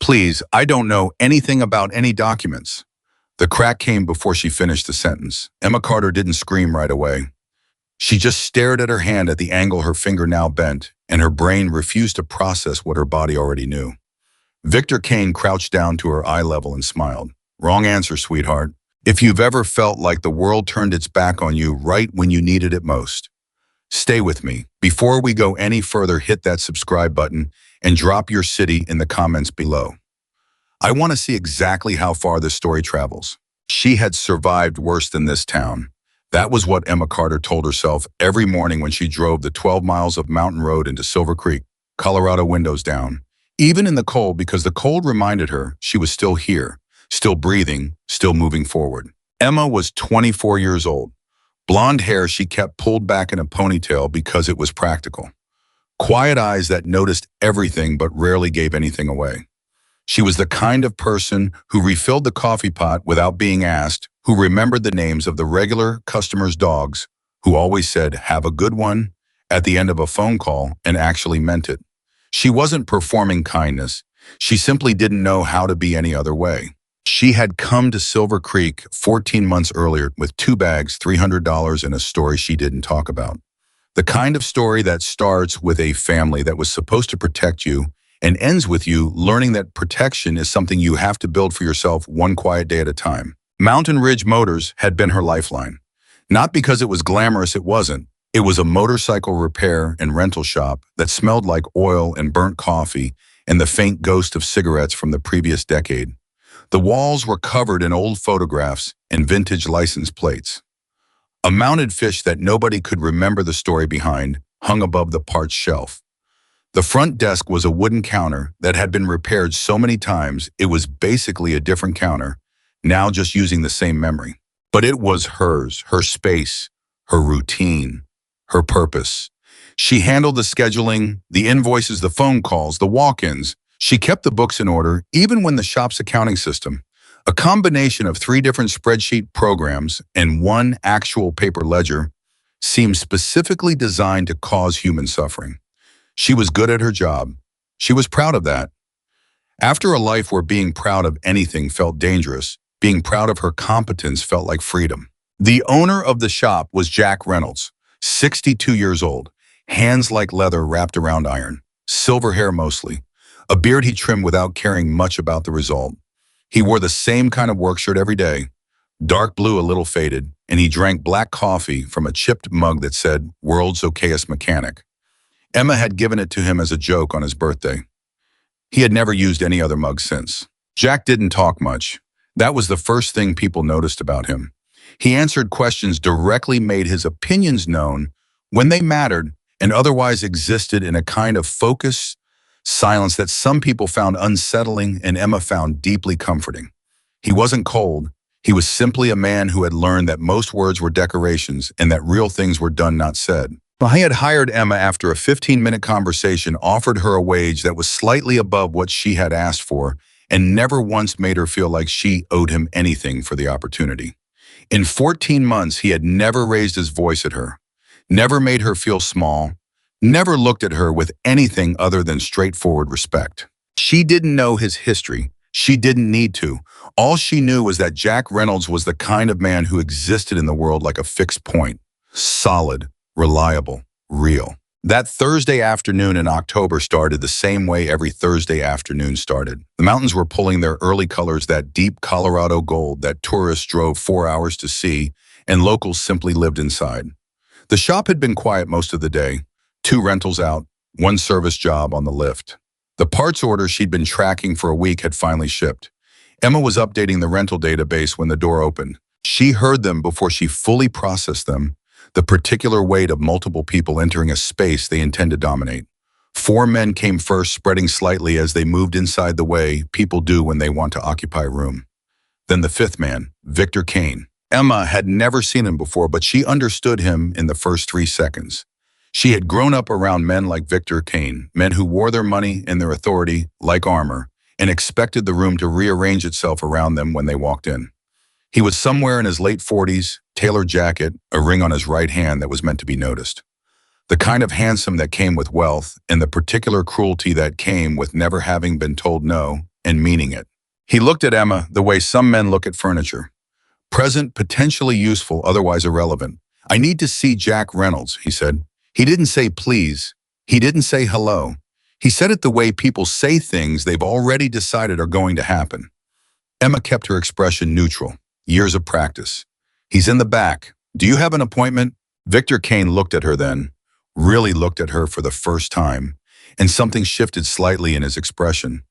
Please, I don't know anything about any documents. The crack came before she finished the sentence. Emma Carter didn't scream right away. She just stared at her hand at the angle her finger now bent, and her brain refused to process what her body already knew. Victor Kane crouched down to her eye level and smiled. Wrong answer, sweetheart. If you've ever felt like the world turned its back on you right when you needed it most. Stay with me. Before we go any further, hit that subscribe button and drop your city in the comments below. I want to see exactly how far this story travels. She had survived worse than this town. That was what Emma Carter told herself every morning when she drove the 12 miles of mountain road into Silver Creek, Colorado, windows down. Even in the cold, because the cold reminded her she was still here, still breathing, still moving forward. Emma was 24 years old. Blonde hair she kept pulled back in a ponytail because it was practical. Quiet eyes that noticed everything but rarely gave anything away. She was the kind of person who refilled the coffee pot without being asked, who remembered the names of the regular customers' dogs, who always said, "Have a good one," at the end of a phone call and actually meant it. She wasn't performing kindness. She simply didn't know how to be any other way. She had come to Silver Creek 14 months earlier with 2 bags, $300, and a story she didn't talk about. The kind of story that starts with a family that was supposed to protect you and ends with you learning that protection is something you have to build for yourself one quiet day at a time. Mountain Ridge Motors had been her lifeline. Not because it was glamorous, it wasn't. It was a motorcycle repair and rental shop that smelled like oil and burnt coffee and the faint ghost of cigarettes from the previous decade. The walls were covered in old photographs and vintage license plates. A mounted fish that nobody could remember the story behind hung above the parts shelf. The front desk was a wooden counter that had been repaired so many times it was basically a different counter, now just using the same memory. But it was hers, her space, her routine, her purpose. She handled the scheduling, the invoices, the phone calls, the walk-ins. She kept the books in order, even when the shop's accounting system, a combination of 3 different spreadsheet programs and 1 actual paper ledger, seemed specifically designed to cause human suffering. She was good at her job. She was proud of that. After a life where being proud of anything felt dangerous, being proud of her competence felt like freedom. The owner of the shop was Jack Reynolds, 62 years old, hands like leather wrapped around iron, silver hair mostly, a beard he trimmed without caring much about the result. He wore the same kind of work shirt every day, dark blue, a little faded, and he drank black coffee from a chipped mug that said, "World's Okayest Mechanic." Emma had given it to him as a joke on his birthday. He had never used any other mug since. Jack didn't talk much. That was the first thing people noticed about him. He answered questions directly, made his opinions known when they mattered, and otherwise existed in a kind of focused silence that some people found unsettling and Emma found deeply comforting. He wasn't cold. He was simply a man who had learned that most words were decorations and that real things were done, not said. He had hired Emma after a 15-minute conversation, offered her a wage that was slightly above what she had asked for, and never once made her feel like she owed him anything for the opportunity. In 14 months, he had never raised his voice at her, never made her feel small, never looked at her with anything other than straightforward respect. She didn't know his history. She didn't need to. All she knew was that Jack Reynolds was the kind of man who existed in the world like a fixed point, solid, reliable, real. That Thursday afternoon in October started the same way every Thursday afternoon started. The mountains were pulling their early colors, that deep Colorado gold that tourists drove 4 hours to see, and locals simply lived inside. The shop had been quiet most of the day, 2 rentals out, 1 service job on the lift. The parts order she'd been tracking for a week had finally shipped. Emma was updating the rental database when the door opened. She heard them before she fully processed them, the particular weight of multiple people entering a space they intend to dominate. 4 men came first, spreading slightly as they moved inside the way people do when they want to occupy a room. Then the 5th man, Victor Kane. Emma had never seen him before, but she understood him in the first 3 seconds. She had grown up around men like Victor Kane, men who wore their money and their authority like armor, and expected the room to rearrange itself around them when they walked in. He was somewhere in his late 40s, tailored jacket, a ring on his right hand that was meant to be noticed. The kind of handsome that came with wealth, and the particular cruelty that came with never having been told no, and meaning it. He looked at Emma the way some men look at furniture. Present, potentially useful, otherwise irrelevant. I need to see Jack Reynolds, he said. He didn't say please. He didn't say hello. He said it the way people say things they've already decided are going to happen. Emma kept her expression neutral. Years of practice. He's in the back. Do you have an appointment? Victor Kane looked at her then, really looked at her for the first time, and something shifted slightly in his expression.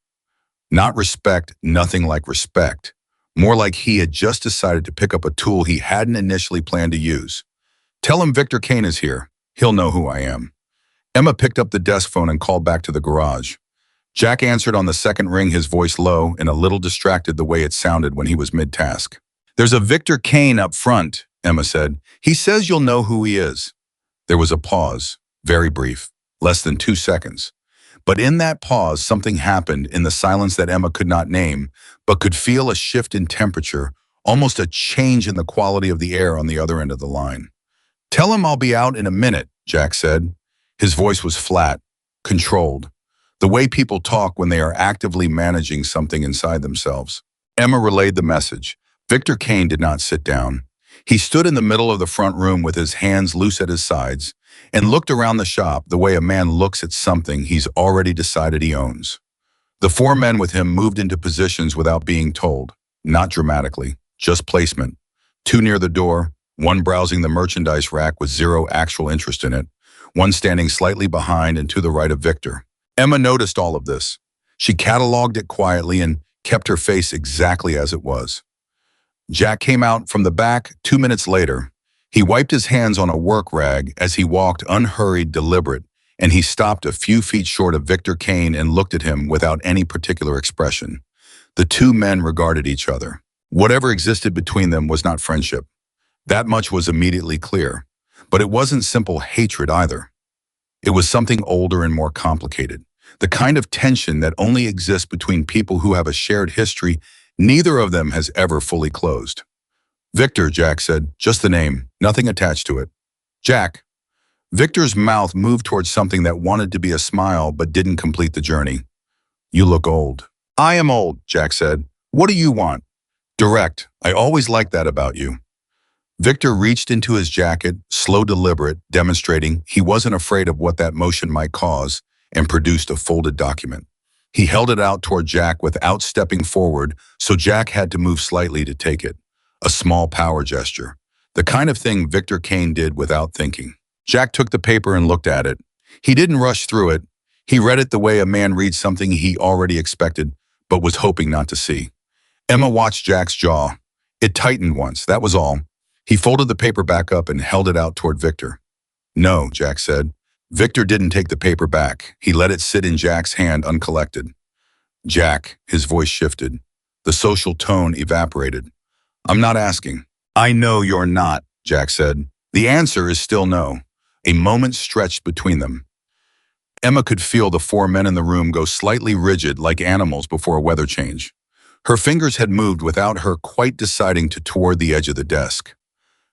Not respect, nothing like respect. More like he had just decided to pick up a tool he hadn't initially planned to use. Tell him Victor Kane is here. He'll know who I am. Emma picked up the desk phone and called back to the garage. Jack answered on the second ring, his voice low and a little distracted the way it sounded when he was mid-task. There's a Victor Kane up front, Emma said. He says you'll know who he is. There was a pause, very brief, less than 2 seconds. But in that pause, something happened in the silence that Emma could not name, but could feel a shift in temperature, almost a change in the quality of the air on the other end of the line. Tell him I'll be out in a minute, Jack said. His voice was flat, controlled, the way people talk when they are actively managing something inside themselves. Emma relayed the message. Victor Kane did not sit down. He stood in the middle of the front room with his hands loose at his sides and looked around the shop the way a man looks at something he's already decided he owns. The 4 men with him moved into positions without being told, not dramatically, just placement. 2 near the door, 1 browsing the merchandise rack with 0 actual interest in it, 1 standing slightly behind and to the right of Victor. Emma noticed all of this. She cataloged it quietly and kept her face exactly as it was. Jack came out from the back 2 minutes later. He wiped his hands on a work rag as he walked unhurried, deliberate, and he stopped a few feet short of Victor Kane and looked at him without any particular expression. The 2 men regarded each other. Whatever existed between them was not friendship. That much was immediately clear. But it wasn't simple hatred either. It was something older and more complicated. The kind of tension that only exists between people who have a shared history neither of them has ever fully closed. Victor, Jack said, just the name, nothing attached to it. Jack. Victor's mouth moved towards something that wanted to be a smile but didn't complete the journey. You look old. I am old, Jack said. What do you want? Direct. I always liked that about you. Victor reached into his jacket, slow, deliberate, demonstrating he wasn't afraid of what that motion might cause, and produced a folded document. He held it out toward Jack without stepping forward, so Jack had to move slightly to take it. A small power gesture. The kind of thing Victor Kane did without thinking. Jack took the paper and looked at it. He didn't rush through it. He read it the way a man reads something he already expected, but was hoping not to see. Emma watched Jack's jaw. It tightened once, that was all. He folded the paper back up and held it out toward Victor. No, Jack said. Victor didn't take the paper back. He let it sit in Jack's hand uncollected. Jack, his voice shifted. The social tone evaporated. I'm not asking. I know you're not, Jack said. The answer is still no. A moment stretched between them. Emma could feel the 4 men in the room go slightly rigid like animals before a weather change. Her fingers had moved without her quite deciding to toward the edge of the desk.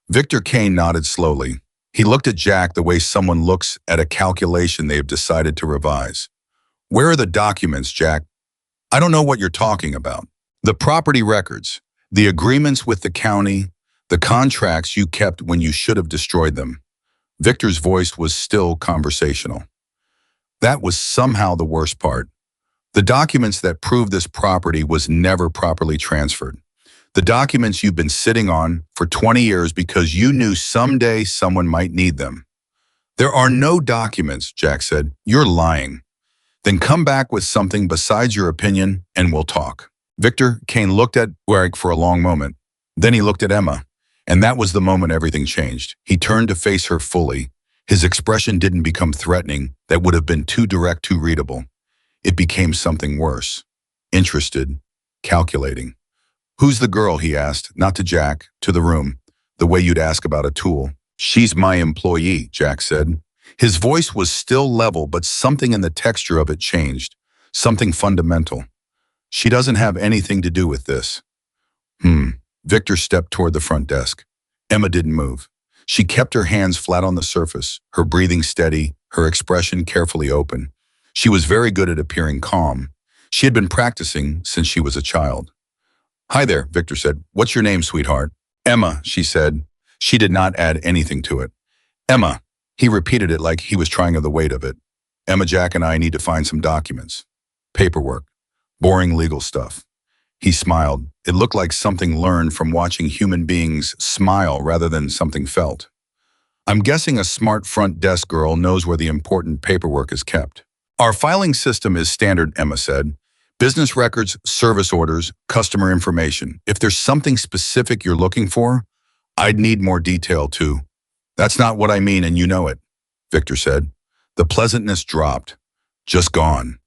Victor Kane nodded slowly. He looked at Jack the way someone looks at a calculation they have decided to revise. Where are the documents, Jack? I don't know what you're talking about. The property records, the agreements with the county, the contracts you kept when you should have destroyed them. Victor's voice was still conversational. That was somehow the worst part. The documents that proved this property was never properly transferred. The documents you've been sitting on for 20 years because you knew someday someone might need them. There are no documents, Jack said. You're lying. Then come back with something besides your opinion and we'll talk. Victor Kane looked at Warwick for a long moment. Then he looked at Emma. And that was the moment everything changed. He turned to face her fully. His expression didn't become threatening. That would have been too direct, too readable. It became something worse. Interested, calculating. Who's the girl, he asked, not to Jack, to the room, the way you'd ask about a tool. She's my employee, Jack said. His voice was still level, but something in the texture of it changed, something fundamental. She doesn't have anything to do with this. Victor stepped toward the front desk. Emma didn't move. She kept her hands flat on the surface, her breathing steady, her expression carefully open. She was very good at appearing calm. She had been practicing since she was a child. Hi there, Victor said. What's your name, sweetheart? Emma, she said. She did not add anything to it. Emma. He repeated it like he was trying the weight of it. Emma, Jack and I need to find some documents. Paperwork. Boring legal stuff. He smiled. It looked like something learned from watching human beings smile rather than something felt. I'm guessing a smart front desk girl knows where the important paperwork is kept. Our filing system is standard, Emma said. Business records, service orders, customer information. If there's something specific you're looking for, I'd need more detail too. That's not what I mean, and you know it, Victor said. The pleasantness dropped. Just gone.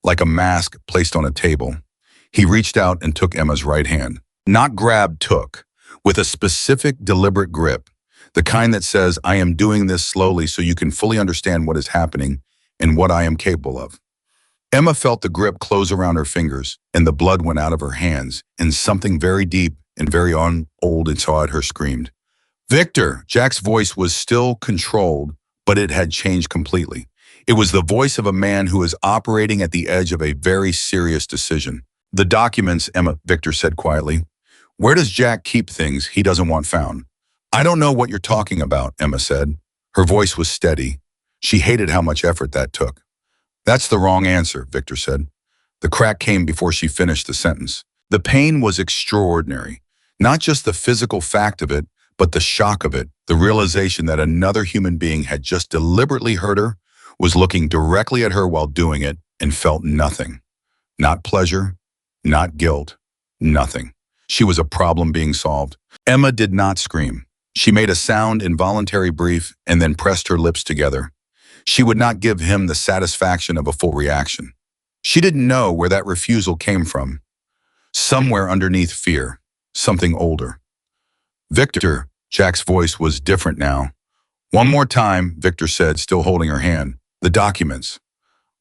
Like a mask placed on a table. He reached out and took Emma's right hand. Not grabbed, took. With a specific, deliberate grip. The kind that says, I am doing this slowly so you can fully understand what is happening and what I am capable of. Emma felt the grip close around her fingers, and the blood went out of her hands, and something very deep and very old inside her screamed. Victor! Jack's voice was still controlled, but it had changed completely. It was the voice of a man who is operating at the edge of a very serious decision. The documents, Victor said quietly. Where does Jack keep things he doesn't want found? I don't know what you're talking about, Emma said. Her voice was steady. She hated how much effort that took. That's the wrong answer, Victor said. The crack came before she finished the sentence. The pain was extraordinary. Not just the physical fact of it, but the shock of it, the realization that another human being had just deliberately hurt her, was looking directly at her while doing it, and felt nothing. Not pleasure, not guilt, nothing. She was a problem being solved. Emma did not scream. She made a sound, involuntary brief, and then pressed her lips together. She would not give him the satisfaction of a full reaction. She didn't know where that refusal came from. Somewhere underneath fear, something older. Victor, Jack's voice was different now. One more time, Victor said, still holding her hand. The documents.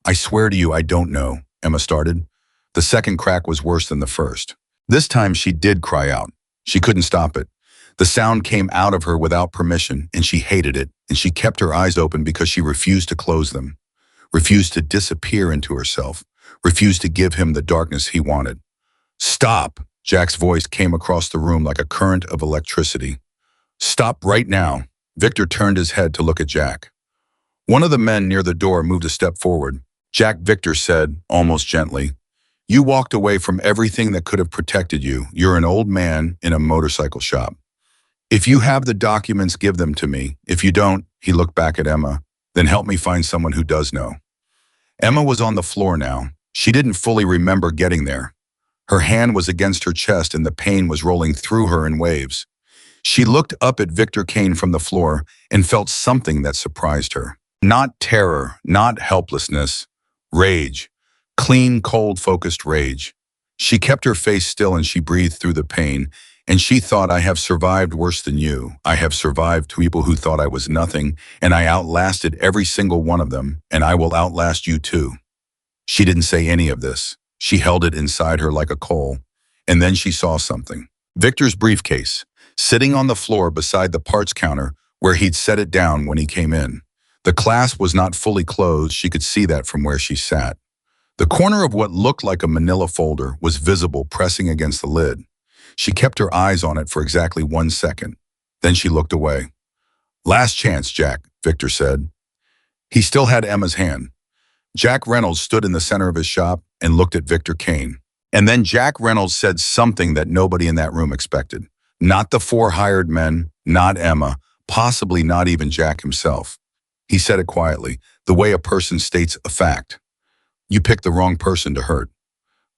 I swear to you, I don't know, Emma started. The second crack was worse than the first. This time she did cry out. She couldn't stop it. The sound came out of her without permission, and she hated it, and she kept her eyes open because she refused to close them, refused to disappear into herself, refused to give him the darkness he wanted. Stop! Jack's voice came across the room like a current of electricity. Stop right now. Victor turned his head to look at Jack. One of the men near the door moved a step forward. Jack, Victor said, almost gently, you walked away from everything that could have protected you. You're an old man in a motorcycle shop. If you have the documents, give them to me. If you don't, he looked back at Emma, then help me find someone who does know. Emma was on the floor now. She didn't fully remember getting there. Her hand was against her chest and the pain was rolling through her in waves. She looked up at Victor Kane from the floor and felt something that surprised her. Not terror, not helplessness, rage. Clean, cold, focused rage. She kept her face still and she breathed through the pain, and she thought, I have survived worse than you. I have survived people who thought I was nothing, and I outlasted every single one of them, and I will outlast you too. She didn't say any of this. She held it inside her like a coal, and then she saw something. Victor's briefcase, sitting on the floor beside the parts counter where he'd set it down when he came in. The clasp was not fully closed. She could see that from where she sat. The corner of what looked like a manila folder was visible pressing against the lid. She kept her eyes on it for exactly 1 second. Then she looked away. Last chance, Jack, Victor said. He still had Emma's hand. Jack Reynolds stood in the center of his shop and looked at Victor Kane. And then Jack Reynolds said something that nobody in that room expected. Not the 4 hired men, not Emma, possibly not even Jack himself. He said it quietly, the way a person states a fact. You picked the wrong person to hurt.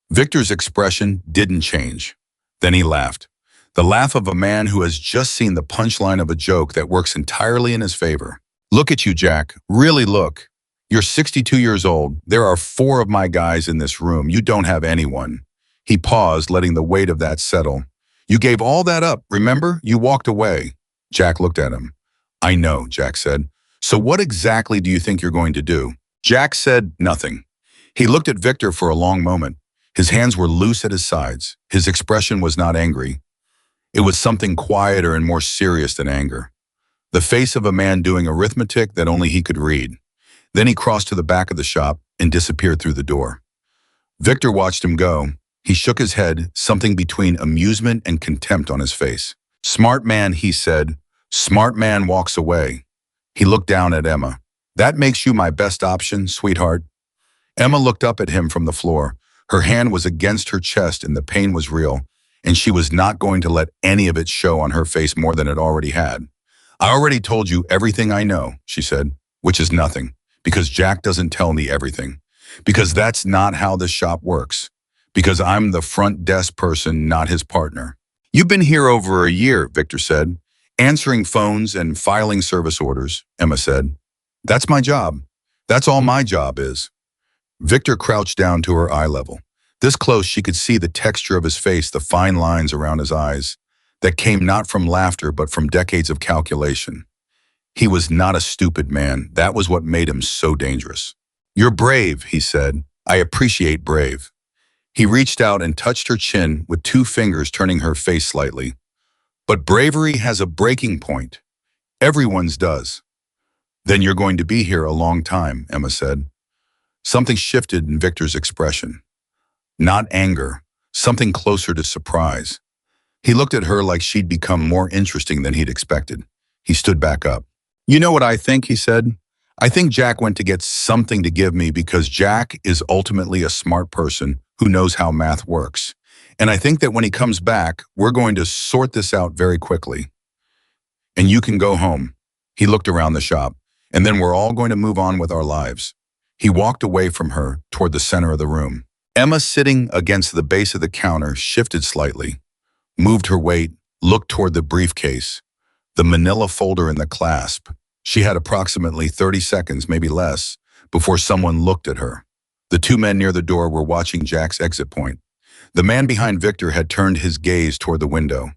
Victor's expression didn't change. Then he laughed. The laugh of a man who has just seen the punchline of a joke that works entirely in his favor. Look at you, Jack. Really look. You're 62 years old. There are 4 of my guys in this room. You don't have anyone. He paused, letting the weight of that settle. You gave all that up, remember? You walked away. Jack looked at him. I know, Jack said. So what exactly do you think you're going to do? Jack said nothing. He looked at Victor for a long moment. His hands were loose at his sides. His expression was not angry. It was something quieter and more serious than anger. The face of a man doing arithmetic that only he could read. Then he crossed to the back of the shop and disappeared through the door. Victor watched him go. He shook his head, something between amusement and contempt on his face. Smart man, he said. Smart man walks away. He looked down at Emma. That makes you my best option, sweetheart. Emma looked up at him from the floor. Her hand was against her chest and the pain was real, and she was not going to let any of it show on her face more than it already had. I already told you everything I know, she said, which is nothing, because Jack doesn't tell me everything. Because that's not how this shop works. Because I'm the front desk person, not his partner. You've been here over a year, Victor said. Answering phones and filing service orders, Emma said. That's my job. That's all my job is. Victor crouched down to her eye level. This close, she could see the texture of his face, the fine lines around his eyes, that came not from laughter but from decades of calculation. He was not a stupid man. That was what made him so dangerous. You're brave, he said. I appreciate brave. He reached out and touched her chin with 2 fingers, turning her face slightly. But bravery has a breaking point. Everyone's does. Then you're going to be here a long time, Emma said. Something shifted in Victor's expression. Not anger, something closer to surprise. He looked at her like she'd become more interesting than he'd expected. He stood back up. You know what I think, he said. I think Jack went to get something to give me because Jack is ultimately a smart person who knows how math works. And I think that when he comes back, we're going to sort this out very quickly. And you can go home. He looked around the shop. And then we're all going to move on with our lives. He walked away from her toward the center of the room. Emma, sitting against the base of the counter, shifted slightly, moved her weight, looked toward the briefcase, the manila folder in the clasp. She had approximately 30 seconds, maybe less, before someone looked at her. The 2 men near the door were watching Jack's exit point. The man behind Victor had turned his gaze toward the window.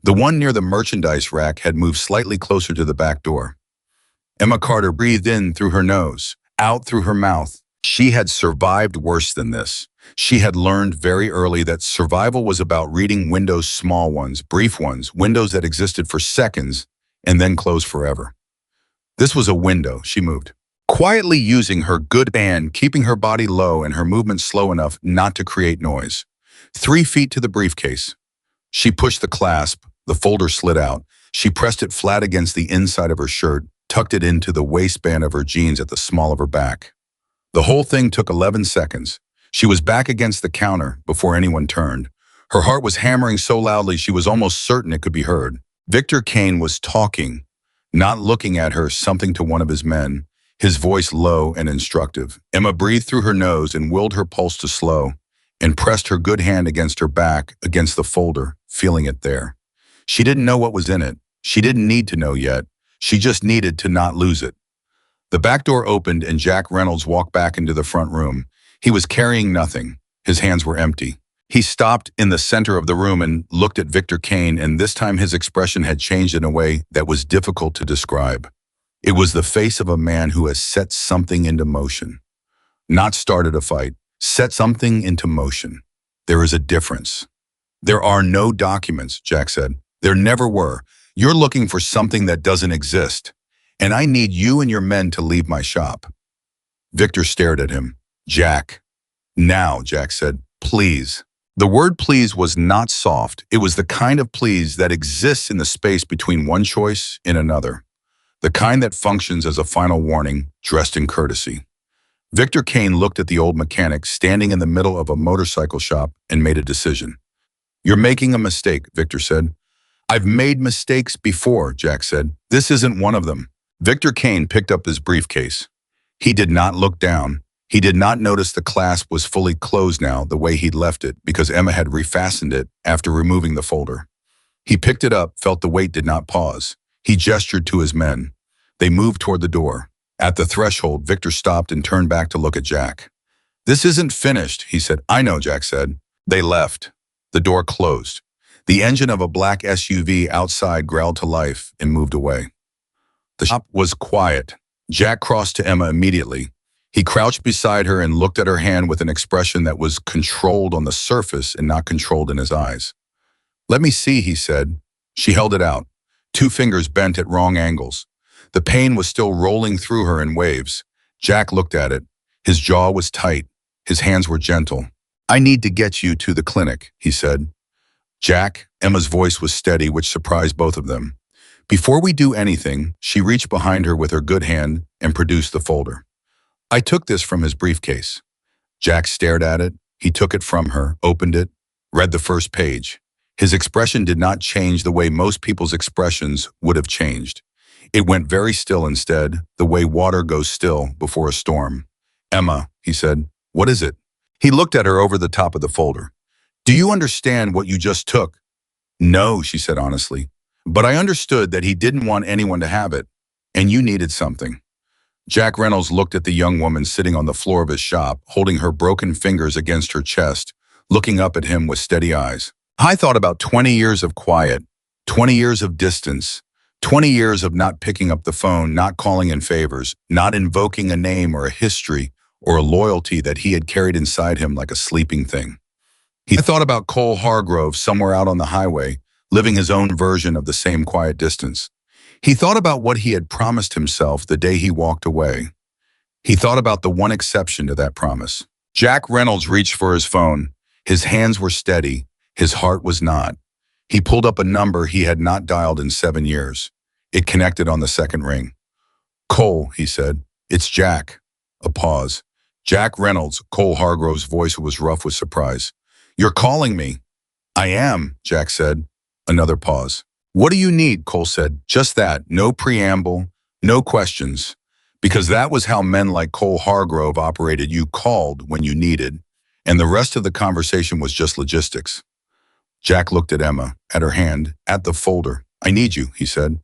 The one near the merchandise rack had moved slightly closer to the back door. Emma Carter breathed in through her nose, out through her mouth. She had survived worse than this. She had learned very early that survival was about reading windows, small ones, brief ones, windows that existed for seconds and then closed forever. This was a window. She moved, quietly using her good band, keeping her body low and her movement slow enough not to create noise. 3 feet to the briefcase. She pushed the clasp. The folder slid out. She pressed it flat against the inside of her shirt, tucked it into the waistband of her jeans at the small of her back. The whole thing took 11 seconds. She was back against the counter before anyone turned. Her heart was hammering so loudly she was almost certain it could be heard. Victor Kane was talking, not looking at her, something to one of his men, his voice low and instructive. Emma breathed through her nose and willed her pulse to slow, and pressed her good hand against her back, against the folder, feeling it there. She didn't know what was in it. She didn't need to know yet. She just needed to not lose it. The back door opened and Jack Reynolds walked back into the front room. He was carrying nothing. His hands were empty. He stopped in the center of the room and looked at Victor Kane, and this time his expression had changed in a way that was difficult to describe. It was the face of a man who has set something into motion. Not started a fight, set something into motion. There is a difference. There are no documents, Jack said. There never were. You're looking for something that doesn't exist, and I need you and your men to leave my shop. Victor stared at him. Jack. Now, Jack said, please. The word please was not soft. It was the kind of please that exists in the space between one choice and another. The kind that functions as a final warning, dressed in courtesy. Victor Kane looked at the old mechanic standing in the middle of a motorcycle shop and made a decision. You're making a mistake, Victor said. I've made mistakes before, Jack said. This isn't one of them. Victor Kane picked up his briefcase. He did not look down. He did not notice the clasp was fully closed now the way he'd left it because Emma had refastened it after removing the folder. He picked it up, felt the weight did not pause. He gestured to his men. They moved toward the door. At the threshold, Victor stopped and turned back to look at Jack. This isn't finished, he said. I know, Jack said. They left. The door closed. The engine of a black SUV outside growled to life and moved away. The shop was quiet. Jack crossed to Emma immediately. He crouched beside her and looked at her hand with an expression that was controlled on the surface and not controlled in his eyes. Let me see, he said. She held it out, 2 fingers bent at wrong angles. The pain was still rolling through her in waves. Jack looked at it. His jaw was tight. His hands were gentle. I need to get you to the clinic, he said. Jack, Emma's voice was steady, which surprised both of them. Before we do anything, she reached behind her with her good hand and produced the folder. I took this from his briefcase. Jack stared at it. He took it from her, opened it, read the first page. His expression did not change the way most people's expressions would have changed. It went very still instead, the way water goes still before a storm. Emma, he said, what is it? He looked at her over the top of the folder. Do you understand what you just took? No, she said honestly. But I understood that he didn't want anyone to have it, and you needed something. Jack Reynolds looked at the young woman sitting on the floor of his shop, holding her broken fingers against her chest, looking up at him with steady eyes. I thought about 20 years of quiet, 20 years of distance, 20 years of not picking up the phone, not calling in favors, not invoking a name or a history or a loyalty that he had carried inside him like a sleeping thing. He thought about Cole Hargrove somewhere out on the highway, living his own version of the same quiet distance. He thought about what he had promised himself the day he walked away. He thought about the one exception to that promise. Jack Reynolds reached for his phone. His hands were steady. His heart was not. He pulled up a number he had not dialed in 7 years. It connected on the second ring. Cole, he said. It's Jack. A pause. Jack Reynolds, Cole Hargrove's voice was rough with surprise. You're calling me. I am, Jack said. Another pause. What do you need? Cole said. Just that. No preamble, no questions. Because that was how men like Cole Hargrove operated. You called when you needed, and the rest of the conversation was just logistics. Jack looked at Emma, at her hand, at the folder. I need you, he said.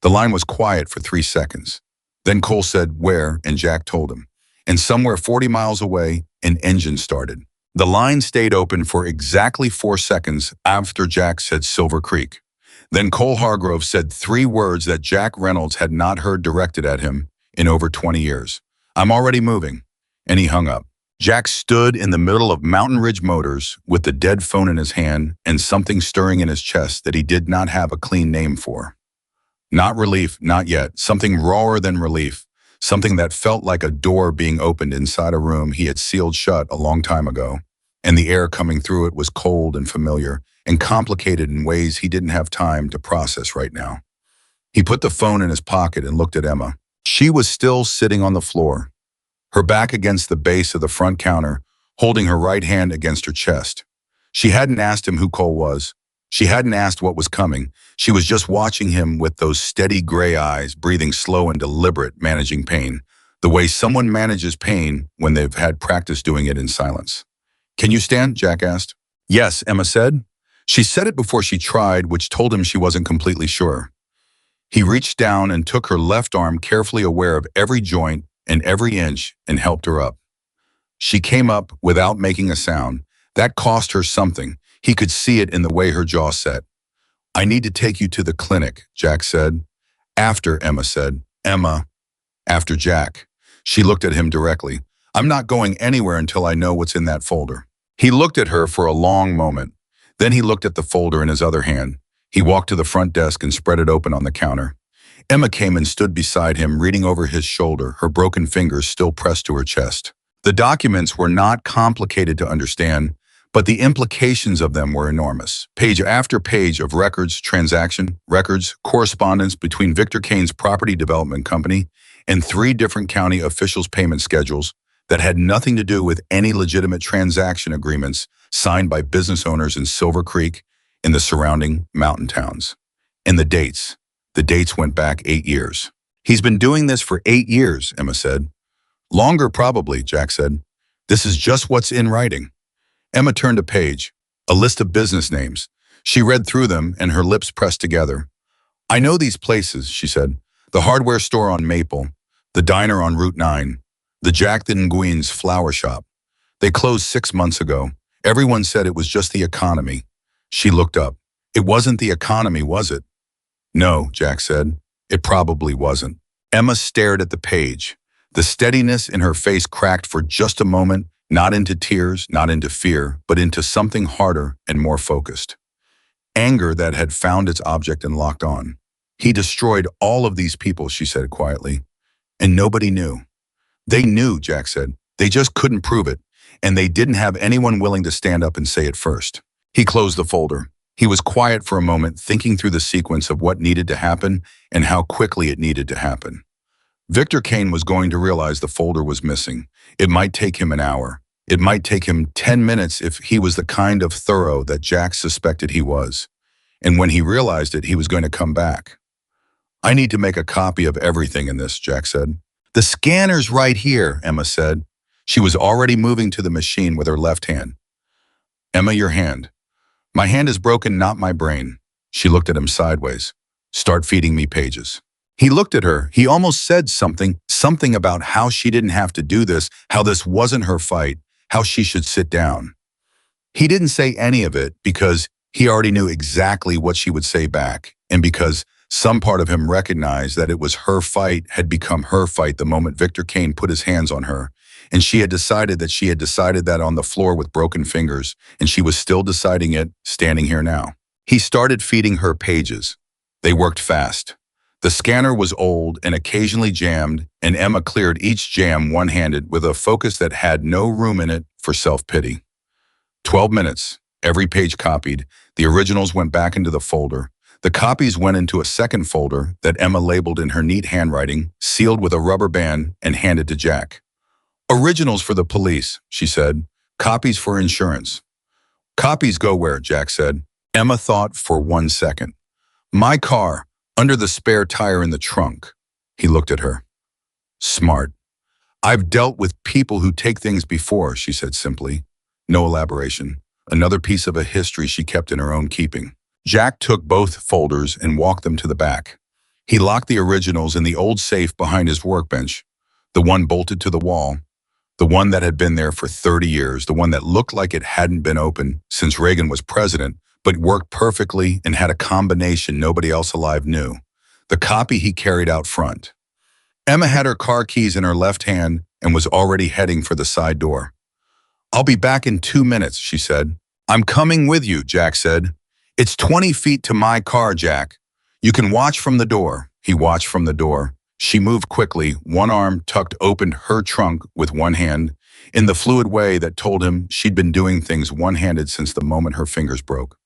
The line was quiet for 3 seconds. Then Cole said, where? And Jack told him. And somewhere 40 miles away, an engine started. The line stayed open for exactly 4 seconds after Jack said Silver Creek. Then Cole Hargrove said 3 words that Jack Reynolds had not heard directed at him in over 20 years. I'm already moving. And he hung up. Jack stood in the middle of Mountain Ridge Motors with the dead phone in his hand and something stirring in his chest that he did not have a clean name for. Not relief, not yet. Something rawer than relief. Something that felt like a door being opened inside a room he had sealed shut a long time ago. And the air coming through it was cold and familiar and complicated in ways he didn't have time to process right now. He put the phone in his pocket and looked at Emma. She was still sitting on the floor, her back against the base of the front counter, holding her right hand against her chest. She hadn't asked him who Cole was. She hadn't asked what was coming. She was just watching him with those steady gray eyes, breathing slow and deliberate, managing pain, the way someone manages pain when they've had practice doing it in silence. Can you stand? Jack asked. Yes, Emma said. She said it before she tried, which told him she wasn't completely sure. He reached down and took her left arm, carefully aware of every joint and every inch, and helped her up. She came up without making a sound. That cost her something. He could see it in the way her jaw set. I need to take you to the clinic, Jack said. After, Emma said. Emma. After Jack. She looked at him directly. I'm not going anywhere until I know what's in that folder. He looked at her for a long moment. Then he looked at the folder in his other hand. He walked to the front desk and spread it open on the counter. Emma came and stood beside him, reading over his shoulder, her broken fingers still pressed to her chest. The documents were not complicated to understand, but the implications of them were enormous. Page after page of records, transaction records, correspondence between Victor Kane's property development company and 3 different county officials' payment schedules that had nothing to do with any legitimate transaction agreements signed by business owners in Silver Creek and the surrounding mountain towns. And the dates went back 8 years. He's been doing this for 8 years, Emma said. Longer probably, Jack said. This is just what's in writing. Emma turned a page, a list of business names. She read through them and her lips pressed together. I know these places, she said. The hardware store on Maple, the diner on Route 9, the Jack the Nguyen's flower shop. They closed 6 months ago. Everyone said it was just the economy. She looked up. It wasn't the economy, was it? No, Jack said. It probably wasn't. Emma stared at the page. The steadiness in her face cracked for just a moment, not into tears, not into fear, but into something harder and more focused. Anger that had found its object and locked on. He destroyed all of these people, she said quietly. And nobody knew. They knew, Jack said. They just couldn't prove it. and they didn't have anyone willing to stand up and say it first. He closed the folder. He was quiet for a moment, thinking through the sequence of what needed to happen and how quickly it needed to happen. Victor Kane was going to realize the folder was missing. It might take him an hour. It might take him 10 minutes if he was the kind of thorough that Jack suspected he was. And when he realized it, he was going to come back. I need to make a copy of everything in this, Jack said. The scanner's right here, Emma said. She was already moving to the machine with her left hand. Emma, your hand. My hand is broken, not my brain. She looked at him sideways. Start feeding me pages. He looked at her. He almost said something about how she didn't have to do this, how this wasn't her fight, how she should sit down. He didn't say any of it because he already knew exactly what she would say back, and because some part of him recognized that it was her fight had become her fight the moment Victor Kane put his hands on her, and she had decided that on the floor with broken fingers, and she was still deciding it standing here now. He started feeding her pages. They worked fast. The scanner was old and occasionally jammed, and Emma cleared each jam one-handed with a focus that had no room in it for self-pity. 12 minutes, every page copied. The originals went back into the folder. The copies went into a second folder that Emma labeled in her neat handwriting, sealed with a rubber band, and handed to Jack. Originals for the police, she said. Copies for insurance. Copies go where, Jack said. Emma thought for 1 second. My car. Under the spare tire in the trunk. He looked at her. Smart. I've dealt with people who take things before, she said simply. No elaboration. Another piece of a history she kept in her own keeping. Jack took both folders and walked them to the back. He locked the originals in the old safe behind his workbench, the one bolted to the wall, the one that had been there for 30 years, the one that looked like it hadn't been opened since Reagan was president, but worked perfectly and had a combination nobody else alive knew. The copy he carried out front. Emma had her car keys in her left hand and was already heading for the side door. I'll be back in 2 minutes, she said. I'm coming with you, Jack said. It's 20 feet to my car, Jack. You can watch from the door. He watched from the door. She moved quickly, one arm tucked open her trunk with one hand, in the fluid way that told him she'd been doing things one-handed since the moment her fingers broke.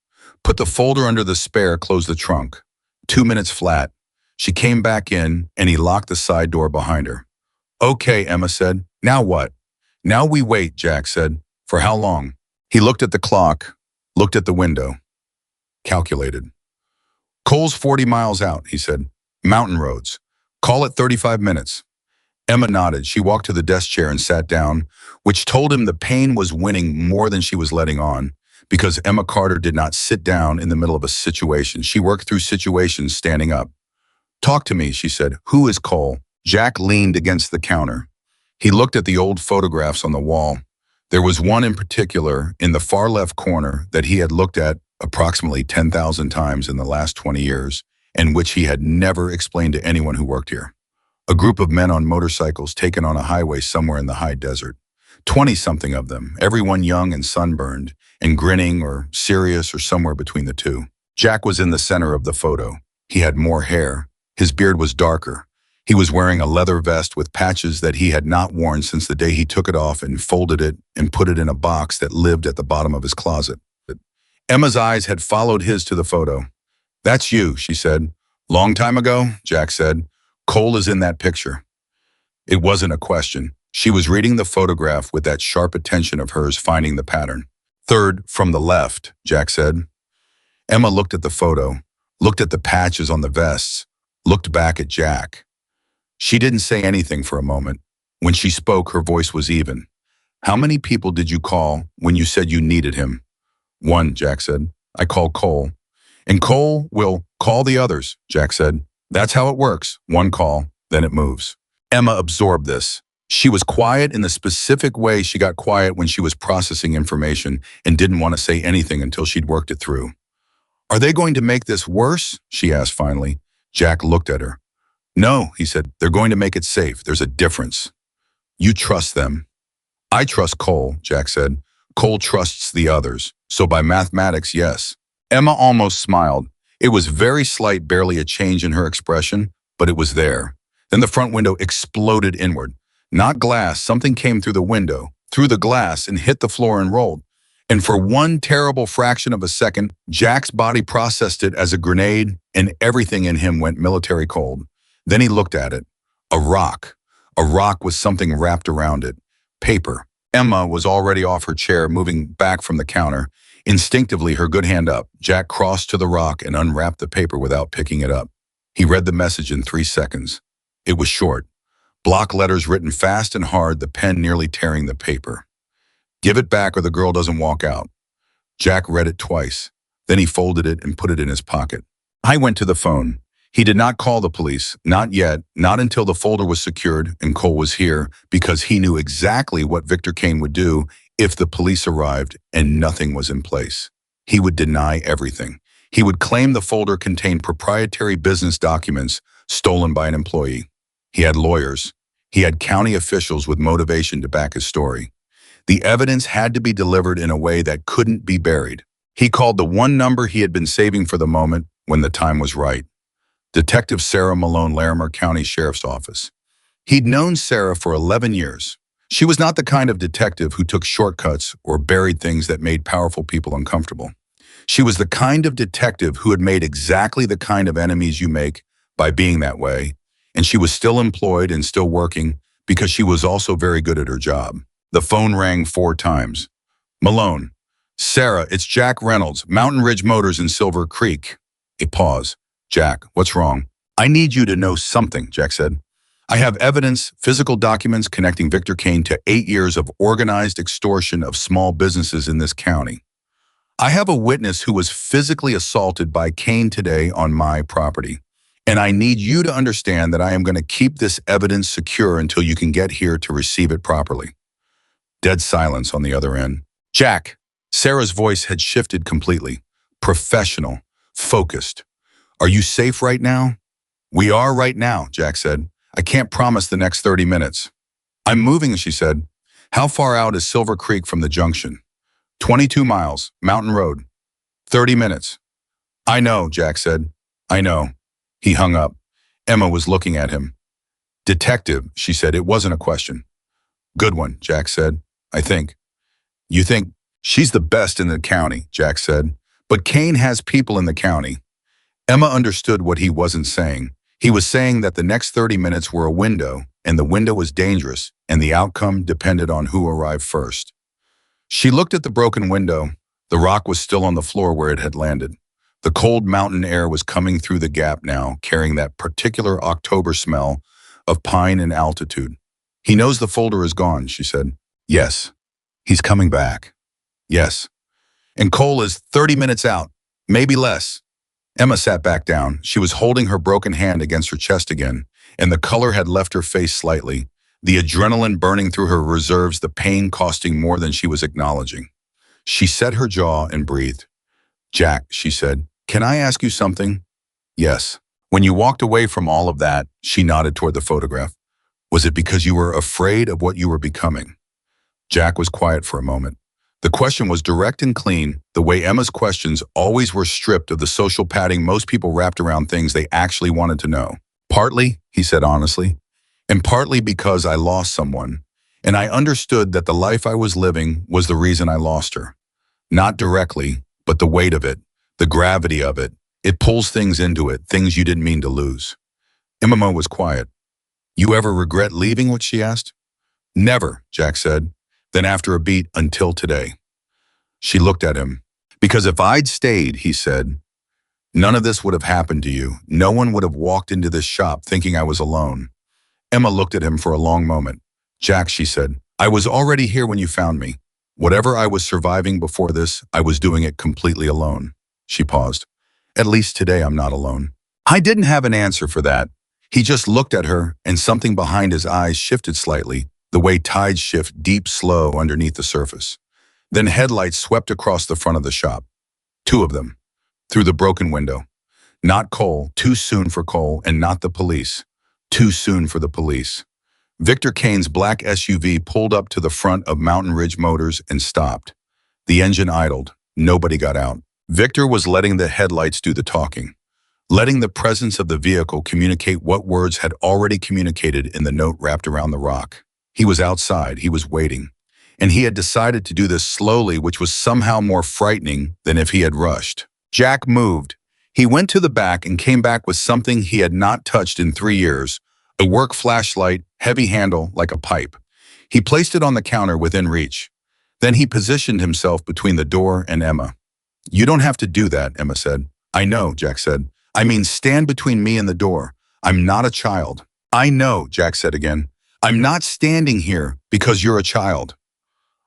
Put the folder under the spare, closed the trunk. 2 minutes flat. She came back in, and he locked the side door behind her. Okay, Emma said. Now what? Now we wait, Jack said. For how long? He looked at the clock, looked at the window. Calculated. Cole's 40 miles out, he said. Mountain roads. Call it 35 minutes. Emma nodded. She walked to the desk chair and sat down, which told him the pain was winning more than she was letting on. Because Emma Carter did not sit down in the middle of a situation. She worked through situations standing up. Talk to me, she said. Who is Cole? Jack leaned against the counter. He looked at the old photographs on the wall. There was one in particular in the far left corner that he had looked at approximately 10,000 times in the last 20 years, and which he had never explained to anyone who worked here. A group of men on motorcycles taken on a highway somewhere in the high desert. 20-something of them, everyone young and sunburned, and grinning or serious or somewhere between the two. Jack was in the center of the photo. He had more hair. His beard was darker. He was wearing a leather vest with patches that he had not worn since the day he took it off and folded it and put it in a box that lived at the bottom of his closet. Emma's eyes had followed his to the photo. That's you, she said. Long time ago, Jack said. Cole is in that picture. It wasn't a question. She was reading the photograph with that sharp attention of hers finding the pattern. Third from the left, Jack said. Emma looked at the photo, looked at the patches on the vests, looked back at Jack. She didn't say anything for a moment. When she spoke, her voice was even. How many people did you call when you said you needed him? One, Jack said. I called Cole. And Cole will call the others, Jack said. That's how it works. One call, then it moves. Emma absorbed this. She was quiet in the specific way she got quiet when she was processing information and didn't want to say anything until she'd worked it through. Are they going to make this worse? She asked finally. Jack looked at her. No, he said. They're going to make it safe. There's a difference. You trust them. I trust Cole, Jack said. Cole trusts the others. So by mathematics, yes. Emma almost smiled. It was very slight, barely a change in her expression, but it was there. Then the front window exploded inward. Not glass, something came through the window. through the glass and hit the floor and rolled. And for one terrible fraction of a second, Jack's body processed it as a grenade and everything in him went military cold. Then he looked at it. A rock. A rock with something wrapped around it. Paper. Emma was already off her chair, moving back from the counter. Instinctively, her good hand up, Jack crossed to the rock and unwrapped the paper without picking it up. He read the message in 3 seconds. It was short. Block letters written fast and hard, the pen nearly tearing the paper. Give it back or the girl doesn't walk out. Jack read it twice. Then he folded it and put it in his pocket. I went to the phone. He did not call the police, not yet, not until the folder was secured and Cole was here, because he knew exactly what Victor Kane would do if the police arrived and nothing was in place. He would deny everything. He would claim the folder contained proprietary business documents stolen by an employee. He had lawyers. He had county officials with motivation to back his story. The evidence had to be delivered in a way that couldn't be buried. He called the one number he had been saving for the moment when the time was right. Detective Sarah Malone, Larimer County Sheriff's Office. He'd known Sarah for 11 years. She was not the kind of detective who took shortcuts or buried things that made powerful people uncomfortable. She was the kind of detective who had made exactly the kind of enemies you make by being that way, and she was still employed and still working because she was also very good at her job. The phone rang 4 times. Malone. Sarah, it's Jack Reynolds, Mountain Ridge Motors in Silver Creek. A pause. Jack, what's wrong? I need you to know something, Jack said. I have evidence, physical documents connecting Victor Kane to 8 years of organized extortion of small businesses in this county. I have a witness who was physically assaulted by Kane today on my property. And I need you to understand that I am going to keep this evidence secure until you can get here to receive it properly. Dead silence on the other end. Jack. Sarah's voice had shifted completely. Professional. Focused. Are you safe right now? We are right now, Jack said. I can't promise the next 30 minutes. I'm moving, she said. How far out is Silver Creek from the junction? 22 miles, Mountain Road. 30 minutes. I know, Jack said. I know. He hung up. Emma was looking at him. Detective, she said. It wasn't a question. Good one, Jack said. I think. You think? She's the best in the county, Jack said. But Kane has people in the county. Emma understood what he wasn't saying. He was saying that the next 30 minutes were a window, and the window was dangerous, and the outcome depended on who arrived first. She looked at the broken window. The rock was still on the floor where it had landed. The cold mountain air was coming through the gap now, carrying that particular October smell of pine and altitude. He knows the folder is gone, she said. Yes. He's coming back. Yes. And Cole is 30 minutes out, maybe less. Emma sat back down. She was holding her broken hand against her chest again, and the color had left her face slightly, the adrenaline burning through her reserves, the pain costing more than she was acknowledging. She set her jaw and breathed. Jack, she said, can I ask you something? Yes. When you walked away from all of that, she nodded toward the photograph. Was it because you were afraid of what you were becoming? Jack was quiet for a moment. The question was direct and clean, the way Emma's questions always were stripped of the social padding most people wrapped around things they actually wanted to know. Partly, he said honestly, and partly because I lost someone, and I understood that the life I was living was the reason I lost her. Not directly, but the weight of it, the gravity of it. It pulls things into it, things you didn't mean to lose. Emma was quiet. You ever regret leaving, what she asked? Never, Jack said. Then after a beat, until today. She looked at him. Because if I'd stayed, he said, none of this would have happened to you. No one would have walked into this shop thinking I was alone. Emma looked at him for a long moment. Jack, she said, I was already here when you found me. Whatever I was surviving before this, I was doing it completely alone. She paused. At least today I'm not alone. I didn't have an answer for that. He just looked at her, and something behind his eyes shifted slightly, the way tides shift deep, slow underneath the surface. Then headlights swept across the front of the shop. 2 of them. Through the broken window. Not Cole, too soon for Cole, and not the police. Too soon for the police. Victor Kane's black SUV pulled up to the front of Mountain Ridge Motors and stopped. The engine idled. Nobody got out. Victor was letting the headlights do the talking. Letting the presence of the vehicle communicate what words had already communicated in the note wrapped around the rock. He was outside. He was waiting. and he had decided to do this slowly, which was somehow more frightening than if he had rushed. Jack moved. He went to the back and came back with something he had not touched in 3 years, a work flashlight, heavy handle like a pipe. He placed it on the counter within reach. Then he positioned himself between the door and Emma. "You don't have to do that," Emma said. "I know," Jack said. "I mean, stand between me and the door. I'm not a child." "I know," Jack said again. "I'm not standing here because you're a child.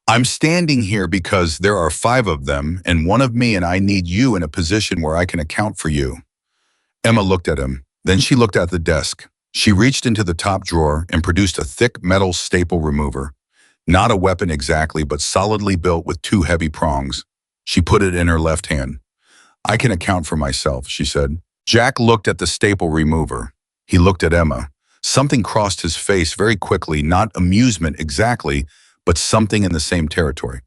I'm standing here because there are 5 of them and 1 of me, and I need you in a position where I can account for you." Emma looked at him. Then she looked at the desk. She reached into the top drawer and produced a thick metal staple remover. Not a weapon exactly, but solidly built with 2 heavy prongs. She put it in her left hand. "I can account for myself," she said. Jack looked at the staple remover. He looked at Emma. Something crossed his face very quickly, not amusement exactly, but something in the same territory.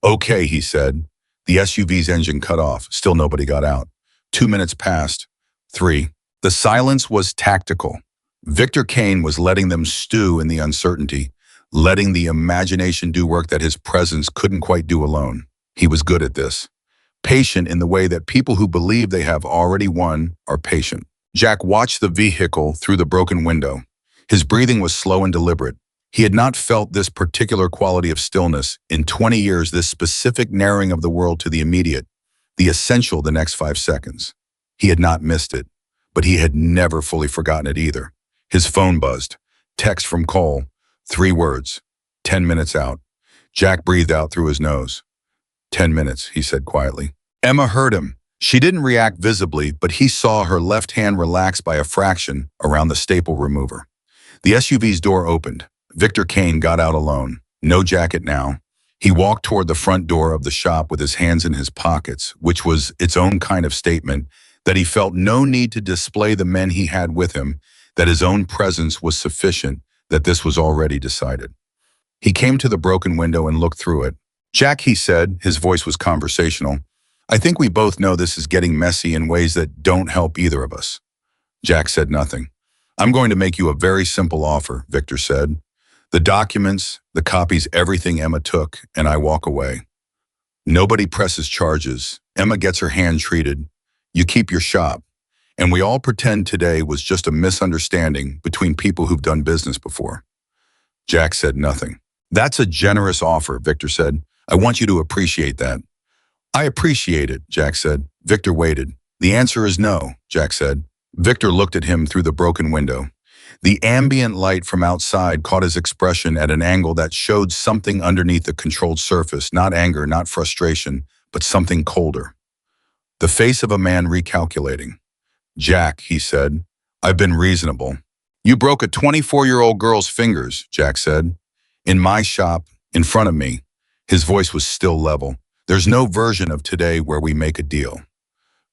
"Okay," he said. The SUV's engine cut off. Still nobody got out. 2 minutes passed. 3. The silence was tactical. Victor Kane was letting them stew in the uncertainty, letting the imagination do work that his presence couldn't quite do alone. He was good at this. Patient in the way that people who believe they have already won are patient. Jack watched the vehicle through the broken window. His breathing was slow and deliberate. He had not felt this particular quality of stillness in 20 years, this specific narrowing of the world to the immediate, the essential the next 5 seconds. He had not missed it, but he had never fully forgotten it either. His phone buzzed. Text from Cole. 3 words. 10 minutes out. Jack breathed out through his nose. 10 minutes, he said quietly. Emma heard him. She didn't react visibly, but he saw her left hand relax by a fraction around the staple remover. The SUV's door opened. Victor Kane got out alone. No jacket now. He walked toward the front door of the shop with his hands in his pockets, which was its own kind of statement that he felt no need to display the men he had with him, that his own presence was sufficient, that this was already decided. He came to the broken window and looked through it. "Jack," he said, his voice was conversational, "I think we both know this is getting messy in ways that don't help either of us." Jack said nothing. "I'm going to make you a very simple offer," Victor said. "The documents, the copies, everything Emma took, and I walk away. Nobody presses charges. Emma gets her hand treated. You keep your shop. And we all pretend today was just a misunderstanding between people who've done business before." Jack said nothing. "That's a generous offer," Victor said. "I want you to appreciate that." "I appreciate it," Jack said. Victor waited. "The answer is no," Jack said. Victor looked at him through the broken window. The ambient light from outside caught his expression at an angle that showed something underneath the controlled surface, not anger, not frustration, but something colder. The face of a man recalculating. "Jack," he said, "I've been reasonable." "You broke a 24-year-old girl's fingers," Jack said. "In my shop, in front of me." His voice was still level. "There's no version of today where we make a deal."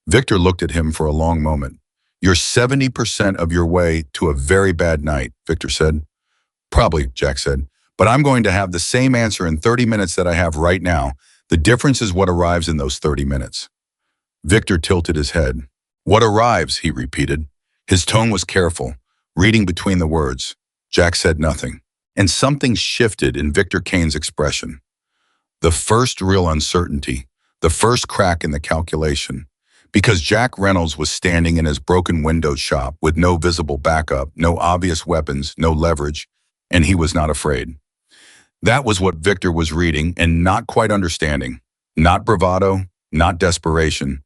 Victor looked at him for a long moment. "You're 70% of your way to a very bad night," Victor said. "Probably," Jack said. "But I'm going to have the same answer in 30 minutes that I have right now. The difference is what arrives in those 30 minutes. Victor tilted his head. "What arrives," he repeated. His tone was careful, reading between the words. Jack said nothing. And something shifted in Victor Kane's expression. The first real uncertainty, the first crack in the calculation. Because Jack Reynolds was standing in his broken windowed shop with no visible backup, no obvious weapons, no leverage, and he was not afraid. That was what Victor was reading and not quite understanding. Not bravado, not desperation.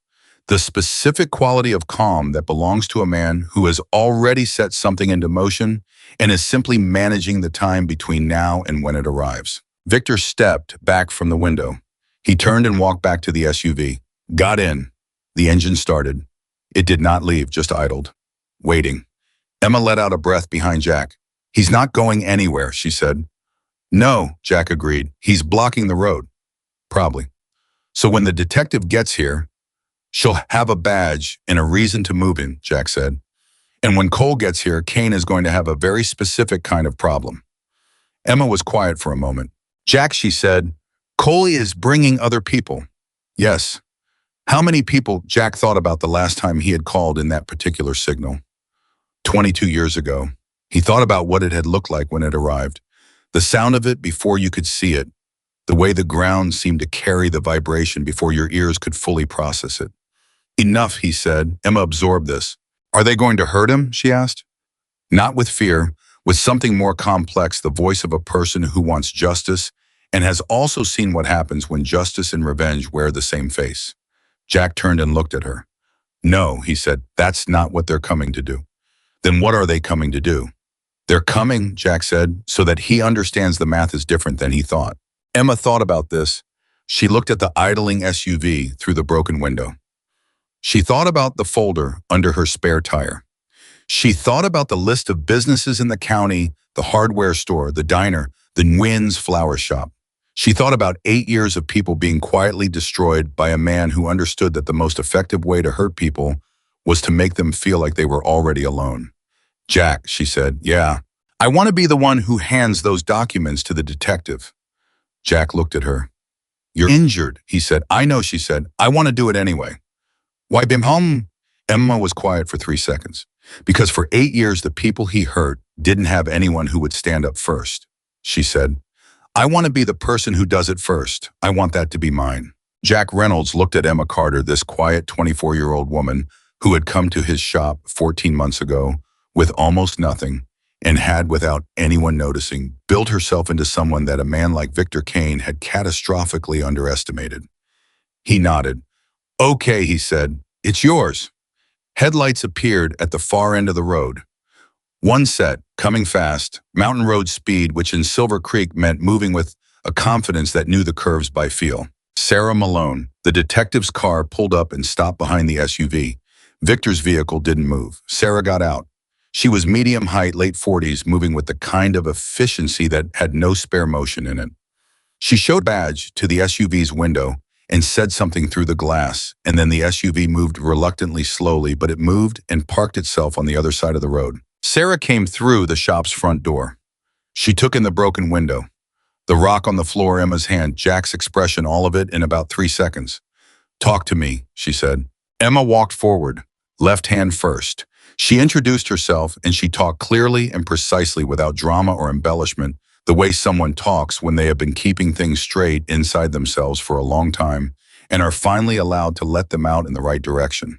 The specific quality of calm that belongs to a man who has already set something into motion and is simply managing the time between now and when it arrives. Victor stepped back from the window. He turned and walked back to the SUV. Got in. The engine started. It did not leave, just idled. Waiting. Emma let out a breath behind Jack. "He's not going anywhere," she said. "No," Jack agreed. "He's blocking the road." "Probably. So when the detective gets here, she'll have a badge and a reason to move in," Jack said. "And when Cole gets here, Kane is going to have a very specific kind of problem." Emma was quiet for a moment. "Jack," she said, "Cole is bringing other people." "Yes." How many people? Jack thought about the last time he had called in that particular signal. 22 years ago. He thought about what it had looked like when it arrived. The sound of it before you could see it. the way the ground seemed to carry the vibration before your ears could fully process it. Enough, he said. Emma absorbed this. Are they going to hurt him? She asked. Not with fear, with something more complex, the voice of a person who wants justice and has also seen what happens when justice and revenge wear the same face. Jack turned and looked at her. No, he said, that's not what they're coming to do. Then what are they coming to do? They're coming, Jack said, so that he understands the math is different than he thought. Emma thought about this. She looked at the idling SUV through the broken window. She thought about the folder under her spare tire. She thought about the list of businesses in the county, the hardware store, the diner, the Wynn's flower shop. She thought about 8 years of people being quietly destroyed by a man who understood that the most effective way to hurt people was to make them feel like they were already alone. Jack, she said, yeah, I want to be the one who hands those documents to the detective. Jack looked at her. You're injured, he said. I know, she said. I want to do it anyway. Why, Bim hum? Emma was quiet for 3 seconds. Because for 8 years, the people he hurt didn't have anyone who would stand up first. She said, I want to be the person who does it first. I want that to be mine. Jack Reynolds looked at Emma Carter, this quiet 24-year-old woman who had come to his shop 14 months ago with almost nothing and had, without anyone noticing, built herself into someone that a man like Victor Kane had catastrophically underestimated. He nodded. Okay, he said, it's yours. Headlights appeared at the far end of the road. One set, coming fast, mountain road speed, which in Silver Creek meant moving with a confidence that knew the curves by feel. Sarah Malone, the detective's car, pulled up and stopped behind the SUV. Victor's vehicle didn't move. Sarah got out. She was medium height, late 40s, moving with the kind of efficiency that had no spare motion in it. She showed a badge to the SUV's window and said something through the glass, and then the SUV moved reluctantly, slowly, but it moved and parked itself on the other side of the road. Sarah came through the shop's front door. She took in the broken window, the rock on the floor, Emma's hand, Jack's expression, all of it in about 3 seconds. Talk to me, she said. Emma walked forward, left hand first. She introduced herself, and she talked clearly and precisely without drama or embellishment, the way someone talks when they have been keeping things straight inside themselves for a long time and are finally allowed to let them out in the right direction.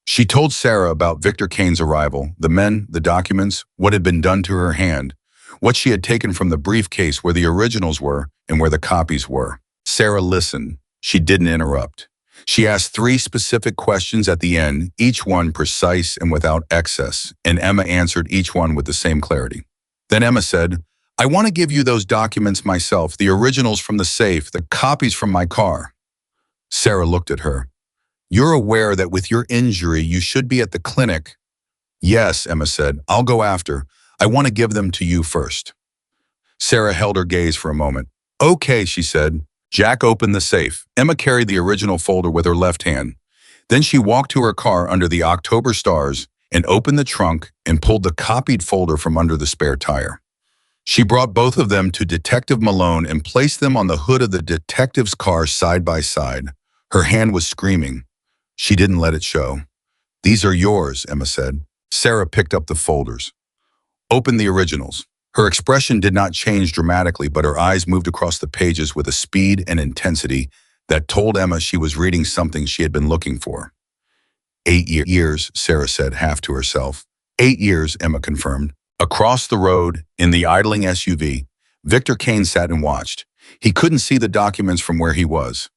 She told Sarah about Victor Kane's arrival, the men, the documents, what had been done to her hand, what she had taken from the briefcase where the originals were and where the copies were. Sarah listened. She didn't interrupt. She asked 3 specific questions at the end, each one precise and without excess, and Emma answered each one with the same clarity. Then Emma said, I want to give you those documents myself, the originals from the safe, the copies from my car. Sarah looked at her. You're aware that with your injury, you should be at the clinic. Yes, Emma said. I'll go after. I want to give them to you first. Sarah held her gaze for a moment. Okay, she said. Jack opened the safe. Emma carried the original folder with her left hand. Then she walked to her car under the October stars and opened the trunk and pulled the copied folder from under the spare tire. She brought both of them to Detective Malone and placed them on the hood of the detective's car side by side. Her hand was screaming. She didn't let it show. These are yours, Emma said. Sarah picked up the folders. Open the originals. Her expression did not change dramatically, but her eyes moved across the pages with a speed and intensity that told Emma she was reading something she had been looking for. 8 years, Sarah said, half to herself. 8 years, Emma confirmed. Across the road, in the idling SUV, Victor Kane sat and watched. He couldn't see the documents from where he was,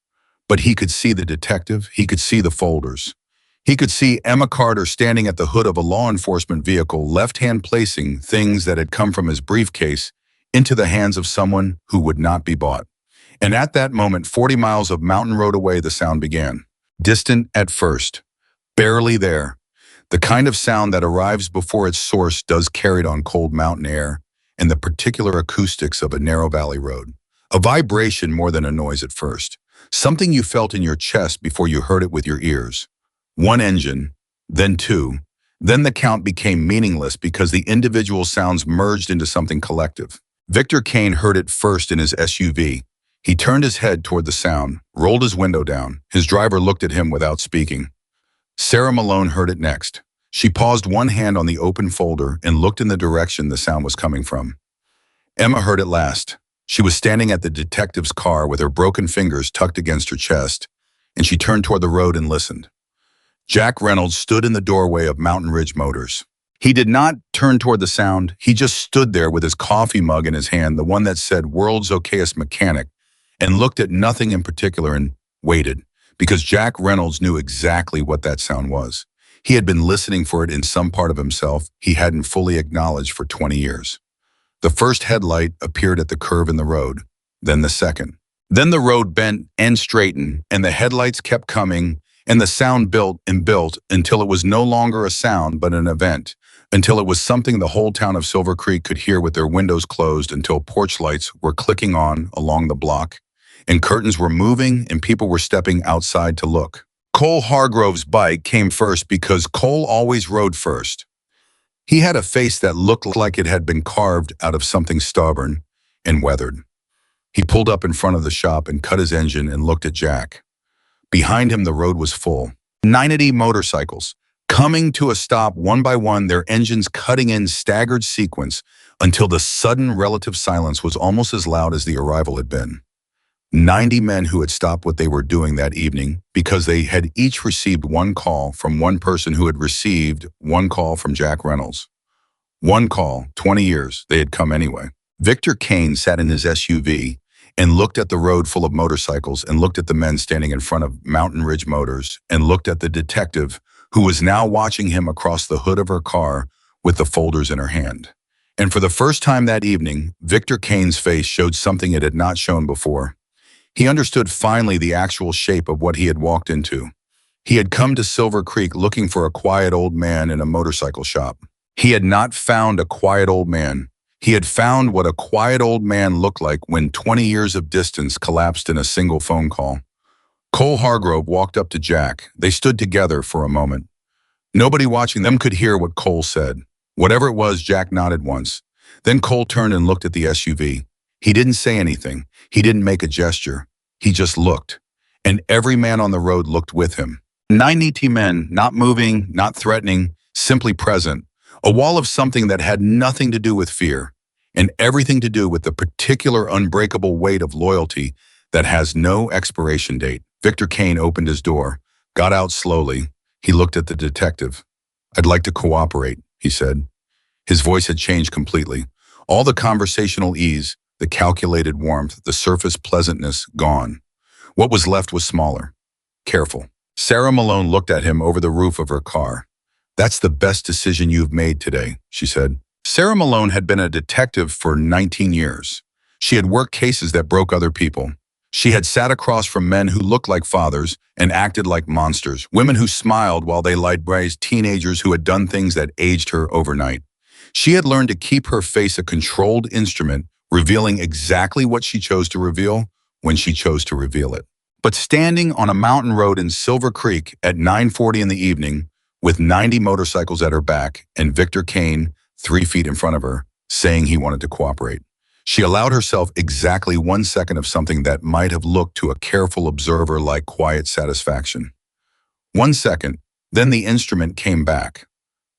but he could see the detective, he could see the folders. He could see Emma Carter standing at the hood of a law enforcement vehicle, left hand placing things that had come from his briefcase into the hands of someone who would not be bought. And at that moment, 40 miles of mountain road away, the sound began. Distant at first, barely there. The kind of sound that arrives before its source does, carried on cold mountain air and the particular acoustics of a narrow valley road. A vibration more than a noise at first. Something you felt in your chest before you heard it with your ears. 1 engine, then 2. Then the count became meaningless because the individual sounds merged into something collective. Victor Kane heard it first in his SUV. He turned his head toward the sound, rolled his window down. His driver looked at him without speaking. Sarah Malone heard it next. She paused, one hand on the open folder, and looked in the direction the sound was coming from. Emma heard it last. She was standing at the detective's car with her broken fingers tucked against her chest, and she turned toward the road and listened. Jack Reynolds stood in the doorway of Mountain Ridge Motors. He did not turn toward the sound. He just stood there with his coffee mug in his hand, the one that said "World's Okayest Mechanic," and looked at nothing in particular and waited, because Jack Reynolds knew exactly what that sound was. He had been listening for it in some part of himself he hadn't fully acknowledged for 20 years. The first headlight appeared at the curve in the road, then the second. Then the road bent and straightened, and the headlights kept coming, and the sound built and built until it was no longer a sound but an event, until it was something the whole town of Silver Creek could hear with their windows closed, until porch lights were clicking on along the block, and curtains were moving and people were stepping outside to look. Cole Hargrove's bike came first because Cole always rode first. He had a face that looked like it had been carved out of something stubborn and weathered. He pulled up in front of the shop and cut his engine and looked at Jack. Behind him, the road was full. 90 motorcycles, coming to a stop one by one, their engines cutting in staggered sequence until the sudden relative silence was almost as loud as the arrival had been. 90 men who had stopped what they were doing that evening because they had each received one call from one person who had received one call from Jack Reynolds. One call, 20 years, they had come anyway. Victor Kane sat in his SUV and looked at the road full of motorcycles and looked at the men standing in front of Mountain Ridge Motors and looked at the detective who was now watching him across the hood of her car with the folders in her hand. And for the first time that evening, Victor Kane's face showed something it had not shown before. He understood finally the actual shape of what he had walked into. He had come to Silver Creek looking for a quiet old man in a motorcycle shop. He had not found a quiet old man. He had found what a quiet old man looked like when 20 years of distance collapsed in a single phone call. Cole Hargrove walked up to Jack. They stood together for a moment. Nobody watching them could hear what Cole said. Whatever it was, Jack nodded once. Then Cole turned and looked at the SUV. He didn't say anything. He didn't make a gesture. He just looked. And every man on the road looked with him. 90 men, not moving, not threatening, simply present. A wall of something that had nothing to do with fear, and everything to do with the particular unbreakable weight of loyalty that has no expiration date. Victor Kane opened his door, got out slowly. He looked at the detective. "I'd like to cooperate," he said. His voice had changed completely. All the conversational ease, the calculated warmth, the surface pleasantness gone. What was left was smaller, careful. Sarah Malone looked at him over the roof of her car. "That's the best decision you've made today," she said. Sarah Malone had been a detective for 19 years. She had worked cases that broke other people. She had sat across from men who looked like fathers and acted like monsters, women who smiled while they lied, braised teenagers who had done things that aged her overnight. She had learned to keep her face a controlled instrument, revealing exactly what she chose to reveal when she chose to reveal it. But standing on a mountain road in Silver Creek at 9:40 in the evening, with 90 motorcycles at her back and Victor Kane 3 feet in front of her, saying he wanted to cooperate, she allowed herself exactly 1 second of something that might have looked to a careful observer like quiet satisfaction. 1 second, then the instrument came back.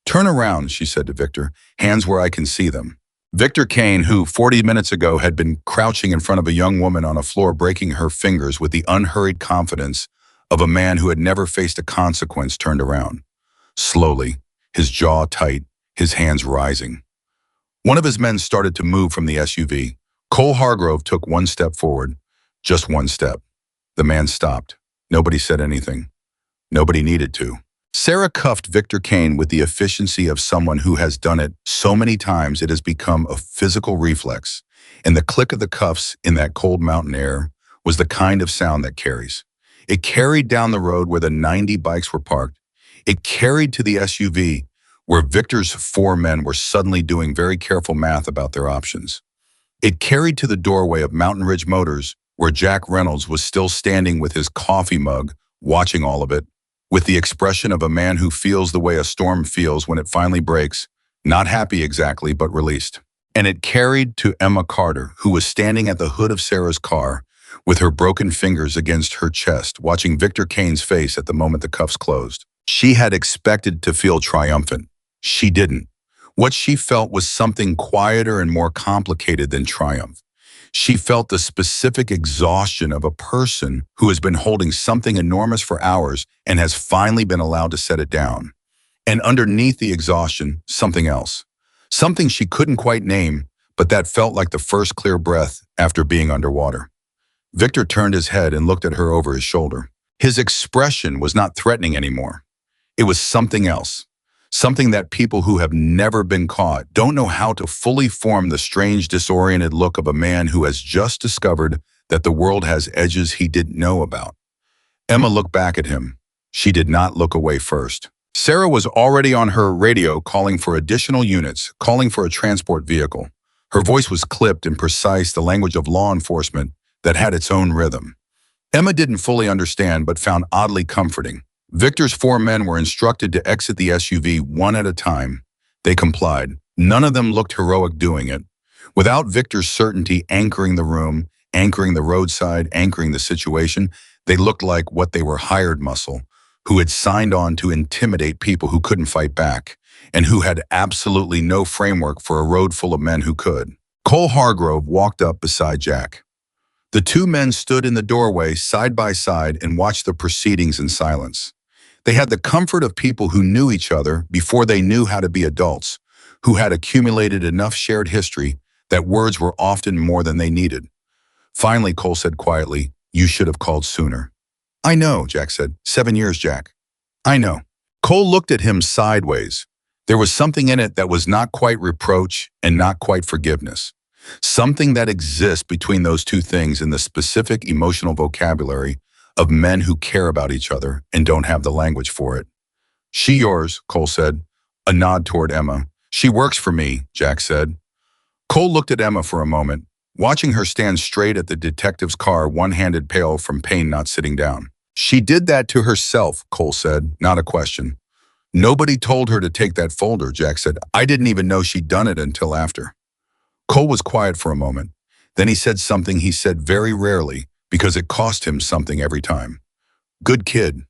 "Turn around," she said to Victor, "hands where I can see them." Victor Kane, who 40 minutes ago had been crouching in front of a young woman on a floor breaking her fingers with the unhurried confidence of a man who had never faced a consequence, turned around. Slowly, his jaw tight, his hands rising. One of his men started to move from the SUV. Cole Hargrove took 1 step forward, just 1 step. The man stopped. Nobody said anything. Nobody needed to. Sarah cuffed Victor Kane with the efficiency of someone who has done it so many times it has become a physical reflex, and the click of the cuffs in that cold mountain air was the kind of sound that carries. It carried down the road where the 90 bikes were parked. It carried to the SUV where Victor's 4 men were suddenly doing very careful math about their options. It carried to the doorway of Mountain Ridge Motors where Jack Reynolds was still standing with his coffee mug, watching all of it, with the expression of a man who feels the way a storm feels when it finally breaks, not happy exactly, but released. And it carried to Emma Carter, who was standing at the hood of Sarah's car, with her broken fingers against her chest, watching Victor Kane's face at the moment the cuffs closed. She had expected to feel triumphant. She didn't. What she felt was something quieter and more complicated than triumph. She felt the specific exhaustion of a person who has been holding something enormous for hours and has finally been allowed to set it down. And underneath the exhaustion, something else. Something she couldn't quite name, but that felt like the first clear breath after being underwater. Victor turned his head and looked at her over his shoulder. His expression was not threatening anymore. It was something else. Something that people who have never been caught don't know how to fully form the strange, disoriented look of a man who has just discovered that the world has edges he didn't know about. Emma looked back at him. She did not look away first. Sarah was already on her radio calling for additional units, calling for a transport vehicle. Her voice was clipped and precise, the language of law enforcement that had its own rhythm. Emma didn't fully understand but found oddly comforting. Victor's 4 men were instructed to exit the SUV one at a time. They complied. None of them looked heroic doing it. Without Victor's certainty anchoring the room, anchoring the roadside, anchoring the situation, they looked like what they were hired muscle, who had signed on to intimidate people who couldn't fight back, and who had absolutely no framework for a road full of men who could. Cole Hargrove walked up beside Jack. The 2 men stood in the doorway side by side and watched the proceedings in silence. They had the comfort of people who knew each other before they knew how to be adults, who had accumulated enough shared history that words were often more than they needed. Finally, Cole said quietly, "You should have called sooner." "I know," Jack said. 7 years, Jack. "I know." Cole looked at him sideways. There was something in it that was not quite reproach and not quite forgiveness. Something that exists between those two things in the specific emotional vocabulary of men who care about each other and don't have the language for it. "She yours," Cole said, a nod toward Emma. "She works for me," Jack said. Cole looked at Emma for a moment, watching her stand straight at the detective's car, one-handed, pale from pain, not sitting down. "She did that to herself," Cole said, not a question. "Nobody told her to take that folder," Jack said. "I didn't even know she'd done it until after." Cole was quiet for a moment. Then he said something he said very rarely, because it cost him something every time. "Good kid."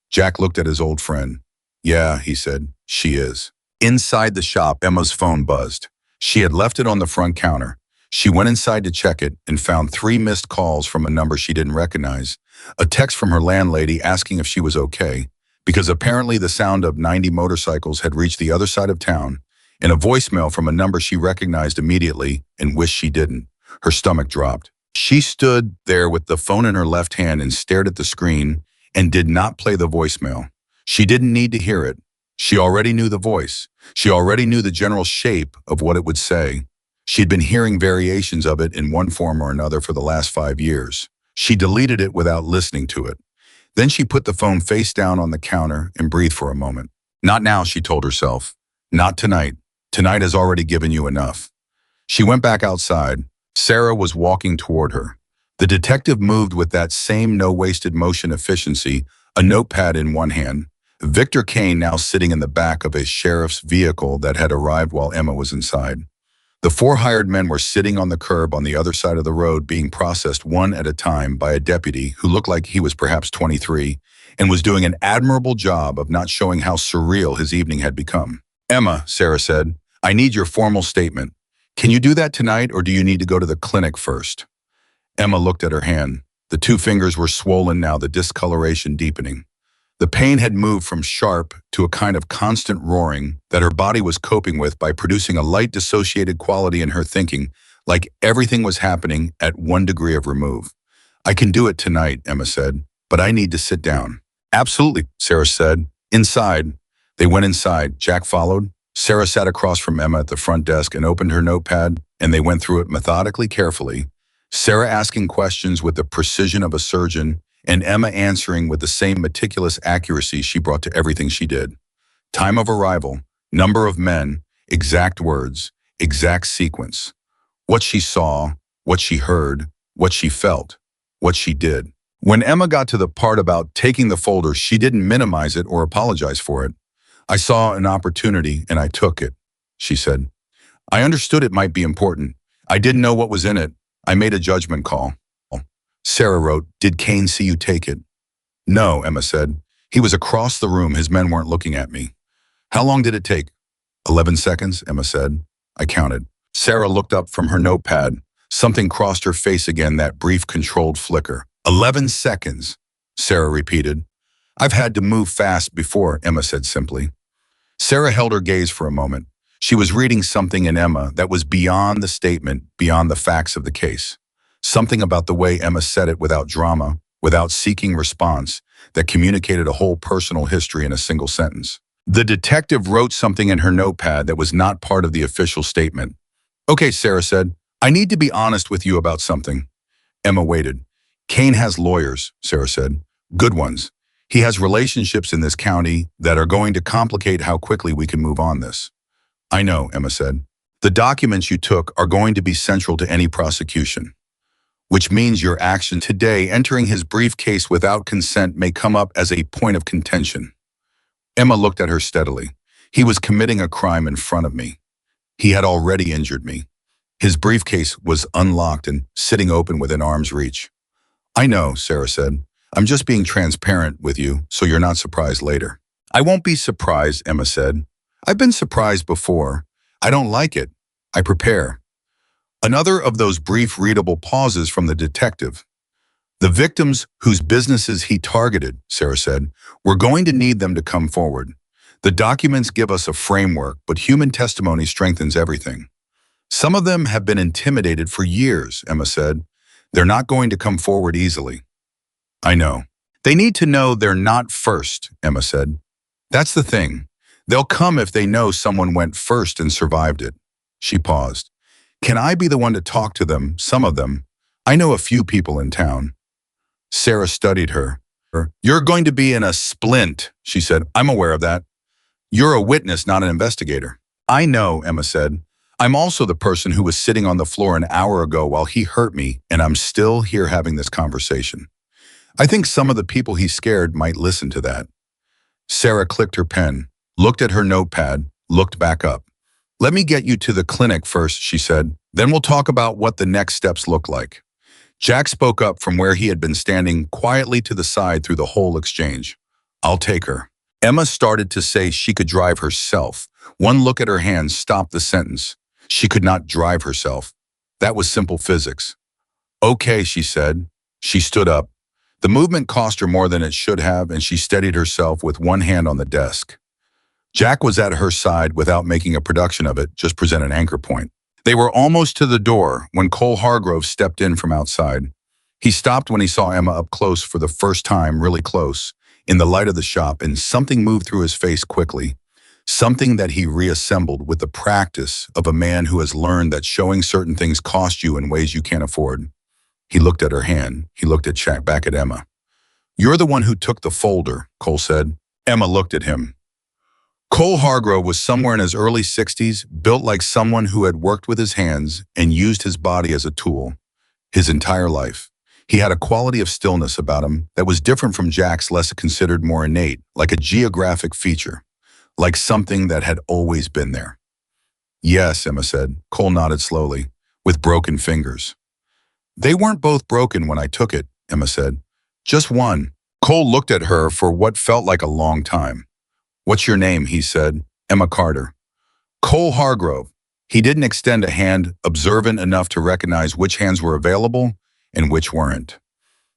Jack looked at his old friend. "Yeah," he said, "she is." Inside the shop, Emma's phone buzzed. She had left it on the front counter. She went inside to check it and found 3 missed calls from a number she didn't recognize, a text from her landlady asking if she was okay, because apparently the sound of 90 motorcycles had reached the other side of town, and a voicemail from a number she recognized immediately and wished she didn't. Her stomach dropped. She stood there with the phone in her left hand and stared at the screen and did not play the voicemail. She didn't need to hear it. She already knew the voice. She already knew the general shape of what it would say. She'd been hearing variations of it in one form or another for the last 5 years. She deleted it without listening to it. Then she put the phone face down on the counter and breathed for a moment. "Not now," she told herself. "Not tonight. Tonight has already given you enough." She went back outside. Sarah was walking toward her. The detective moved with that same no-wasted motion efficiency, a notepad in one hand. Victor Kane now sitting in the back of a sheriff's vehicle that had arrived while Emma was inside. The 4 hired men were sitting on the curb on the other side of the road, being processed one at a time by a deputy who looked like he was perhaps 23 and was doing an admirable job of not showing how surreal his evening had become. "Emma," Sarah said, "I need your formal statement. Can you do that tonight, or do you need to go to the clinic first?" Emma looked at her hand. The 2 fingers were swollen now, the discoloration deepening. The pain had moved from sharp to a kind of constant roaring that her body was coping with by producing a light dissociated quality in her thinking, like everything was happening at 1 degree of remove. "I can do it tonight," Emma said, "but I need to sit down." "Absolutely," Sarah said. "Inside." They went inside. Jack followed. Sarah sat across from Emma at the front desk and opened her notepad, and they went through it methodically, carefully. Sarah asking questions with the precision of a surgeon, and Emma answering with the same meticulous accuracy she brought to everything she did. Time of arrival, number of men, exact words, exact sequence. What she saw, what she heard, what she felt, what she did. When Emma got to the part about taking the folder, she didn't minimize it or apologize for it. "I saw an opportunity and I took it," she said. "I understood it might be important. I didn't know what was in it. I made a judgment call." Sarah wrote, "Did Kane see you take it?" "No," Emma said. "He was across the room. His men weren't looking at me." "How long did it take?" 11 seconds, Emma said. "I counted." Sarah looked up from her notepad. Something crossed her face again, that brief controlled flicker. 11 seconds, Sarah repeated. I've had to move fast before, Emma said simply. Sarah held her gaze for a moment. She was reading something in Emma that was beyond the statement, beyond the facts of the case. Something about the way Emma said it without drama, without seeking response, that communicated a whole personal history in a single sentence. The detective wrote something in her notepad that was not part of the official statement. Okay, Sarah said, I need to be honest with you about something. Emma waited. Kane has lawyers, Sarah said. Good ones. He has relationships in this county that are going to complicate how quickly we can move on this. I know, Emma said. The documents you took are going to be central to any prosecution, which means your action today entering his briefcase without consent may come up as a point of contention. Emma looked at her steadily. He was committing a crime in front of me. He had already injured me. His briefcase was unlocked and sitting open within arm's reach. I know, Sarah said. I'm just being transparent with you so you're not surprised later. I won't be surprised, Emma said. I've been surprised before. I don't like it. I prepare. Another of those brief readable pauses from the detective. The victims whose businesses he targeted, Sarah said, we're going to need them to come forward. The documents give us a framework, but human testimony strengthens everything. Some of them have been intimidated for years, Emma said. They're not going to come forward easily. I know. They need to know they're not first, Emma said. That's the thing. They'll come if they know someone went first and survived it. She paused. Can I be the one to talk to them, some of them? I know a few people in town. Sarah studied her. You're going to be in a splint, she said. I'm aware of that. You're a witness, not an investigator. I know, Emma said. I'm also the person who was sitting on the floor an hour ago while he hurt me, and I'm still here having this conversation. I think some of the people he scared might listen to that. Sarah clicked her pen, looked at her notepad, looked back up. Let me get you to the clinic first, she said. Then we'll talk about what the next steps look like. Jack spoke up from where he had been standing quietly to the side through the whole exchange. I'll take her. Emma started to say she could drive herself. One look at her hands stopped the sentence. She could not drive herself. That was simple physics. Okay, she said. She stood up. The movement cost her more than it should have, and she steadied herself with one hand on the desk. Jack was at her side without making a production of it, just present an anchor point. They were almost to the door when Cole Hargrove stepped in from outside. He stopped when he saw Emma up close for the first time, really close, in the light of the shop, and something moved through his face quickly. Something that he reassembled with the practice of a man who has learned that showing certain things cost you in ways you can't afford. He looked at her hand. He looked at Jack, back at Emma. You're the one who took the folder, Cole said. Emma looked at him. Cole Hargrove was somewhere in his early 60s, built like someone who had worked with his hands and used his body as a tool. His entire life. He had a quality of stillness about him that was different from Jack's, less considered, more innate, like a geographic feature, like something that had always been there. Yes, Emma said. Cole nodded slowly, with broken fingers. They weren't both broken when I took it, Emma said. Just one. Cole looked at her for what felt like a long time. What's your name, he said. Emma Carter. Cole Hargrove. He didn't extend a hand observant enough to recognize which hands were available and which weren't.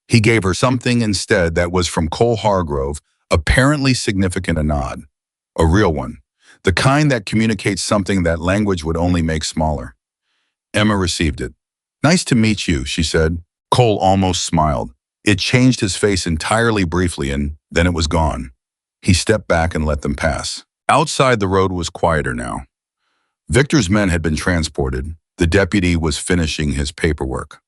He gave her something instead that was from Cole Hargrove, apparently significant, a nod. A real one. The kind that communicates something that language would only make smaller. Emma received it. Nice to meet you, she said. Cole almost smiled. It changed his face entirely briefly, and then it was gone. He stepped back and let them pass. Outside, the road was quieter now. Victor's men had been transported. The deputy was finishing his paperwork.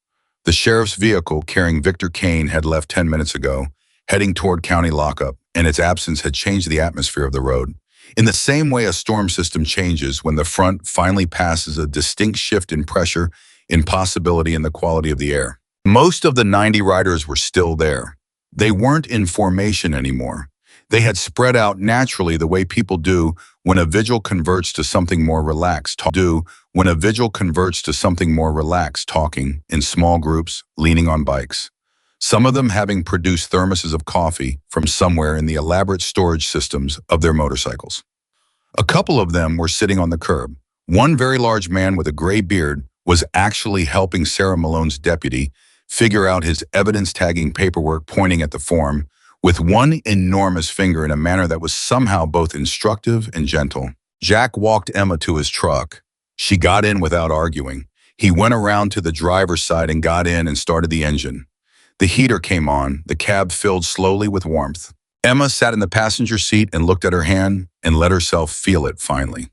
The sheriff's vehicle carrying Victor Kane had left 10 minutes ago, heading toward county lockup, and its absence had changed the atmosphere of the road. In the same way a storm system changes when the front finally passes, a distinct shift in pressure, in possibility, in the quality of the air. Most of the 90 riders were still there. They weren't in formation anymore. They had spread out naturally, the way people do when a vigil converts to something more relaxed. Talking in small groups, leaning on bikes. Some of them having produced thermoses of coffee from somewhere in the elaborate storage systems of their motorcycles. A couple of them were sitting on the curb. One very large man with a gray beard was actually helping Sarah Malone's deputy figure out his evidence-tagging paperwork pointing at the form with one enormous finger in a manner that was somehow both instructive and gentle. Jack walked Emma to his truck. She got in without arguing. He went around to the driver's side and got in and started the engine. The heater came on. The cab filled slowly with warmth. Emma sat in the passenger seat and looked at her hand and let herself feel it finally.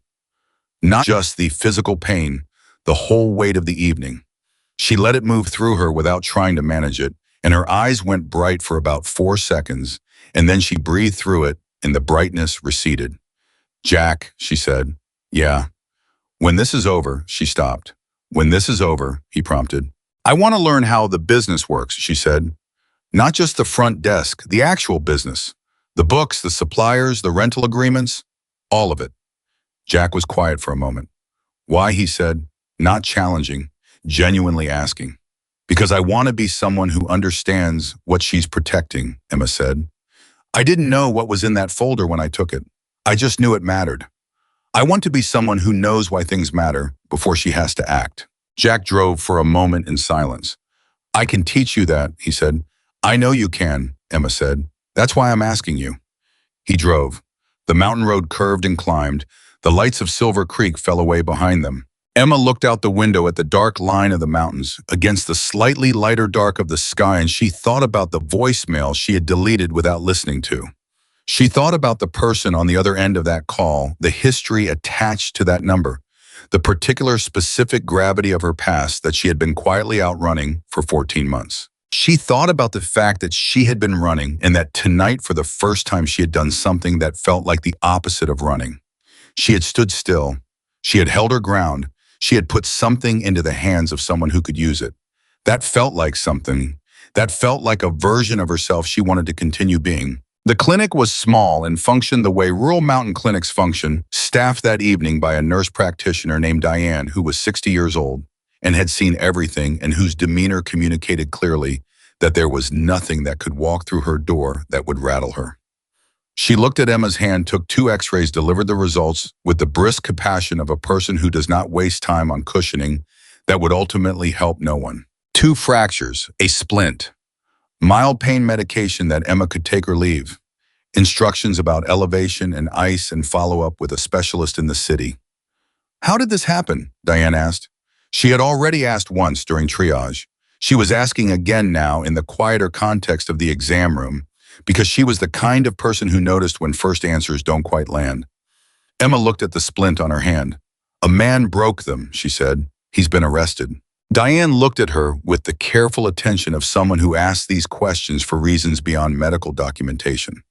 Not just the physical pain, the whole weight of the evening. She let it move through her without trying to manage it, and her eyes went bright for about 4 seconds, and then she breathed through it, and the brightness receded. "Jack," she said. "Yeah." "When this is over," she stopped. "When this is over," he prompted. "I want to learn how the business works," she said. "Not just the front desk, the actual business. The books, the suppliers, the rental agreements, all of it." Jack was quiet for a moment. "Why?" he said, not challenging, genuinely asking. "Because I want to be someone who understands what she's protecting," Emma said. "I didn't know what was in that folder when I took it. I just knew it mattered. I want to be someone who knows why things matter before she has to act." Jack drove for a moment in silence. "I can teach you that," he said. "I know you can," Emma said. "That's why I'm asking you." He drove. The mountain road curved and climbed. The lights of Silver Creek fell away behind them. Emma looked out the window at the dark line of the mountains against the slightly lighter dark of the sky, and she thought about the voicemail she had deleted without listening to. She thought about the person on the other end of that call, the history attached to that number, the particular specific gravity of her past that she had been quietly outrunning for 14 months. She thought about the fact that she had been running and that tonight for the first time she had done something that felt like the opposite of running. She had stood still. She had held her ground. She had put something into the hands of someone who could use it. That felt like something. That felt like a version of herself she wanted to continue being. The clinic was small and functioned the way rural mountain clinics function, staffed that evening by a nurse practitioner named Diane, who was 60 years old and had seen everything and whose demeanor communicated clearly that there was nothing that could walk through her door that would rattle her. She looked at Emma's hand, took 2 x-rays, delivered the results with the brisk compassion of a person who does not waste time on cushioning that would ultimately help no one. 2 fractures, a splint, mild pain medication that Emma could take or leave, instructions about elevation and ice, and follow-up with a specialist in the city. "How did this happen?" Diane asked. She had already asked once during triage. She was asking again now in the quieter context of the exam room, because she was the kind of person who noticed when first answers don't quite land. Emma looked at the splint on her hand. "A man broke them," she said. "He's been arrested." Diane looked at her with the careful attention of someone who asks these questions for reasons beyond medical documentation.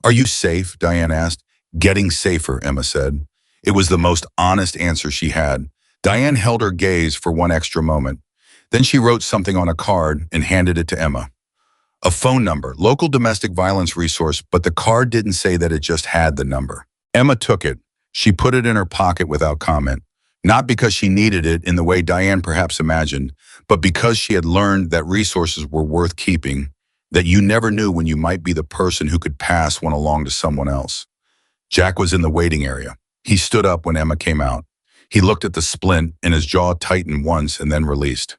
"Are you safe?" Diane asked. "Getting safer," Emma said. It was the most honest answer she had. Diane held her gaze for one extra moment. Then she wrote something on a card and handed it to Emma. A phone number, local domestic violence resource, but the card didn't say that, it just had the number. Emma took it. She put it in her pocket without comment, not because she needed it in the way Diane perhaps imagined, but because she had learned that resources were worth keeping, that you never knew when you might be the person who could pass one along to someone else. Jack was in the waiting area. He stood up when Emma came out. He looked at the splint and his jaw tightened once and then released.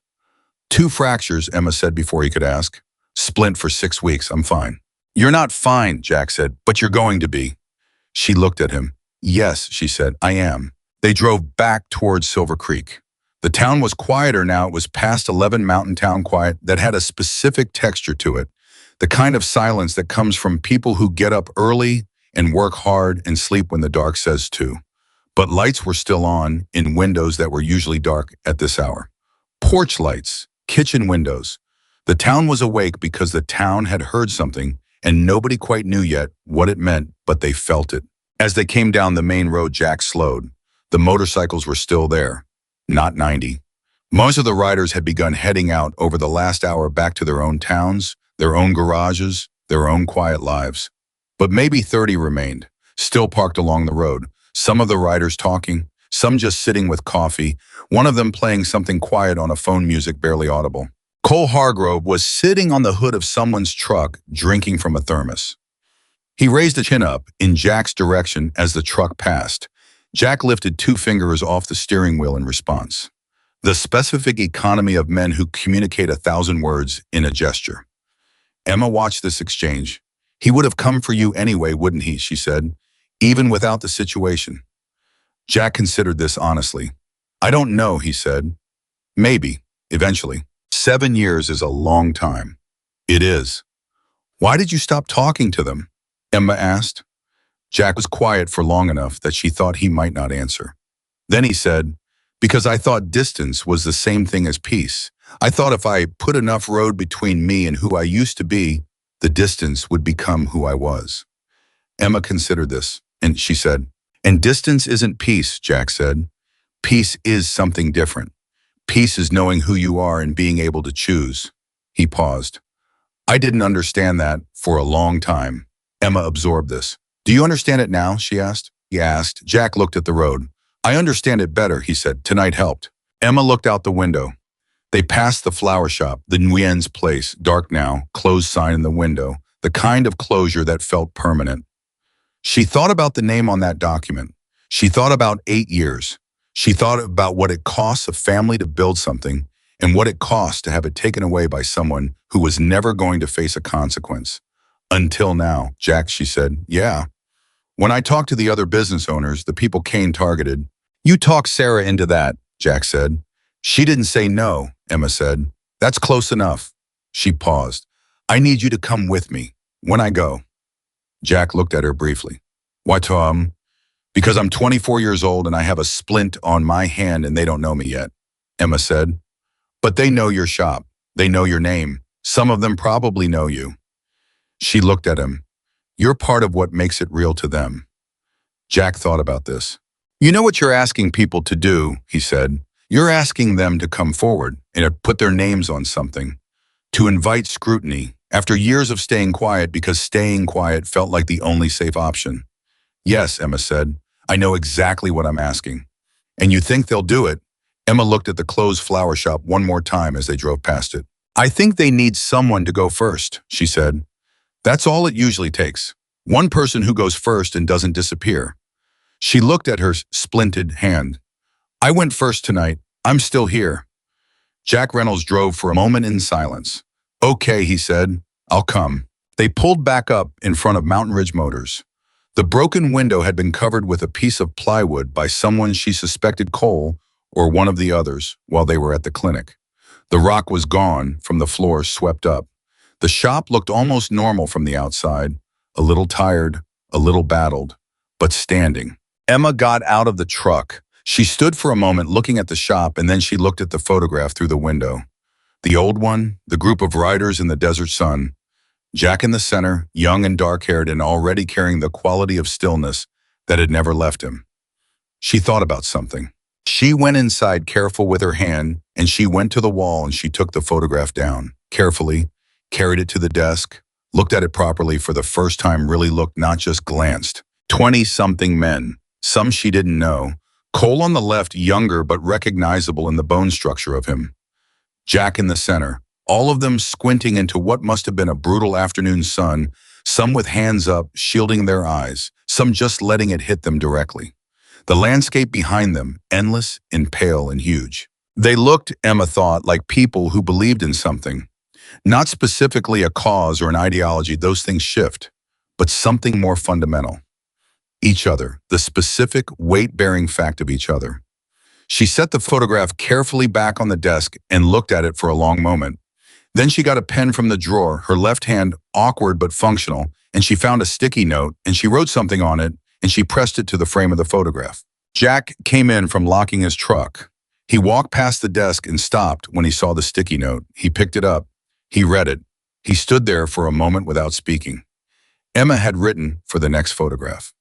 2 fractures, Emma said before he could ask. "Splint for 6 weeks, I'm fine." "You're not fine," Jack said, "but you're going to be." She looked at him. "Yes," she said, "I am." They drove back towards Silver Creek. The town was quieter now. It was past 11 mountain town quiet that had a specific texture to it, the kind of silence that comes from people who get up early and work hard and sleep when the dark says to. But lights were still on in windows that were usually dark at this hour. Porch lights, kitchen windows. The town was awake because the town had heard something, and nobody quite knew yet what it meant, but they felt it. As they came down the main road, Jack slowed. The motorcycles were still there, not 90. Most of the riders had begun heading out over the last hour back to their own towns, their own garages, their own quiet lives. But maybe 30 remained, still parked along the road, some of the riders talking, some just sitting with coffee, one of them playing something quiet on a phone, music barely audible. Cole Hargrove was sitting on the hood of someone's truck, drinking from a thermos. He raised a chin up in Jack's direction as the truck passed. Jack lifted 2 fingers off the steering wheel in response. The specific economy of men who communicate 1,000 words in a gesture. Emma watched this exchange. He would have come for you anyway, wouldn't he, she said, even without the situation. Jack considered this honestly. I don't know, he said. Maybe, eventually. 7 years is a long time. It is. Why did you stop talking to them? Emma asked. Jack was quiet for long enough that she thought he might not answer. Then he said, because I thought distance was the same thing as peace. I thought if I put enough road between me and who I used to be, the distance would become who I was. Emma considered this, and she said, and distance isn't peace, Jack said. Peace is something different. Peace is knowing who you are and being able to choose. He paused. I didn't understand that for a long time. Emma absorbed this. Do you understand it now? She asked. He asked. Jack looked at the road. I understand it better, he said. Tonight helped. Emma looked out the window. They passed the flower shop, the Nguyen's place, dark now, closed sign in the window, the kind of closure that felt permanent. She thought about the name on that document. She thought about 8 years. She thought about what it costs a family to build something and what it costs to have it taken away by someone who was never going to face a consequence. Until now, Jack, she said, yeah. When I talked to the other business owners, the people Kane targeted, you talked Sarah into that, Jack said. She didn't say no, Emma said. That's close enough. She paused. I need you to come with me. When I go. Jack looked at her briefly. Why, Tom? Because I'm 24 years old and I have a splint on my hand and they don't know me yet, Emma said. But they know your shop. They know your name. Some of them probably know you. She looked at him. You're part of what makes it real to them. Jack thought about this. You know what you're asking people to do, he said. You're asking them to come forward and to put their names on something, to invite scrutiny after years of staying quiet because staying quiet felt like the only safe option. Yes, Emma said. I know exactly what I'm asking. And you think they'll do it? Emma looked at the closed flower shop one more time as they drove past it. I think they need someone to go first, she said. That's all it usually takes. One person who goes first and doesn't disappear. She looked at her splinted hand. I went first tonight. I'm still here. Jack Reynolds drove for a moment in silence. Okay, he said. I'll come. They pulled back up in front of Mountain Ridge Motors. The broken window had been covered with a piece of plywood by someone she suspected Cole or one of the others while they were at the clinic. The rock was gone from the floor swept up. The shop looked almost normal from the outside, a little tired, a little battled, but standing. Emma got out of the truck. She stood for a moment looking at the shop and then she looked at the photograph through the window. The old one, the group of riders in the desert sun. Jack in the center, young and dark-haired and already carrying the quality of stillness that had never left him. She thought about something. She went inside careful with her hand and she went to the wall and she took the photograph down, carefully, carried it to the desk, looked at it properly for the first time, really looked, not just glanced. 20-something men, some she didn't know. Cole on the left, younger but recognizable in the bone structure of him. Jack in the center, all of them squinting into what must have been a brutal afternoon sun, some with hands up, shielding their eyes, some just letting it hit them directly. The landscape behind them, endless and pale and huge. They looked, Emma thought, like people who believed in something. Not specifically a cause or an ideology, those things shift, but something more fundamental. Each other, the specific weight-bearing fact of each other. She set the photograph carefully back on the desk and looked at it for a long moment. Then she got a pen from the drawer, her left hand awkward but functional, and she found a sticky note and she wrote something on it and she pressed it to the frame of the photograph. Jack came in from locking his truck. He walked past the desk and stopped when he saw the sticky note. He picked it up. He read it. He stood there for a moment without speaking. Emma had written for the next photograph.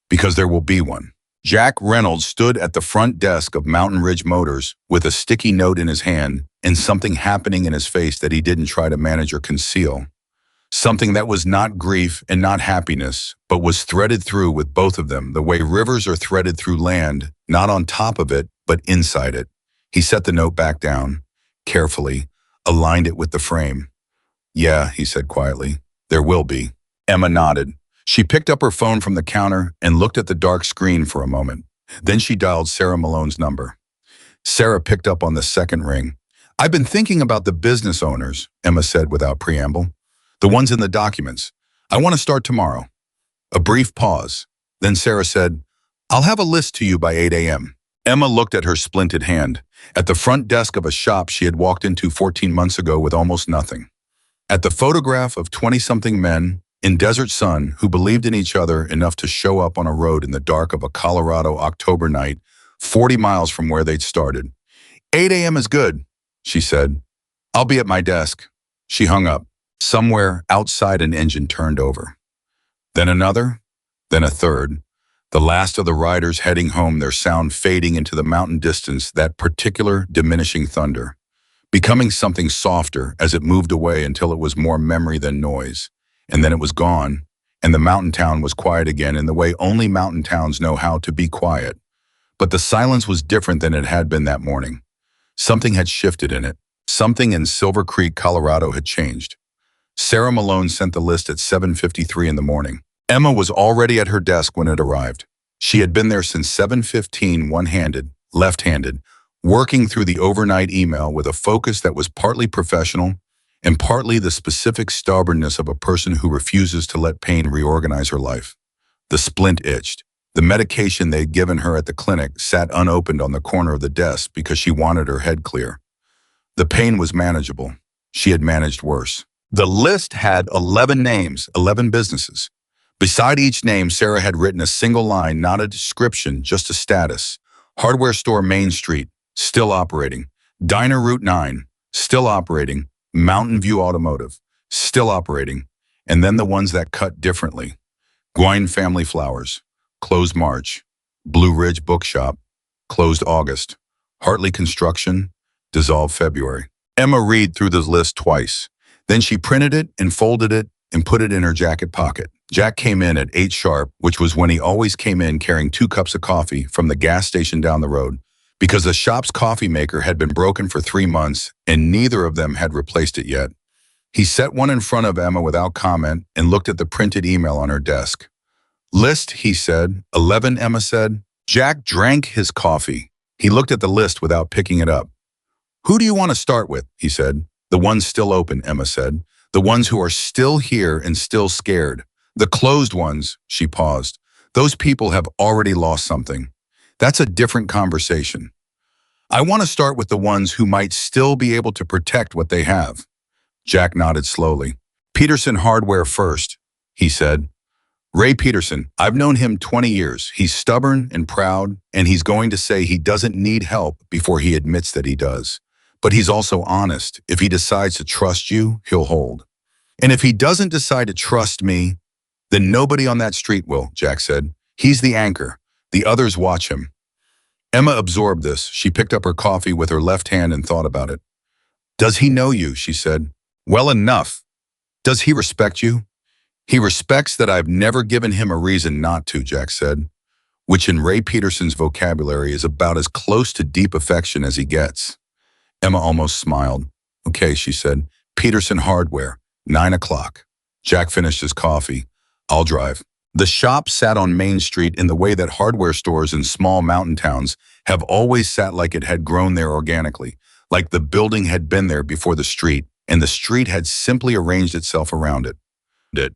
Because there will be one. Jack Reynolds stood at the front desk of Mountain Ridge Motors with a sticky note in his hand and something happening in his face that he didn't try to manage or conceal. Something that was not grief and not happiness, but was threaded through with both of them, the way rivers are threaded through land, not on top of it, but inside it. He set the note back down, carefully, aligned it with the frame. Yeah, he said quietly, there will be. Emma nodded. She picked up her phone from the counter and looked at the dark screen for a moment. Then she dialed Sarah Malone's number. Sarah picked up on the second ring. I've been thinking about the business owners, Emma said without preamble. The ones in the documents. I want to start tomorrow. A brief pause. Then Sarah said, I'll have a list to you by 8 a.m. Emma looked at her splinted hand, at the front desk of a shop she had walked into 14 months ago with almost nothing. At the photograph of 20-something men in desert sun who believed in each other enough to show up on a road in the dark of a Colorado October night, 40 miles from where they'd started. 8 a.m. is good, she said. I'll be at my desk. She hung up. Somewhere outside an engine turned over. Then another, then a third. The last of the riders heading home, their sound fading into the mountain distance, that particular diminishing thunder, becoming something softer as it moved away until it was more memory than noise. And then it was gone, and the mountain town was quiet again in the way only mountain towns know how to be quiet. But the silence was different than it had been that morning. Something had shifted in it. Something in Silver Creek, Colorado had changed. Sarah Malone sent the list at 7:53 in the morning. Emma was already at her desk when it arrived. She had been there since 7:15, one-handed, left-handed, working through the overnight email with a focus that was partly professional and partly the specific stubbornness of a person who refuses to let pain reorganize her life. The splint itched. The medication they'd given her at the clinic sat unopened on the corner of the desk because she wanted her head clear. The pain was manageable. She had managed worse. The list had 11 names, 11 businesses. Beside each name, Sarah had written a single line, not a description, just a status. Hardware store Main Street, still operating. Diner Route 9, still operating. Mountain View Automotive, still operating. And then the ones that cut differently. Gwine Family Flowers, closed March. Blue Ridge Bookshop, closed August. Hartley Construction, dissolved February. Emma read through the list twice. Then she printed it and folded it and put it in her jacket pocket. Jack came in at 8 sharp, which was when he always came in carrying 2 cups of coffee from the gas station down the road, because the shop's coffee maker had been broken for 3 months and neither of them had replaced it yet. He set one in front of Emma without comment and looked at the printed email on her desk. List, he said. 11, Emma said. Jack drank his coffee. He looked at the list without picking it up. Who do you want to start with? He said. The ones still open, Emma said. The ones who are still here and still scared. The closed ones, she paused. Those people have already lost something. That's a different conversation. I want to start with the ones who might still be able to protect what they have. Jack nodded slowly. Peterson Hardware first, he said. Ray Peterson, I've known him 20 years. He's stubborn and proud, and he's going to say he doesn't need help before he admits that he does. But he's also honest. If he decides to trust you, he'll hold. And if he doesn't decide to trust me, then nobody on that street will, Jack said. He's the anchor. The others watch him. Emma absorbed this. She picked up her coffee with her left hand and thought about it. Does he know you? She said. Well enough. Does he respect you? He respects that I've never given him a reason not to, Jack said, which in Ray Peterson's vocabulary is about as close to deep affection as he gets. Emma almost smiled. Okay, she said. Peterson Hardware, 9 o'clock. Jack finished his coffee. I'll drive. The shop sat on Main Street in the way that hardware stores in small mountain towns have always sat, like it had grown there organically, like the building had been there before the street, and the street had simply arranged itself around it.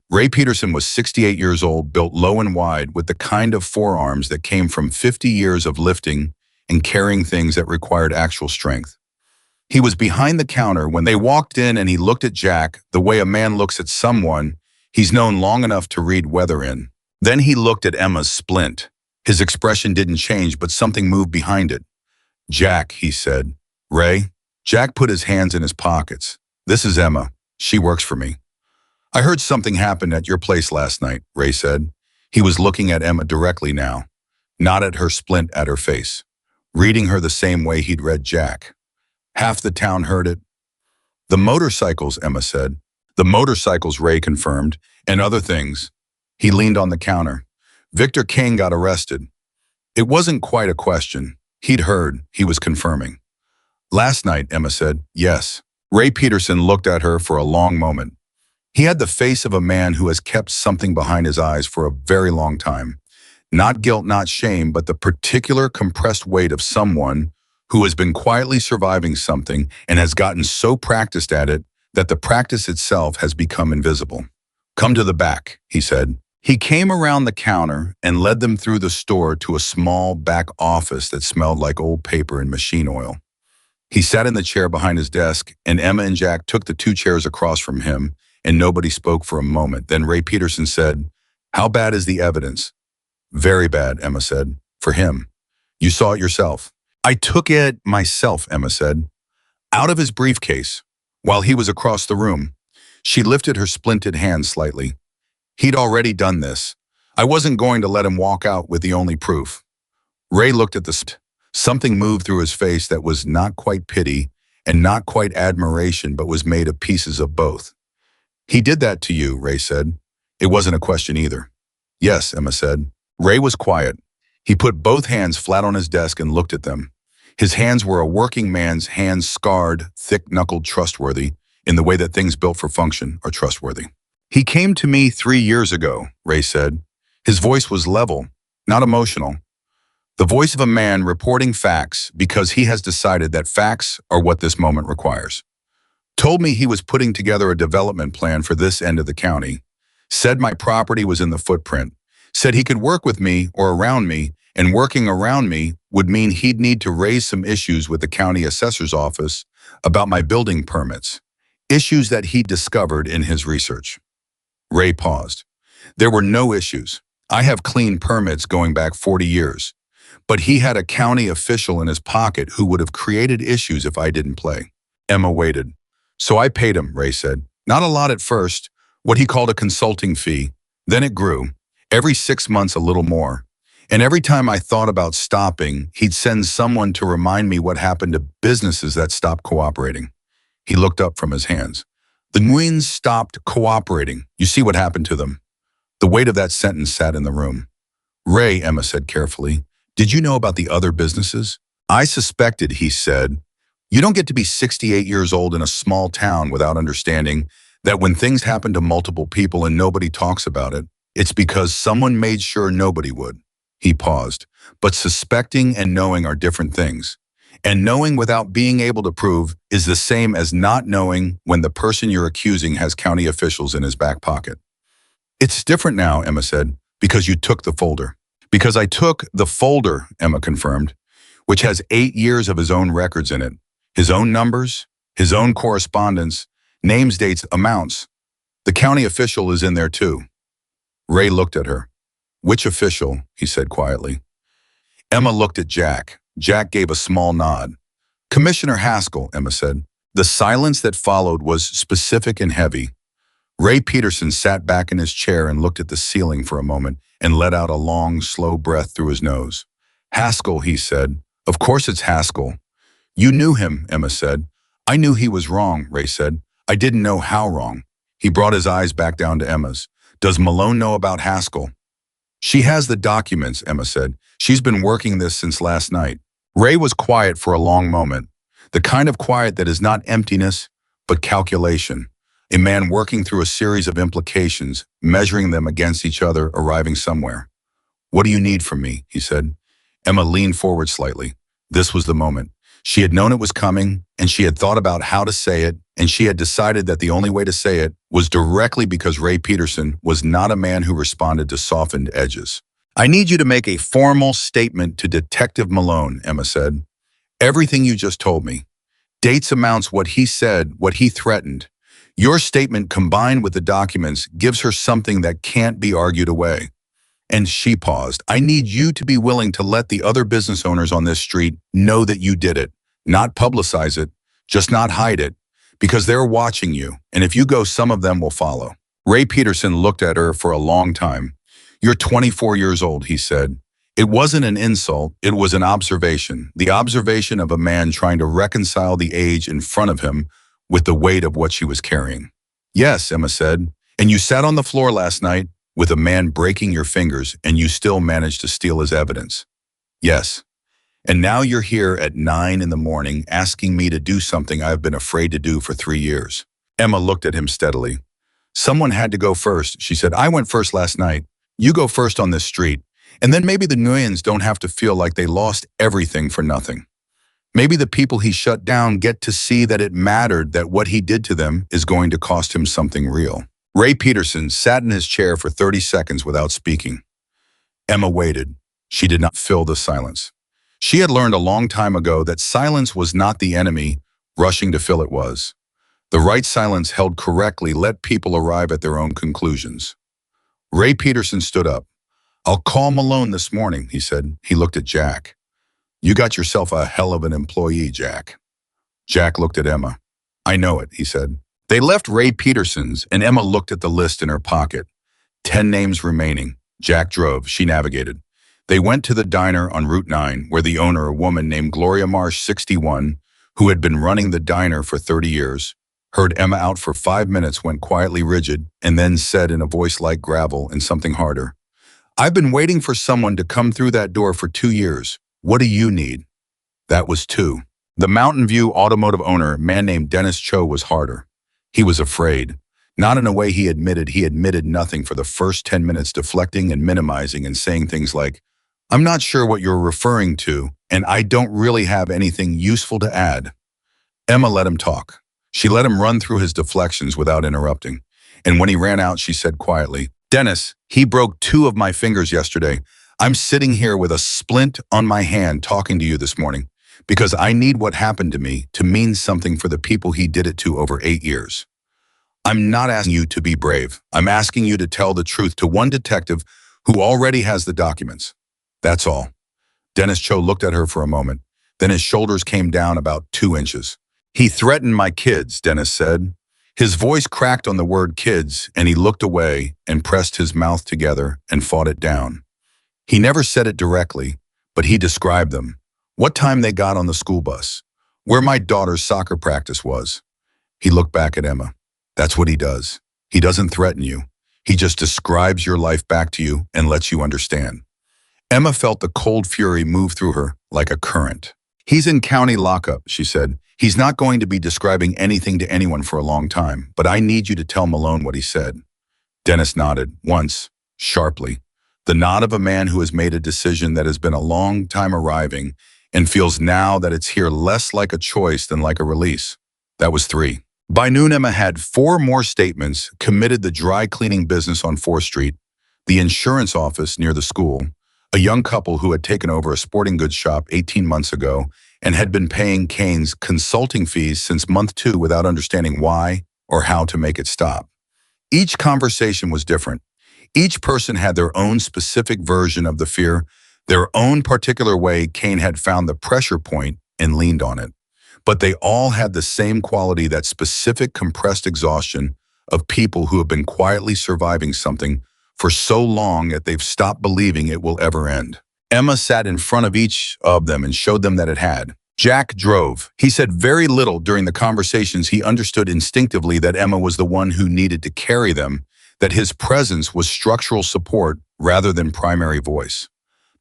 Ray Peterson was 68 years old, built low and wide, with the kind of forearms that came from 50 years of lifting and carrying things that required actual strength. He was behind the counter when they walked in, and he looked at Jack the way a man looks at someone he's known long enough to read weather in. Then he looked at Emma's splint. His expression didn't change, but something moved behind it. Jack, he said. Ray? Jack put his hands in his pockets. This is Emma. She works for me. I heard something happened at your place last night, Ray said. He was looking at Emma directly now, not at her splint, at her face, reading her the same way he'd read Jack. Half the town heard it. The motorcycles, Emma said. The motorcycles, Ray confirmed, and other things. He leaned on the counter. Victor Kane got arrested. It wasn't quite a question. He'd heard. He was confirming. Last night, Emma said. Yes. Ray Peterson looked at her for a long moment. He had the face of a man who has kept something behind his eyes for a very long time. Not guilt, not shame, but the particular compressed weight of someone who has been quietly surviving something and has gotten so practiced at it that the practice itself has become invisible. "Come to the back," he said. He came around the counter and led them through the store to a small back office that smelled like old paper and machine oil. He sat in the chair behind his desk, and Emma and Jack took the two chairs across from him, and nobody spoke for a moment. Then Ray Peterson said, "How bad is the evidence?" "Very bad," Emma said. "For him. You saw it yourself." "I took it myself," Emma said, "out of his briefcase, while he was across the room." She lifted her splinted hand slightly. "He'd already done this. I wasn't going to let him walk out with the only proof." Ray looked at something moved through his face that was not quite pity and not quite admiration, but was made of pieces of both. "He did that to you," Ray said. It wasn't a question either. "Yes," Emma said. Ray was quiet. He put both hands flat on his desk and looked at them. His hands were a working man's hands, scarred, thick-knuckled, trustworthy, in the way that things built for function are trustworthy. "He came to me 3 years ago," Ray said. His voice was level, not emotional. The voice of a man reporting facts because he has decided that facts are what this moment requires. "Told me he was putting together a development plan for this end of the county. Said my property was in the footprint. Said he could work with me or around me, and working around me would mean he'd need to raise some issues with the county assessor's office about my building permits. Issues that he'd discovered in his research." Ray paused. "There were no issues. I have clean permits going back 40 years. But he had a county official in his pocket who would have created issues if I didn't play." Emma waited. "So I paid him," Ray said. "Not a lot at first, what he called a consulting fee. Then it grew. Every 6 months a little more. And every time I thought about stopping, he'd send someone to remind me what happened to businesses that stopped cooperating." He looked up from his hands. "The Nguyen's stopped cooperating. You see what happened to them." The weight of that sentence sat in the room. "Ray," Emma said carefully, "did you know about the other businesses?" "I suspected," he said. "You don't get to be 68 years old in a small town without understanding that when things happen to multiple people and nobody talks about it, it's because someone made sure nobody would." He paused. "But suspecting and knowing are different things. And knowing without being able to prove is the same as not knowing when the person you're accusing has county officials in his back pocket." "It's different now," Emma said, "because you took the folder." "Because I took the folder," Emma confirmed, "which has 8 years of his own records in it. His own numbers, his own correspondence, names, dates, amounts. The county official is in there too." Ray looked at her. "Which official?" he said quietly. Emma looked at Jack. Jack gave a small nod. "Commissioner Haskell," Emma said. The silence that followed was specific and heavy. Ray Peterson sat back in his chair and looked at the ceiling for a moment and let out a long, slow breath through his nose. "Haskell," he said. "Of course it's Haskell." "You knew him," Emma said. "I knew he was wrong," Ray said. "I didn't know how wrong." He brought his eyes back down to Emma's. "Does Malone know about Haskell?" "She has the documents," Emma said. "She's been working this since last night." Ray was quiet for a long moment. The kind of quiet that is not emptiness, but calculation. A man working through a series of implications, measuring them against each other, arriving somewhere. "What do you need from me?" he said. Emma leaned forward slightly. This was the moment. She had known it was coming, and she had thought about how to say it, and she had decided that the only way to say it was directly, because Ray Peterson was not a man who responded to softened edges. "I need you to make a formal statement to Detective Malone," Emma said. "Everything you just told me. Dates, amounts, what he said, what he threatened. Your statement combined with the documents gives her something that can't be argued away." And she paused. "I need you to be willing to let the other business owners on this street know that you did it. Not publicize it, just not hide it, because they're watching you, and if you go, some of them will follow." Ray Peterson looked at her for a long time. "You're 24 years old," he said. It wasn't an insult, it was an observation. The observation of a man trying to reconcile the age in front of him with the weight of what she was carrying. "Yes," Emma said. "And you sat on the floor last night with a man breaking your fingers, and you still managed to steal his evidence." "Yes. And now you're here at 9 in the morning asking me to do something I've been afraid to do for 3 years." Emma looked at him steadily. "Someone had to go first," she said. "I went first last night. You go first on this street. And then maybe the Nguyens don't have to feel like they lost everything for nothing. Maybe the people he shut down get to see that it mattered, that what he did to them is going to cost him something real. Ray Peterson sat in his chair for 30 seconds without speaking. Emma waited. She did not fill the silence. She had learned a long time ago that silence was not the enemy, rushing to fill it was. The right silence held correctly let people arrive at their own conclusions. Ray Peterson stood up. "I'll call Malone this morning," he said. He looked at Jack. "You got yourself a hell of an employee, Jack." Jack looked at Emma. "I know it," he said. They left Ray Peterson's, and Emma looked at the list in her pocket. 10 names remaining. Jack drove. She navigated. They went to the diner on Route 9, where the owner, a woman named Gloria Marsh, 61, who had been running the diner for 30 years, heard Emma out for 5 minutes, went quietly rigid, and then said in a voice like gravel and something harder, "I've been waiting for someone to come through that door for 2 years. What do you need?" That was 2. The Mountain View automotive owner, a man named Dennis Cho, was harder. He was afraid. Not in a way he admitted nothing for the first 10 minutes, deflecting and minimizing and saying things like, "I'm not sure what you're referring to, and I don't really have anything useful to add." Emma let him talk. She let him run through his deflections without interrupting. And when he ran out, she said quietly, "Dennis, he broke 2 of my fingers yesterday. I'm sitting here with a splint on my hand talking to you this morning because I need what happened to me to mean something for the people he did it to over 8 years. I'm not asking you to be brave. I'm asking you to tell the truth to one detective who already has the documents. That's all." Dennis Cho looked at her for a moment. Then his shoulders came down about 2 inches. "He threatened my kids," Dennis said. His voice cracked on the word kids, and he looked away and pressed his mouth together and fought it down. He never said it directly, but he described them. What time they got on the school bus. Where my daughter's soccer practice was. He looked back at Emma. "That's what he does. He doesn't threaten you. He just describes your life back to you and lets you understand." Emma felt the cold fury move through her like a current. "He's in county lockup," she said. "He's not going to be describing anything to anyone for a long time, but I need you to tell Malone what he said." Dennis nodded, once, sharply. The nod of a man who has made a decision that has been a long time arriving and feels now that it's here less like a choice than like a release. That was 3. By noon, Emma had 4 more statements, committed the dry cleaning business on 4th Street, the insurance office near the school, a young couple who had taken over a sporting goods shop 18 months ago and had been paying Kane's consulting fees since month 2 without understanding why or how to make it stop. Each conversation was different. Each person had their own specific version of the fear, their own particular way Kane had found the pressure point and leaned on it. But they all had the same quality, that specific compressed exhaustion of people who have been quietly surviving something for so long that they've stopped believing it will ever end. Emma sat in front of each of them and showed them that it had. Jack drove. He said very little during the conversations. He understood instinctively that Emma was the one who needed to carry them, that his presence was structural support rather than primary voice.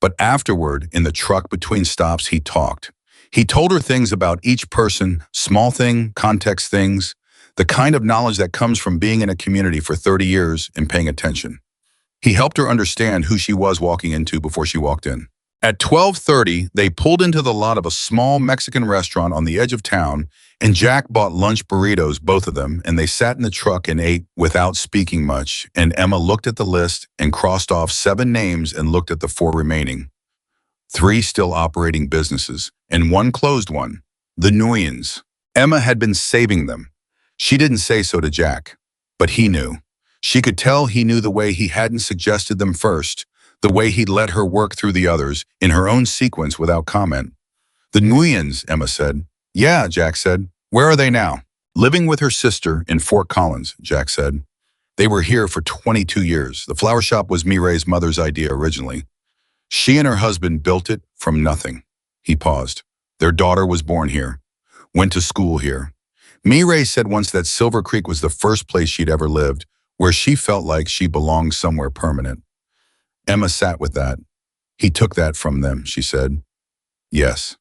But afterward, in the truck between stops, he talked. He told her things about each person, small thing, context things, the kind of knowledge that comes from being in a community for 30 years and paying attention. He helped her understand who she was walking into before she walked in. At 12:30, they pulled into the lot of a small Mexican restaurant on the edge of town, and Jack bought lunch burritos, both of them, and they sat in the truck and ate without speaking much, and Emma looked at the list and crossed off 7 names and looked at the 4 remaining. 3 still operating businesses, and 1 closed one. The Nguyens. Emma had been saving them. She didn't say so to Jack, but he knew. She could tell he knew the way he hadn't suggested them first, the way he'd let her work through the others in her own sequence without comment. "The Nguyens," Emma said. "Yeah," Jack said. "Where are they now?" "Living with her sister in Fort Collins," Jack said. "They were here for 22 years. The flower shop was Mireille's mother's idea originally. She and her husband built it from nothing." He paused. "Their daughter was born here, went to school here. Mireille said once that Silver Creek was the first place she'd ever lived, where she felt like she belonged somewhere permanent." Emma sat with that. "He took that from them," she said. "Yes.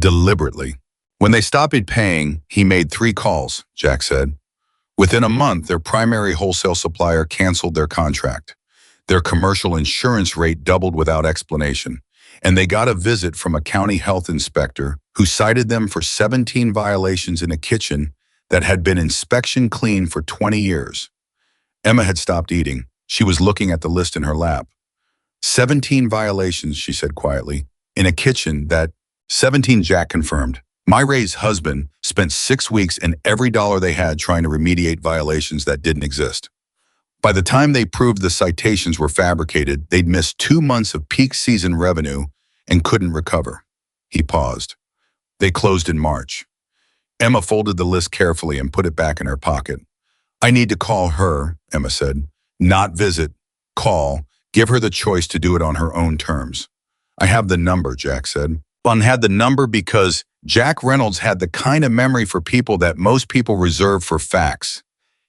Deliberately. When they stopped paying, he made 3 calls," Jack said. "Within a month, their primary wholesale supplier canceled their contract. Their commercial insurance rate doubled without explanation. and they got a visit from a county health inspector who cited them for 17 violations in a kitchen that had been inspection clean for 20 years. Emma had stopped eating. She was looking at the list in her lap. 17 violations, she said quietly, in a kitchen that 17, Jack confirmed. Myray's husband spent 6 weeks and every dollar they had trying to remediate violations that didn't exist. By the time they proved the citations were fabricated, they'd missed 2 months of peak season revenue and couldn't recover. He paused. They closed in March. Emma folded the list carefully and put it back in her pocket. I need to call her, Emma said. Not visit. Call. Give her the choice to do it on her own terms. I have the number, Jack said. Bun had the number because Jack Reynolds had the kind of memory for people that most people reserve for facts.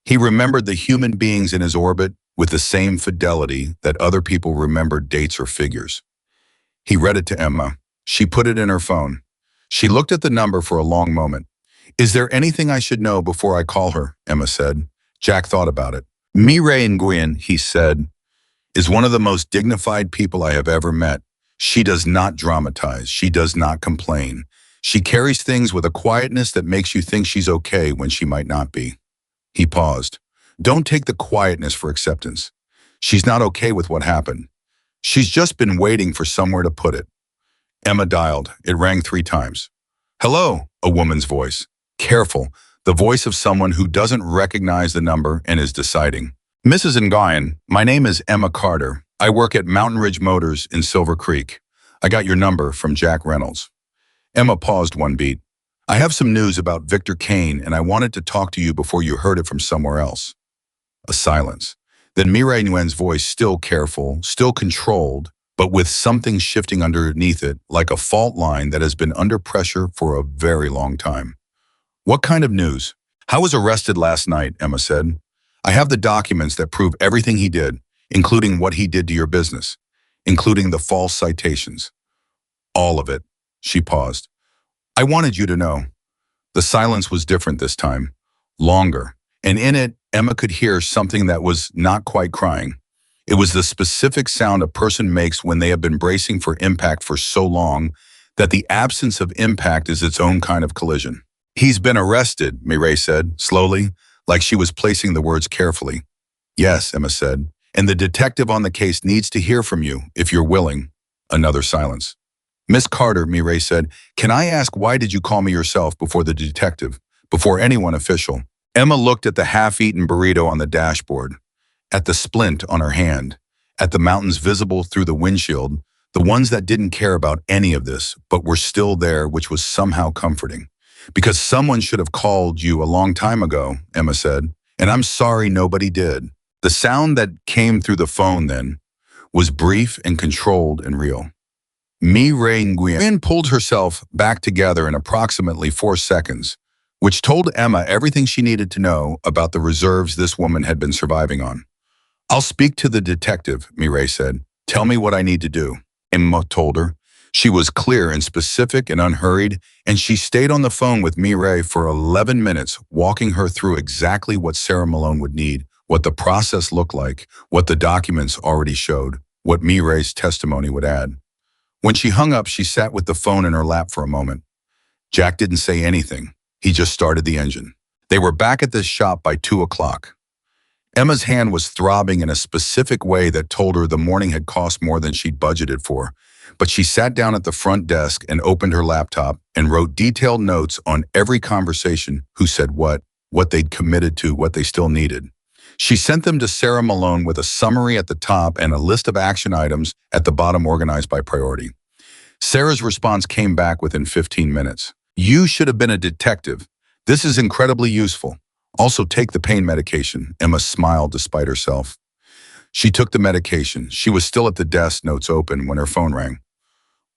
He remembered the human beings in his orbit with the same fidelity that other people remembered dates or figures. He read it to Emma. She put it in her phone. She looked at the number for a long moment. Is there anything I should know before I call her? Emma said. Jack thought about it. Mireille Nguyen, he said, is one of the most dignified people I have ever met. She does not dramatize. She does not complain. She carries things with a quietness that makes you think she's okay when she might not be. He paused. Don't take the quietness for acceptance. She's not okay with what happened. She's just been waiting for somewhere to put it. Emma dialed. It rang 3 times. Hello, a woman's voice. Careful, the voice of someone who doesn't recognize the number and is deciding. Mrs. Nguyen, my name is Emma Carter. I work at Mountain Ridge Motors in Silver Creek. I got your number from Jack Reynolds. Emma paused 1 beat. I have some news about Victor Kane, and I wanted to talk to you before you heard it from somewhere else. A silence. Then Mireille Nguyen's voice, still careful, still controlled, but with something shifting underneath it, like a fault line that has been under pressure for a very long time. What kind of news? I was arrested last night, Emma said. I have the documents that prove everything he did, including what he did to your business, including the false citations. All of it. She paused. I wanted you to know. The silence was different this time, longer, and in it, Emma could hear something that was not quite crying. It was the specific sound a person makes when they have been bracing for impact for so long that the absence of impact is its own kind of collision. He's been arrested, Mireille said, slowly, like she was placing the words carefully. Yes, Emma said, and the detective on the case needs to hear from you, if you're willing. Another silence. Miss Carter, Mireille said, can I ask why did you call me yourself before the detective, before anyone official? Emma looked at the half-eaten burrito on the dashboard, at the splint on her hand, at the mountains visible through the windshield, the ones that didn't care about any of this, but were still there, which was somehow comforting. Because someone should have called you a long time ago, Emma said, and I'm sorry nobody did. The sound that came through the phone then was brief and controlled and real. Mireille Nguyen pulled herself back together in approximately 4 seconds, which told Emma everything she needed to know about the reserves this woman had been surviving on. I'll speak to the detective, Mireille said. Tell me what I need to do. Emma told her. She was clear and specific and unhurried, and she stayed on the phone with Mireille for 11 minutes, walking her through exactly what Sarah Malone would need, what the process looked like, what the documents already showed, what Mireille's testimony would add. When she hung up, she sat with the phone in her lap for a moment. Jack didn't say anything. He just started the engine. They were back at this shop by 2 o'clock. Emma's hand was throbbing in a specific way that told her the morning had cost more than she'd budgeted for. But she sat down at the front desk and opened her laptop and wrote detailed notes on every conversation, who said what they'd committed to, what they still needed. She sent them to Sarah Malone with a summary at the top and a list of action items at the bottom organized by priority. Sarah's response came back within 15 minutes. You should have been a detective. This is incredibly useful. Also take the pain medication. Emma smiled despite herself. She took the medication. She was still at the desk, notes open, when her phone rang.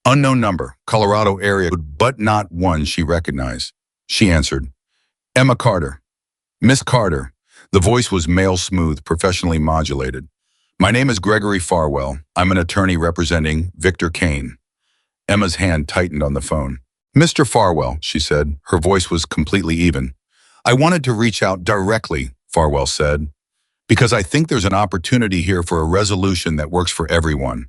Unknown number, Colorado area, but not one she recognized. She answered. Emma Carter. Miss Carter. The voice was male smooth, professionally modulated. My name is Gregory Farwell. I'm an attorney representing Victor Kane. Emma's hand tightened on the phone. Mr. Farwell, she said. Her voice was completely even. I wanted to reach out directly, Farwell said, because I think there's an opportunity here for a resolution that works for everyone.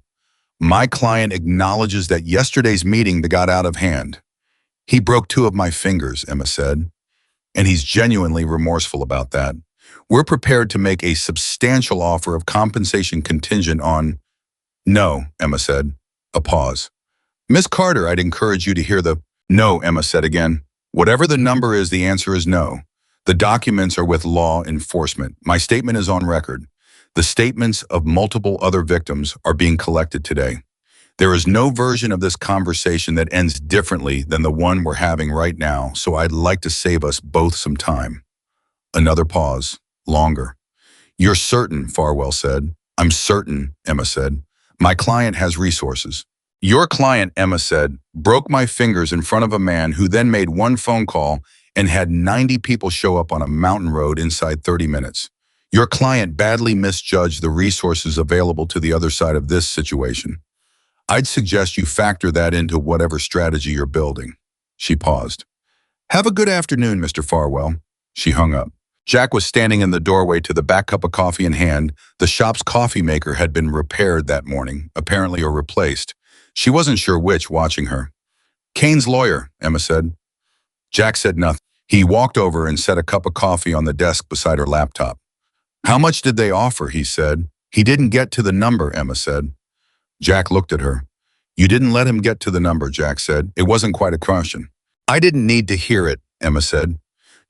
My client acknowledges that yesterday's meeting got out of hand. He broke two of my fingers, Emma said, and he's genuinely remorseful about that. We're prepared to make a substantial offer of compensation contingent on... No, Emma said. A pause. Miss Carter, I'd encourage you to hear the... No, Emma said again. Whatever the number is, the answer is no. The documents are with law enforcement. My statement is on record. The statements of multiple other victims are being collected today. There is no version of this conversation that ends differently than the one we're having right now, so I'd like to save us both some time. Another pause. Longer. You're certain, Farwell said. I'm certain, Emma said. My client has resources. Your client, Emma said, broke my fingers in front of a man who then made one phone call and had 90 people show up on a mountain road inside 30 minutes. Your client badly misjudged the resources available to the other side of this situation. I'd suggest you factor that into whatever strategy you're building. She paused. Have a good afternoon, Mr. Farwell. She hung up. Jack was standing in the doorway to the back cup of coffee in hand. The shop's coffee maker had been repaired that morning, apparently, or replaced. She wasn't sure which, watching her. Kane's lawyer, Emma said. Jack said nothing. He walked over and set a cup of coffee on the desk beside her laptop. How much did they offer, he said. He didn't get to the number, Emma said. Jack looked at her. You didn't let him get to the number, Jack said. It wasn't quite a question. I didn't need to hear it, Emma said.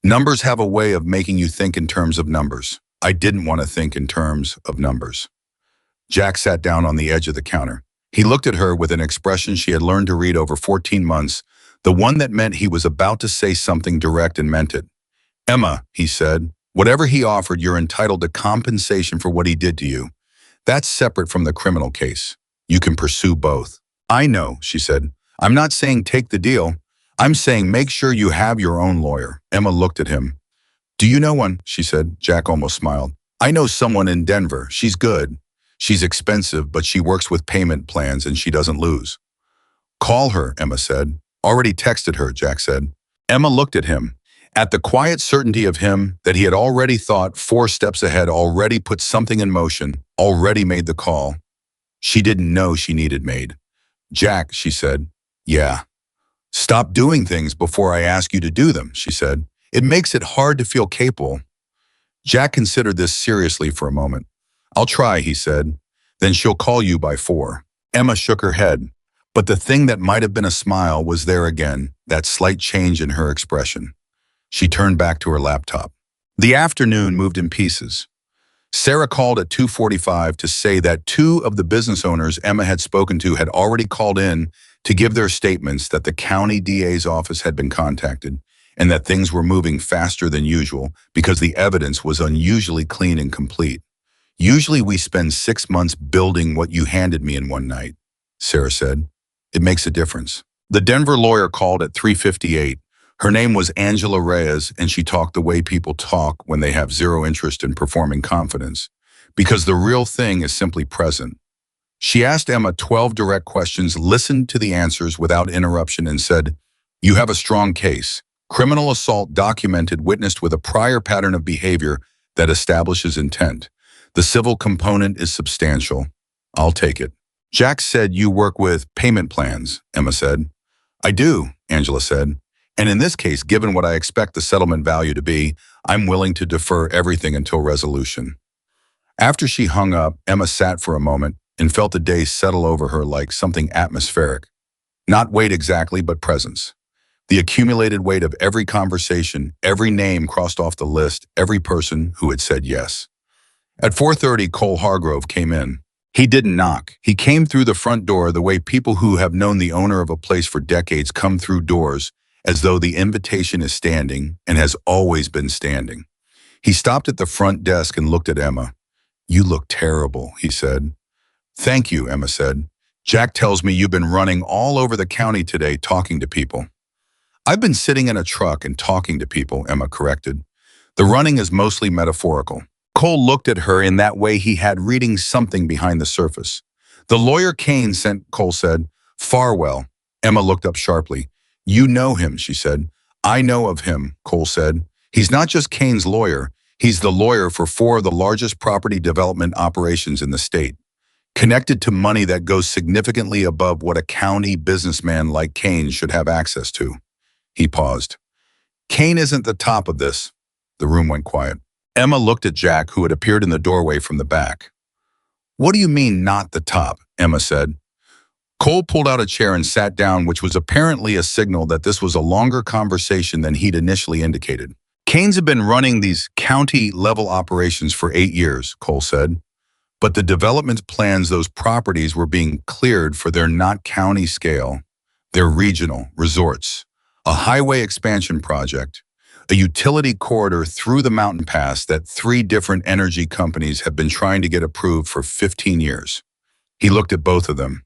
Numbers have a way of making you think in terms of numbers. I didn't want to think in terms of numbers. Jack sat down on the edge of the counter. He looked at her with an expression she had learned to read over 14 months, the one that meant he was about to say something direct and meant it. Emma, he said, whatever he offered, you're entitled to compensation for what he did to you. That's separate from the criminal case. You can pursue both. I know, she said. I'm not saying take the deal. I'm saying make sure you have your own lawyer. Emma looked at him. Do you know one? She said. Jack almost smiled. I know someone in Denver. She's good. She's expensive, but she works with payment plans and she doesn't lose. Call her, Emma said. Already texted her, Jack said. Emma looked at him. At the quiet certainty of him that he had already thought 4 steps ahead, already put something in motion, already made the call. She didn't know she needed made. Jack, she said. Yeah. Stop doing things before I ask you to do them, she said. It makes it hard to feel capable. Jack considered this seriously for a moment. I'll try, he said. Then she'll call you by 4. Emma shook her head. But the thing that might have been a smile was there again, that slight change in her expression. She turned back to her laptop. The afternoon moved in pieces. Sarah called at 2:45 to say that 2 of the business owners Emma had spoken to had already called in to give their statements that the county DA's office had been contacted and that things were moving faster than usual because the evidence was unusually clean and complete. Usually we spend 6 months building what you handed me in one night, Sarah said. It makes a difference. The Denver lawyer called at 3:58. Her name was Angela Reyes, and she talked the way people talk when they have zero interest in performing confidence, because the real thing is simply present. She asked Emma 12 direct questions, listened to the answers without interruption, and said, You have a strong case. Criminal assault documented, witnessed with a prior pattern of behavior that establishes intent. The civil component is substantial. I'll take it. Jack said you work with payment plans, Emma said. I do, Angela said. And in this case, given what I expect the settlement value to be, I'm willing to defer everything until resolution. After she hung up, Emma sat for a moment and felt the day settle over her like something atmospheric. Not weight exactly, but presence. The accumulated weight of every conversation, every name crossed off the list, every person who had said yes. At 4:30, Cole Hargrove came in. He didn't knock. He came through the front door the way people who have known the owner of a place for decades come through doors, as though the invitation is standing and has always been standing. He stopped at the front desk and looked at Emma. You look terrible, he said. Thank you, Emma said. Jack tells me you've been running all over the county today talking to people. I've been sitting in a truck and talking to people, Emma corrected. The running is mostly metaphorical. Cole looked at her in that way he had reading something behind the surface. The lawyer Kane sent, Cole said. Farwell. Emma looked up sharply. You know him, she said. I know of him, Cole said. He's not just Kane's lawyer. He's the lawyer for 4 of the largest property development operations in the state. connected to money that goes significantly above what a county businessman like Kane should have access to. He paused. Kane isn't the top of this. The room went quiet. Emma looked at Jack, who had appeared in the doorway from the back. What do you mean, not the top? Emma said. Cole pulled out a chair and sat down, which was apparently a signal that this was a longer conversation than he'd initially indicated. Kane's have been running these county-level operations for 8 years, Cole said. But the development plans, those properties were being cleared for their not county scale, their regional resorts, a highway expansion project, a utility corridor through the mountain pass that 3 different energy companies have been trying to get approved for 15 years. He looked at both of them.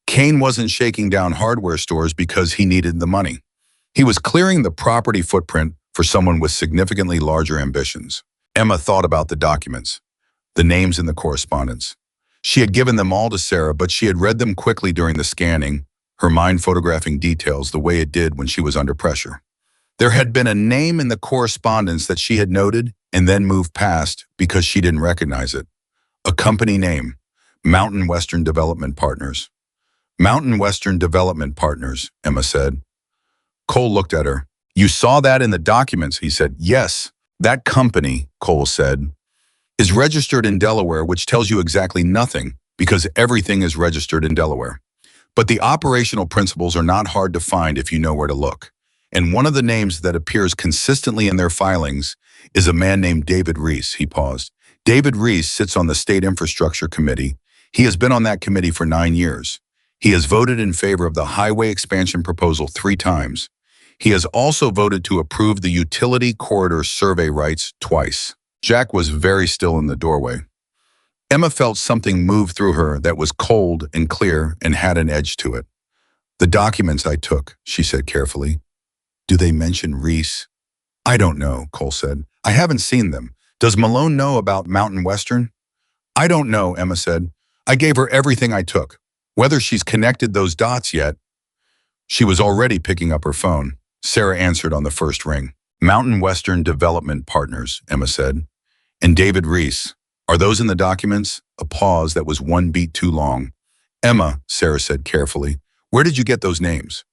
Kane wasn't shaking down hardware stores because he needed the money. He was clearing the property footprint for someone with significantly larger ambitions. Emma thought about the documents, the names in the correspondence. She had given them all to Sarah, but she had read them quickly during the scanning, her mind photographing details the way it did when she was under pressure. There had been a name in the correspondence that she had noted and then moved past because she didn't recognize it. A company name, Mountain Western Development Partners. Mountain Western Development Partners, Emma said. Cole looked at her. You saw that in the documents, he said. Yes, that company, Cole said, is registered in Delaware, which tells you exactly nothing because everything is registered in Delaware. But the operational principles are not hard to find if you know where to look. And one of the names that appears consistently in their filings is a man named David Reese. He paused. David Reese sits on the State Infrastructure Committee. He has been on that committee for 9 years. He has voted in favor of the highway expansion proposal 3 times. He has also voted to approve the utility corridor survey rights twice. Jack was very still in the doorway. Emma felt something move through her that was cold and clear and had an edge to it. The documents I took, she said carefully. Do they mention Reese? I don't know, Cole said. I haven't seen them. Does Malone know about Mountain Western? I don't know, Emma said. I gave her everything I took. Whether she's connected those dots yet. She was already picking up her phone. Sarah answered on the first ring. Mountain Western Development Partners, Emma said. And David Reese. Are those in the documents? A pause that was 1 beat too long. Emma, Sarah said carefully. Where did you get those names?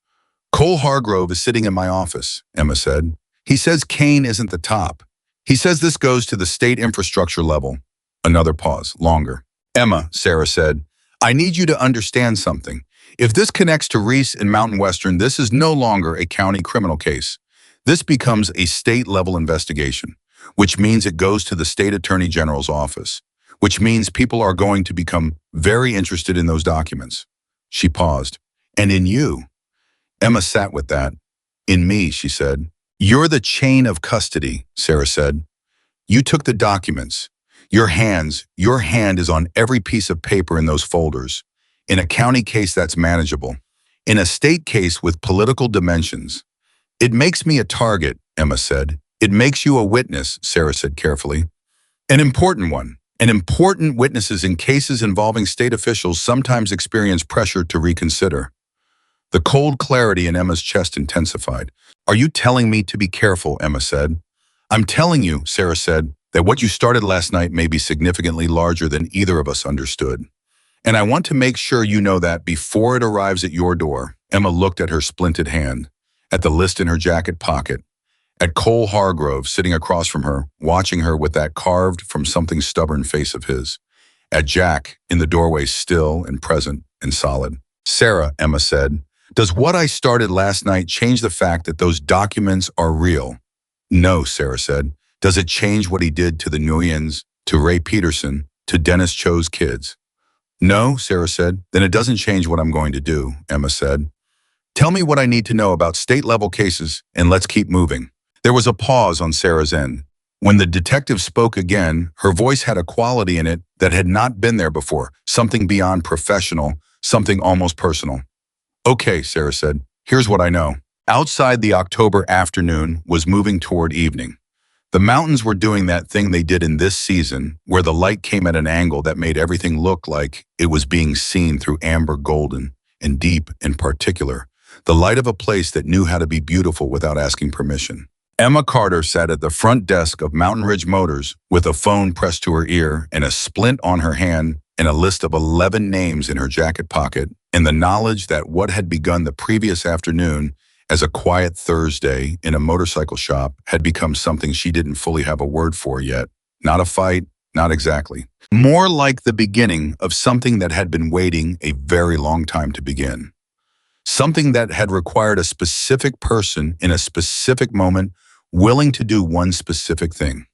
Cole Hargrove is sitting in my office, Emma said. He says Kane isn't the top. He says this goes to the state infrastructure level. Another pause, longer. Emma, Sarah said, I need you to understand something. If this connects to Reese and Mountain Western, this is no longer a county criminal case. This becomes a state-level investigation, which means it goes to the state attorney general's office, which means people are going to become very interested in those documents. She paused. And in you. Emma sat with that. In me, she said. You're the chain of custody, Sarah said. You took the documents. Your hand is on every piece of paper in those folders. In a county case, that's manageable. In a state case with political dimensions. It makes me a target, Emma said. It makes you a witness, Sarah said carefully. An important one. And important witnesses in cases involving state officials sometimes experience pressure to reconsider. The cold clarity in Emma's chest intensified. Are you telling me to be careful, Emma said. I'm telling you, Sarah said, that what you started last night may be significantly larger than either of us understood. And I want to make sure you know that before it arrives at your door. Emma looked at her splinted hand, at the list in her jacket pocket, at Cole Hargrove sitting across from her, watching her with that carved from something stubborn face of his, at Jack in the doorway still and present and solid. Sarah, Emma said, does what I started last night change the fact that those documents are real? No, Sarah said. Does it change what he did to the Nguyens, to Ray Peterson, to Dennis Cho's kids? No, Sarah said. Then it doesn't change what I'm going to do, Emma said. Tell me what I need to know about state-level cases, and let's keep moving. There was a pause on Sarah's end. When the detective spoke again, her voice had a quality in it that had not been there before, something beyond professional, something almost personal. Okay, Sarah said. Here's what I know. Outside, the October afternoon was moving toward evening. The mountains were doing that thing they did in this season, where the light came at an angle that made everything look like it was being seen through amber golden and deep in particular, the light of a place that knew how to be beautiful without asking permission. Emma Carter sat at the front desk of Mountain Ridge Motors with a phone pressed to her ear and a splint on her hand and a list of 11 names in her jacket pocket, and the knowledge that what had begun the previous afternoon as a quiet Thursday in a motorcycle shop had become something she didn't fully have a word for yet. Not a fight, not exactly. More like the beginning of something that had been waiting a very long time to begin. Something that had required a specific person in a specific moment willing to do one specific thing.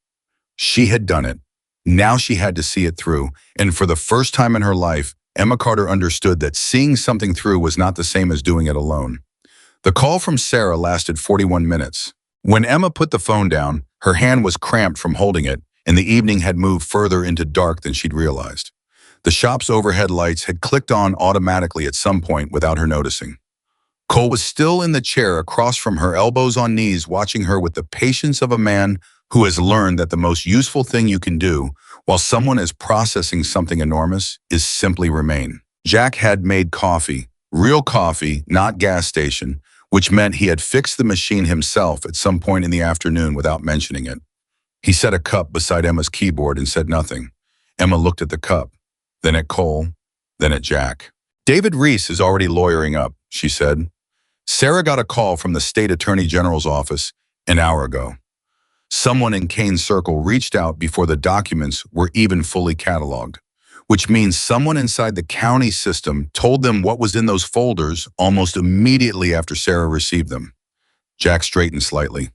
She had done it. Now she had to see it through, and for the first time in her life, Emma Carter understood that seeing something through was not the same as doing it alone. The call from Sarah lasted 41 minutes. When Emma put the phone down, her hand was cramped from holding it, and the evening had moved further into dark than she'd realized. The shop's overhead lights had clicked on automatically at some point without her noticing. Cole was still in the chair across from her, elbows on knees, watching her with the patience of a man who has learned that the most useful thing you can do while someone is processing something enormous is simply remain. Jack had made coffee, real coffee, not gas station, which meant he had fixed the machine himself at some point in the afternoon without mentioning it. He set a cup beside Emma's keyboard and said nothing. Emma looked at the cup, then at Cole, then at Jack. "David Reese is already lawyering up," she said. "Sarah got a call from the state attorney general's office an hour ago. Someone in Kane's circle reached out before the documents were even fully cataloged, which means someone inside the county system told them what was in those folders almost immediately after Sarah received them." Jack straightened slightly.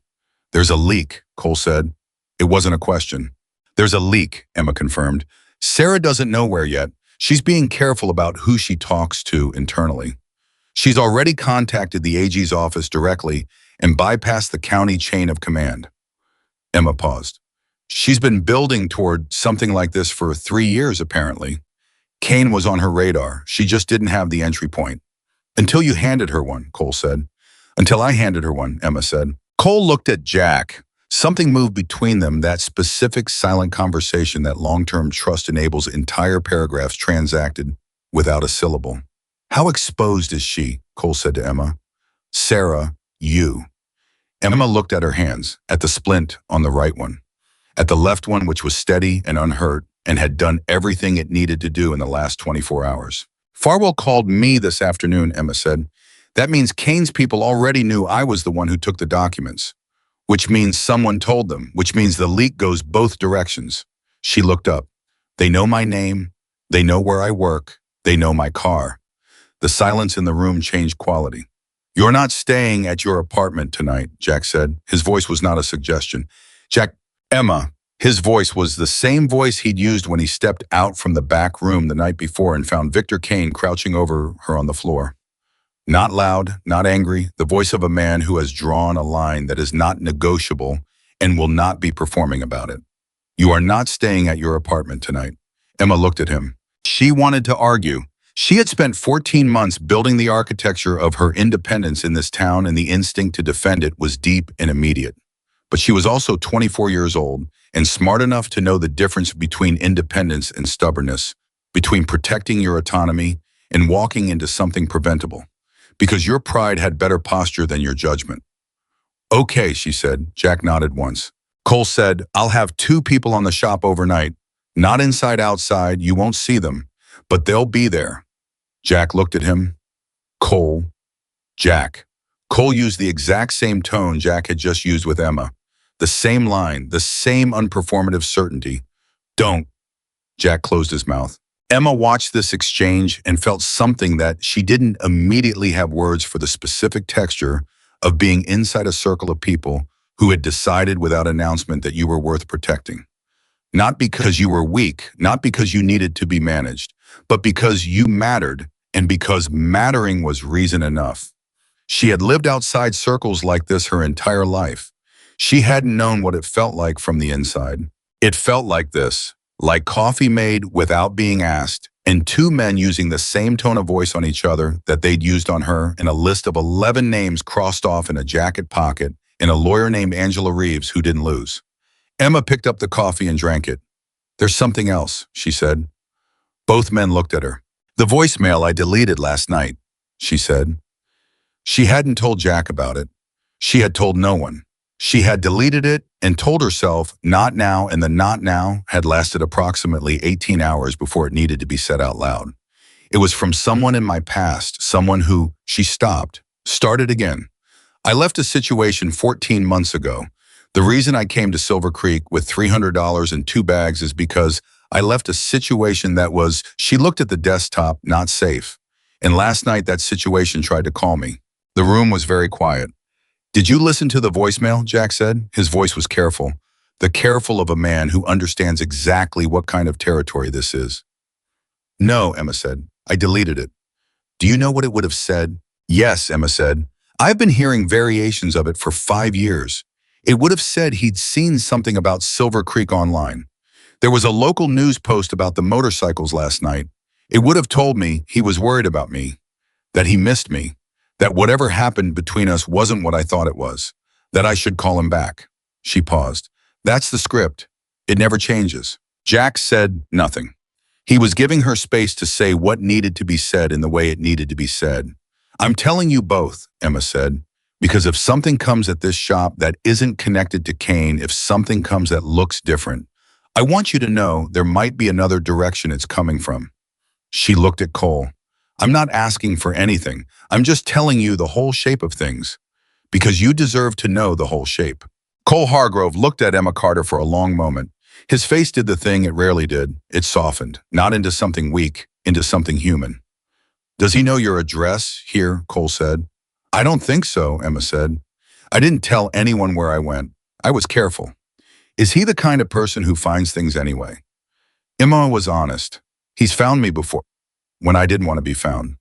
"There's a leak," Cole said. It wasn't a question. "There's a leak," Emma confirmed. "Sarah doesn't know where yet. She's being careful about who she talks to internally. She's already contacted the AG's office directly and bypassed the county chain of command." Emma paused. "She's been building toward something like this for 3 years, apparently. Kane was on her radar. She just didn't have the entry point." "Until you handed her one," Cole said. "Until I handed her one," Emma said. Cole looked at Jack. Something moved between them, that specific silent conversation that long-term trust enables entire paragraphs transacted without a syllable. "How exposed is she?" Cole said to Emma. "Sarah, you." Emma looked at her hands, at the splint on the right one, at the left one which was steady and unhurt and had done everything it needed to do in the last 24 hours. "Farwell called me this afternoon," Emma said. "That means Kane's people already knew I was the one who took the documents, which means someone told them, which means the leak goes both directions." She looked up. "They know my name. They know where I work. They know my car." The silence in the room changed quality. "You're not staying at your apartment tonight," Jack said. His voice was not a suggestion. Emma, his voice was the same voice he'd used when he stepped out from the back room the night before and found Victor Kane crouching over her on the floor. Not loud, not angry, the voice of a man who has drawn a line that is not negotiable and will not be performing about it. "You are not staying at your apartment tonight." Emma looked at him. She wanted to argue. She had spent 14 months building the architecture of her independence in this town, and the instinct to defend it was deep and immediate. But she was also 24 years old and smart enough to know the difference between independence and stubbornness, between protecting your autonomy and walking into something preventable, because your pride had better posture than your judgment. "Okay," she said. Jack nodded once. Cole said, "I'll have 2 people on the shop overnight. Not inside, outside, you won't see them, but they'll be there." Jack looked at him. Cole. Jack. Cole used the exact same tone Jack had just used with Emma. The same line, the same unperformative certainty. "Don't." Jack closed his mouth. Emma watched this exchange and felt something that she didn't immediately have words for: the specific texture of being inside a circle of people who had decided without announcement that you were worth protecting. Not because you were weak, not because you needed to be managed, but because you mattered, and because mattering was reason enough. She had lived outside circles like this her entire life. She hadn't known what it felt like from the inside. It felt like this, like coffee made without being asked, and 2 men using the same tone of voice on each other that they'd used on her, and a list of 11 names crossed off in a jacket pocket, and a lawyer named Angela Reeves who didn't lose. Emma picked up the coffee and drank it. "There's something else," she said. Both men looked at her. "The voicemail I deleted last night," she said. She hadn't told Jack about it. She had told no one. She had deleted it and told herself, not now, and the not now had lasted approximately 18 hours before it needed to be said out loud. It was from someone in my past, someone who, she stopped, started again. I left a situation 14 months ago. The reason I came to Silver Creek with $300 and 2 bags is because I left a situation that was, she looked at the desktop, not safe. And last night that situation tried to call me. The room was very quiet. Did you listen to the voicemail? Jack said. His voice was careful. The careful of a man who understands exactly what kind of territory this is. No, Emma said. I deleted it. Do you know what it would have said? Yes, Emma said. I've been hearing variations of it for 5 years. It would have said he'd seen something about Silver Creek online. There was a local news post about the motorcycles last night. It would have told me he was worried about me, that he missed me, that whatever happened between us wasn't what I thought it was, that I should call him back. She paused. That's the script. It never changes. Jack said nothing. He was giving her space to say what needed to be said in the way it needed to be said. I'm telling you both, Emma said, because if something comes at this shop that isn't connected to Kane, if something comes that looks different, I want you to know there might be another direction it's coming from. She looked at Cole. I'm not asking for anything. I'm just telling you the whole shape of things, because you deserve to know the whole shape. Cole Hargrove looked at Emma Carter for a long moment. His face did the thing it rarely did. It softened, not into something weak, into something human. Does he know your address here? Cole said. I don't think so, Emma said. I didn't tell anyone where I went. I was careful. Is he the kind of person who finds things anyway? Emma was honest. He's found me before, when I didn't want to be found.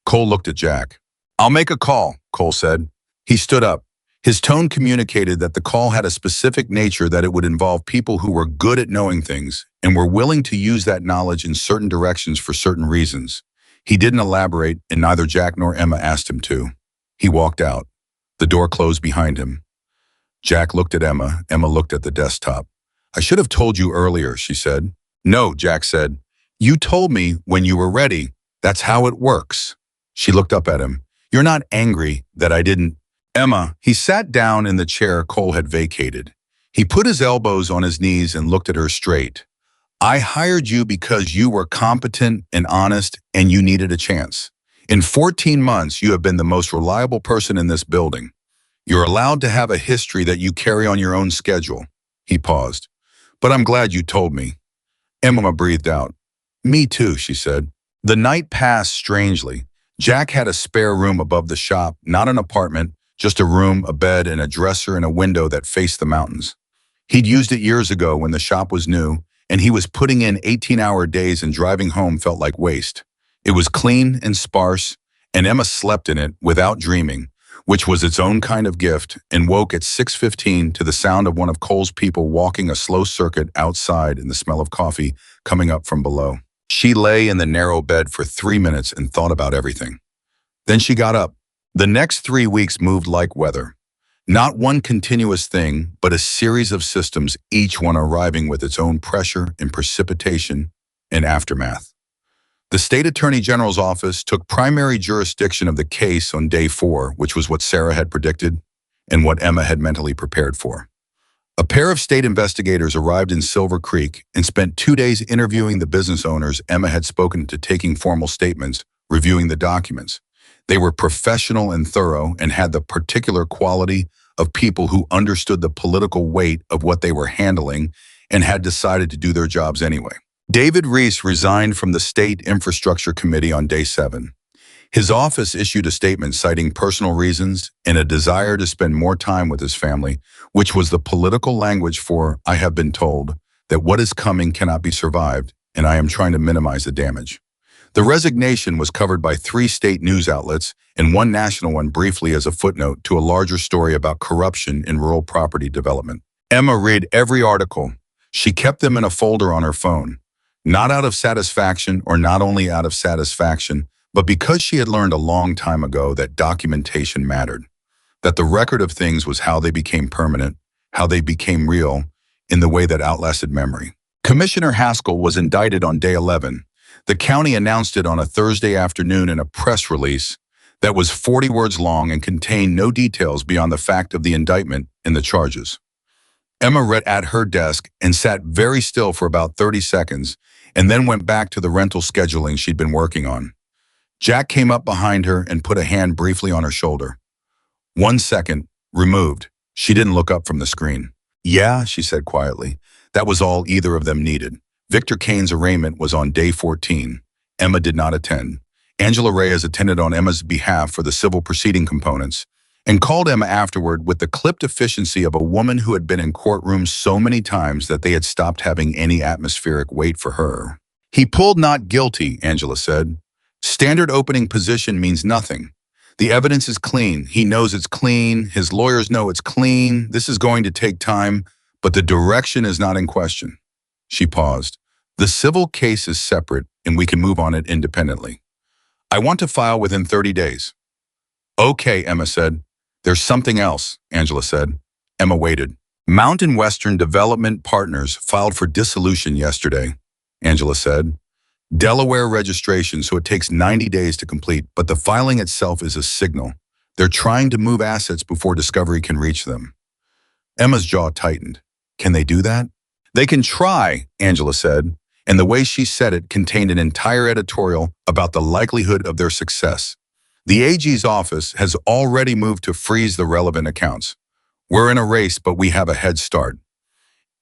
Cole looked at Jack. I'll make a call, Cole said. He stood up. His tone communicated that the call had a specific nature, that it would involve people who were good at knowing things and were willing to use that knowledge in certain directions for certain reasons. He didn't elaborate, and neither Jack nor Emma asked him to. He walked out. The door closed behind him. Jack looked at Emma. Emma looked at the desktop. I should have told you earlier, she said. No, Jack said. You told me when you were ready. That's how it works. She looked up at him. You're not angry that I didn't. Emma, he sat down in the chair Cole had vacated. He put his elbows on his knees and looked at her straight. I hired you because you were competent and honest and you needed a chance. In 14 months, you have been the most reliable person in this building. You're allowed to have a history that you carry on your own schedule. He paused. But I'm glad you told me. Emma breathed out. Me too, she said. The night passed strangely. Jack had a spare room above the shop, not an apartment, just a room, a bed, and a dresser and a window that faced the mountains. He'd used it years ago when the shop was new, and he was putting in 18-hour days and driving home felt like waste. It was clean and sparse, and Emma slept in it without dreaming, which was its own kind of gift, and woke at 6:15 to the sound of one of Cole's people walking a slow circuit outside and the smell of coffee coming up from below. She lay in the narrow bed for 3 minutes and thought about everything. Then she got up. The next 3 weeks moved like weather. Not one continuous thing, but a series of systems, each one arriving with its own pressure and precipitation and aftermath. The state attorney general's office took primary jurisdiction of the case on day 4, which was what Sarah had predicted and what Emma had mentally prepared for. A pair of state investigators arrived in Silver Creek and spent 2 days interviewing the business owners Emma had spoken to, taking formal statements, reviewing the documents. They were professional and thorough and had the particular quality of people who understood the political weight of what they were handling and had decided to do their jobs anyway. David Reese resigned from the State Infrastructure Committee on day 7. His office issued a statement citing personal reasons and a desire to spend more time with his family, which was the political language for, I have been told, that what is coming cannot be survived, and I am trying to minimize the damage. The resignation was covered by 3 state news outlets and 1 national one briefly as a footnote to a larger story about corruption in rural property development. Emma read every article. She kept them in a folder on her phone, not out of satisfaction or not only out of satisfaction, but because she had learned a long time ago that documentation mattered, that the record of things was how they became permanent, how they became real, in the way that outlasted memory. Commissioner Haskell was indicted on day 11. The county announced it on a Thursday afternoon in a press release. that was 40 words long and contained no details beyond the fact of the indictment and the charges. Emma read at her desk and sat very still for about 30 seconds and then went back to the rental scheduling she'd been working on. Jack came up behind her and put a hand briefly on her shoulder. 1 second, removed. She didn't look up from the screen. Yeah, she said quietly. That was all either of them needed. Victor Kane's arraignment was on day 14. Emma did not attend. Angela Reyes attended on Emma's behalf for the civil proceeding components and called Emma afterward with the clipped efficiency of a woman who had been in courtrooms so many times that they had stopped having any atmospheric weight for her. He pulled not guilty, Angela said. Standard opening position means nothing. The evidence is clean. He knows it's clean. His lawyers know it's clean. This is going to take time, but the direction is not in question. She paused. The civil case is separate, and we can move on it independently. I want to file within 30 days. Okay, Emma said. There's something else, Angela said. Emma waited. Mountain Western Development Partners filed for dissolution yesterday, Angela said. Delaware registration, so it takes 90 days to complete, but the filing itself is a signal. They're trying to move assets before discovery can reach them. Emma's jaw tightened. Can they do that? They can try, Angela said, and the way she said it contained an entire editorial about the likelihood of their success. The AG's office has already moved to freeze the relevant accounts. We're in a race, but we have a head start.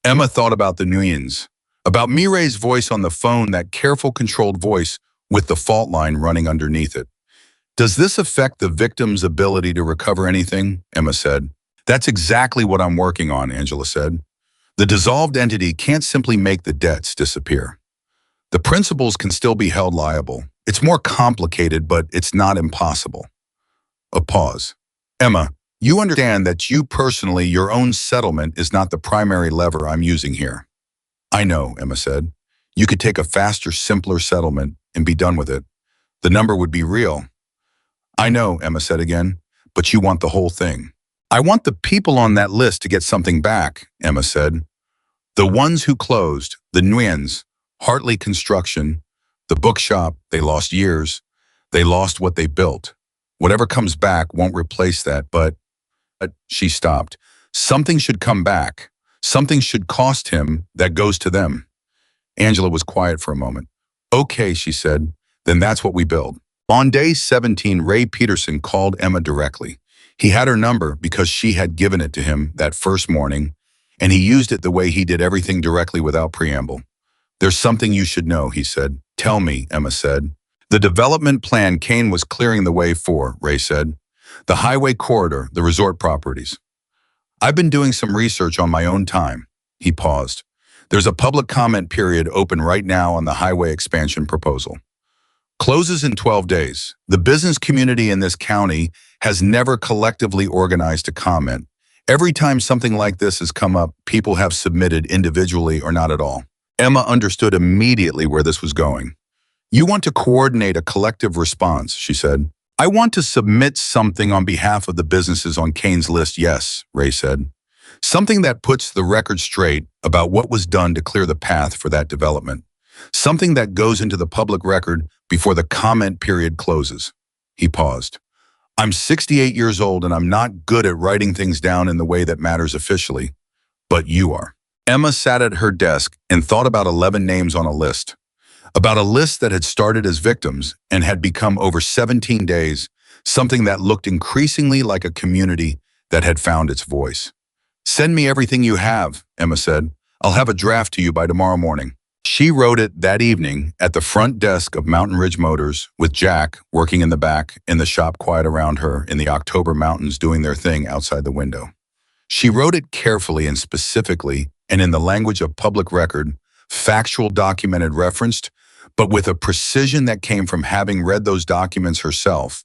Emma thought about the Nguyens, about Mireille's voice on the phone, that careful, controlled voice with the fault line running underneath it. Does this affect the victim's ability to recover anything? Emma said. That's exactly what I'm working on, Angela said. The dissolved entity can't simply make the debts disappear. The principals can still be held liable. It's more complicated, but it's not impossible. A pause. Emma, you understand that you personally, your own settlement is not the primary lever I'm using here. I know, Emma said. You could take a faster, simpler settlement and be done with it. The number would be real. I know, Emma said again, but you want the whole thing. I want the people on that list to get something back, Emma said. The ones who closed, the Nguyens, Hartley Construction, the bookshop, they lost years. They lost what they built. Whatever comes back won't replace that, but she stopped. Something should come back. Something should cost him that goes to them. Angela was quiet for a moment. Okay, she said, then that's what we build. On day 17, Ray Peterson called Emma directly. He had her number because she had given it to him that first morning, and he used it the way he did everything, directly without preamble. There's something you should know, he said. Tell me, Emma said. The development plan Kane was clearing the way for, Ray said. The highway corridor, the resort properties. I've been doing some research on my own time. He paused. There's a public comment period open right now on the highway expansion proposal. Closes in 12 days. The business community in this county has never collectively organized to comment. Every time something like this has come up, people have submitted individually or not at all. Emma understood immediately where this was going. You want to coordinate a collective response, she said. I want to submit something on behalf of the businesses on Kane's list, yes, Ray said. Something that puts the record straight about what was done to clear the path for that development. Something that goes into the public record before the comment period closes. He paused. I'm 68 years old and I'm not good at writing things down in the way that matters officially, but you are. Emma sat at her desk and thought about 11 names on a list. About a list that had started as victims and had become, over 17 days, something that looked increasingly like a community that had found its voice. Send me everything you have, Emma said. I'll have a draft to you by tomorrow morning. She wrote it that evening at the front desk of Mountain Ridge Motors, with Jack working in the back and the shop quiet around her in the October mountains doing their thing outside the window. She wrote it carefully and specifically and in the language of public record, factual, documented, referenced, but with a precision that came from having read those documents herself,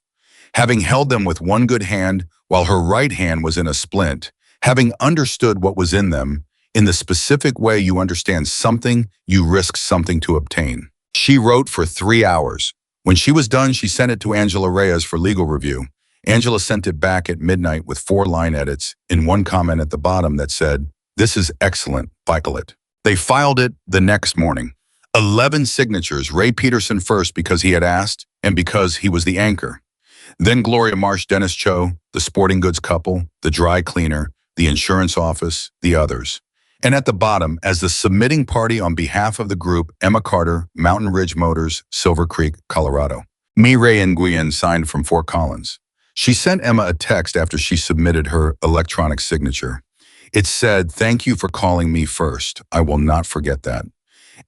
having held them with one good hand while her right hand was in a splint, having understood what was in them, in the specific way you understand something, you risk something to obtain. She wrote for 3 hours. When she was done, she sent it to Angela Reyes for legal review. Angela sent it back at midnight with 4 line edits in one comment at the bottom that said, "This is excellent, file it." They filed it the next morning. 11 signatures, Ray Peterson first because he had asked and because he was the anchor. Then Gloria Marsh, Dennis Cho, the sporting goods couple, the dry cleaner, the insurance office, the others. And at the bottom, as the submitting party on behalf of the group, Emma Carter, Mountain Ridge Motors, Silver Creek, Colorado. Mireille Nguyen signed from Fort Collins. She sent Emma a text after she submitted her electronic signature. It said, "Thank you for calling me first. I will not forget that."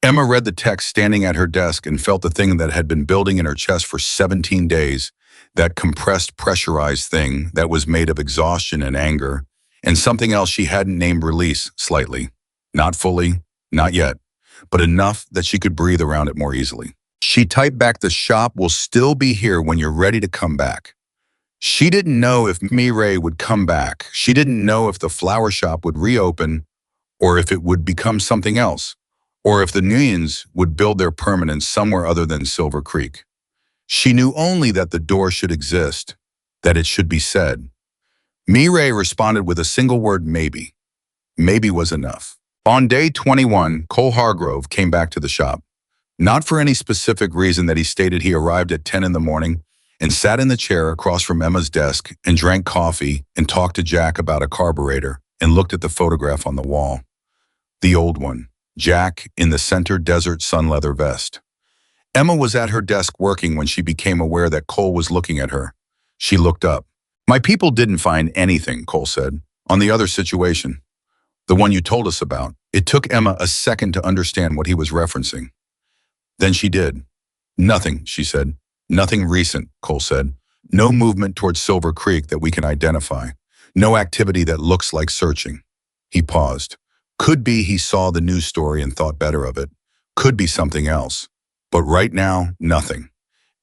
Emma read the text standing at her desk and felt the thing that had been building in her chest for 17 days, that compressed, pressurized thing that was made of exhaustion and anger, and something else she hadn't named release slightly. Not fully, not yet, but enough that she could breathe around it more easily. She typed back, "The shop will still be here when you're ready to come back." She didn't know if Mireille would come back. She didn't know if the flower shop would reopen or if it would become something else, or if the Nguyens would build their permanence somewhere other than Silver Creek. She knew only that the door should exist, that it should be said. Mireille responded with a single word, maybe. Maybe was enough. On day 21, Cole Hargrove came back to the shop. Not for any specific reason that he stated. He arrived at 10 in the morning and sat in the chair across from Emma's desk and drank coffee and talked to Jack about a carburetor and looked at the photograph on the wall. The old one, Jack in the center desert sun leather vest. Emma was at her desk working when she became aware that Cole was looking at her. She looked up. "My people didn't find anything," Cole said, "on the other situation. The one you told us about." It took Emma a second to understand what he was referencing. Then she did. "Nothing," she said. "Nothing recent," Cole said. "No movement towards Silver Creek that we can identify. No activity that looks like searching." He paused. Could be he saw the news story and thought better of it. Could be something else. But right now, nothing.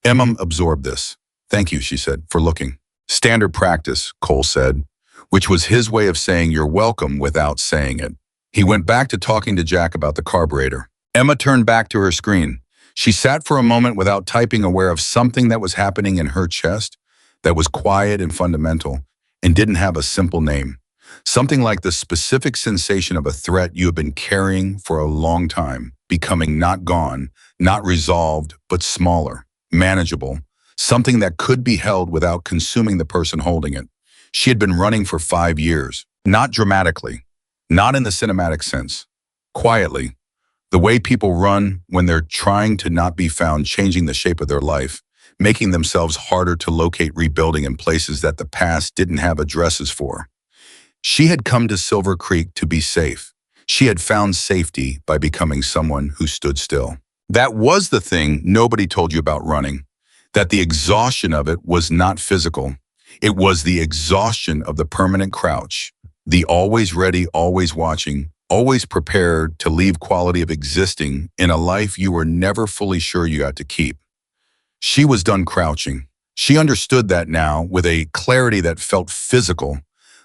Emma absorbed this. "Thank you," she said, "for looking." "Standard practice," Cole said, which was his way of saying you're welcome without saying it. He went back to talking to Jack about the carburetor. Emma turned back to her screen. She sat for a moment without typing, aware of something that was happening in her chest that was quiet and fundamental and didn't have a simple name. Something like the specific sensation of a threat you have been carrying for a long time, becoming not gone, not resolved, but smaller, manageable, something that could be held without consuming the person holding it. She had been running for 5 years, not dramatically, not in the cinematic sense, quietly, the way people run when they're trying to not be found, changing the shape of their life, making themselves harder to locate, rebuilding in places that the past didn't have addresses for. She had come to Silver Creek to be safe. She had found safety by becoming someone who stood still. That was the thing nobody told you about running, that the exhaustion of it was not physical. It was the exhaustion of the permanent crouch, the always ready, always watching, always prepared to leave quality of existing in a life you were never fully sure you got to keep. She was done crouching. She understood that now with a clarity that felt physical,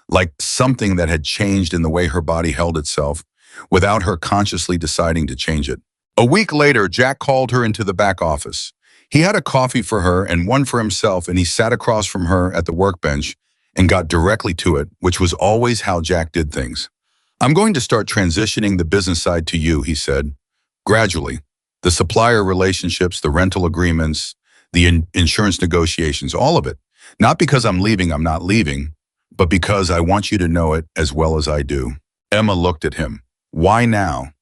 like something that had changed in the way her body held itself, without her consciously deciding to change it. A week later, Jack called her into the back office. He had a coffee for her and one for himself, and he sat across from her at the workbench and got directly to it, which was always how Jack did things. "I'm going to start transitioning the business side to you," he said. "Gradually. The supplier relationships, the rental agreements, the insurance negotiations, all of it. Not because I'm leaving, I'm not leaving, but because I want you to know it as well as I do." Emma looked at him. "Why now?"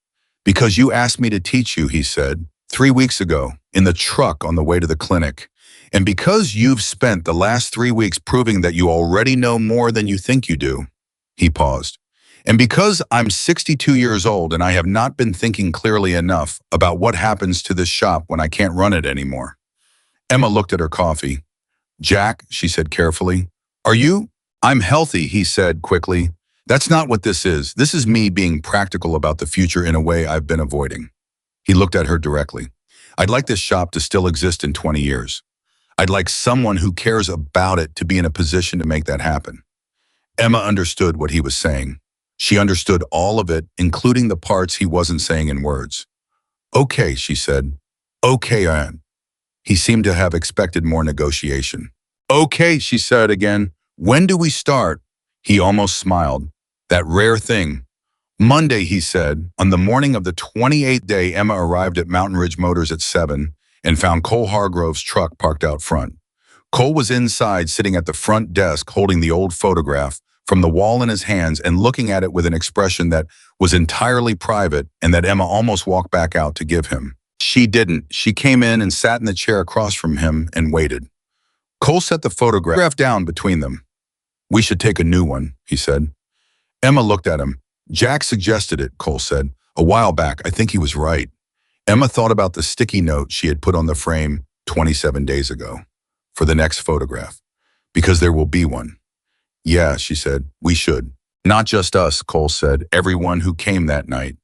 "Because you asked me to teach you," he said, 3 weeks ago, in the truck on the way to the clinic. "And because you've spent the last 3 weeks proving that you already know more than you think you do." He paused. "And because I'm 62 years old and I have not been thinking clearly enough about what happens to this shop when I can't run it anymore." Emma looked at her coffee. "Jack," she said carefully, "are you—" "I'm healthy," he said quickly. "That's not what this is. This is me being practical about the future in a way I've been avoiding." He looked at her directly. "I'd like this shop to still exist in 20 years. I'd like someone who cares about it to be in a position to make that happen." Emma understood what he was saying. She understood all of it, including the parts he wasn't saying in words. "Okay," she said. "Okay, Anne." He seemed to have expected more negotiation. "Okay," she said again. "When do we start?" He almost smiled. That rare thing. "Monday," he said. On the morning of the 28th day, Emma arrived at Mountain Ridge Motors at 7 and found Cole Hargrove's truck parked out front. Cole was inside, sitting at the front desk, holding the old photograph from the wall in his hands and looking at it with an expression that was entirely private and that Emma almost walked back out to give him. She didn't. She came in and sat in the chair across from him and waited. Cole set the photograph down between them. "We should take a new one," he said. Emma looked at him. "Jack suggested it," Cole said. "A while back. I think he was right." Emma thought about the sticky note she had put on the frame 27 days ago for the next photograph. "Because there will be one." "Yeah," she said, "we should." "Not just us," Cole said. "Everyone who came that night.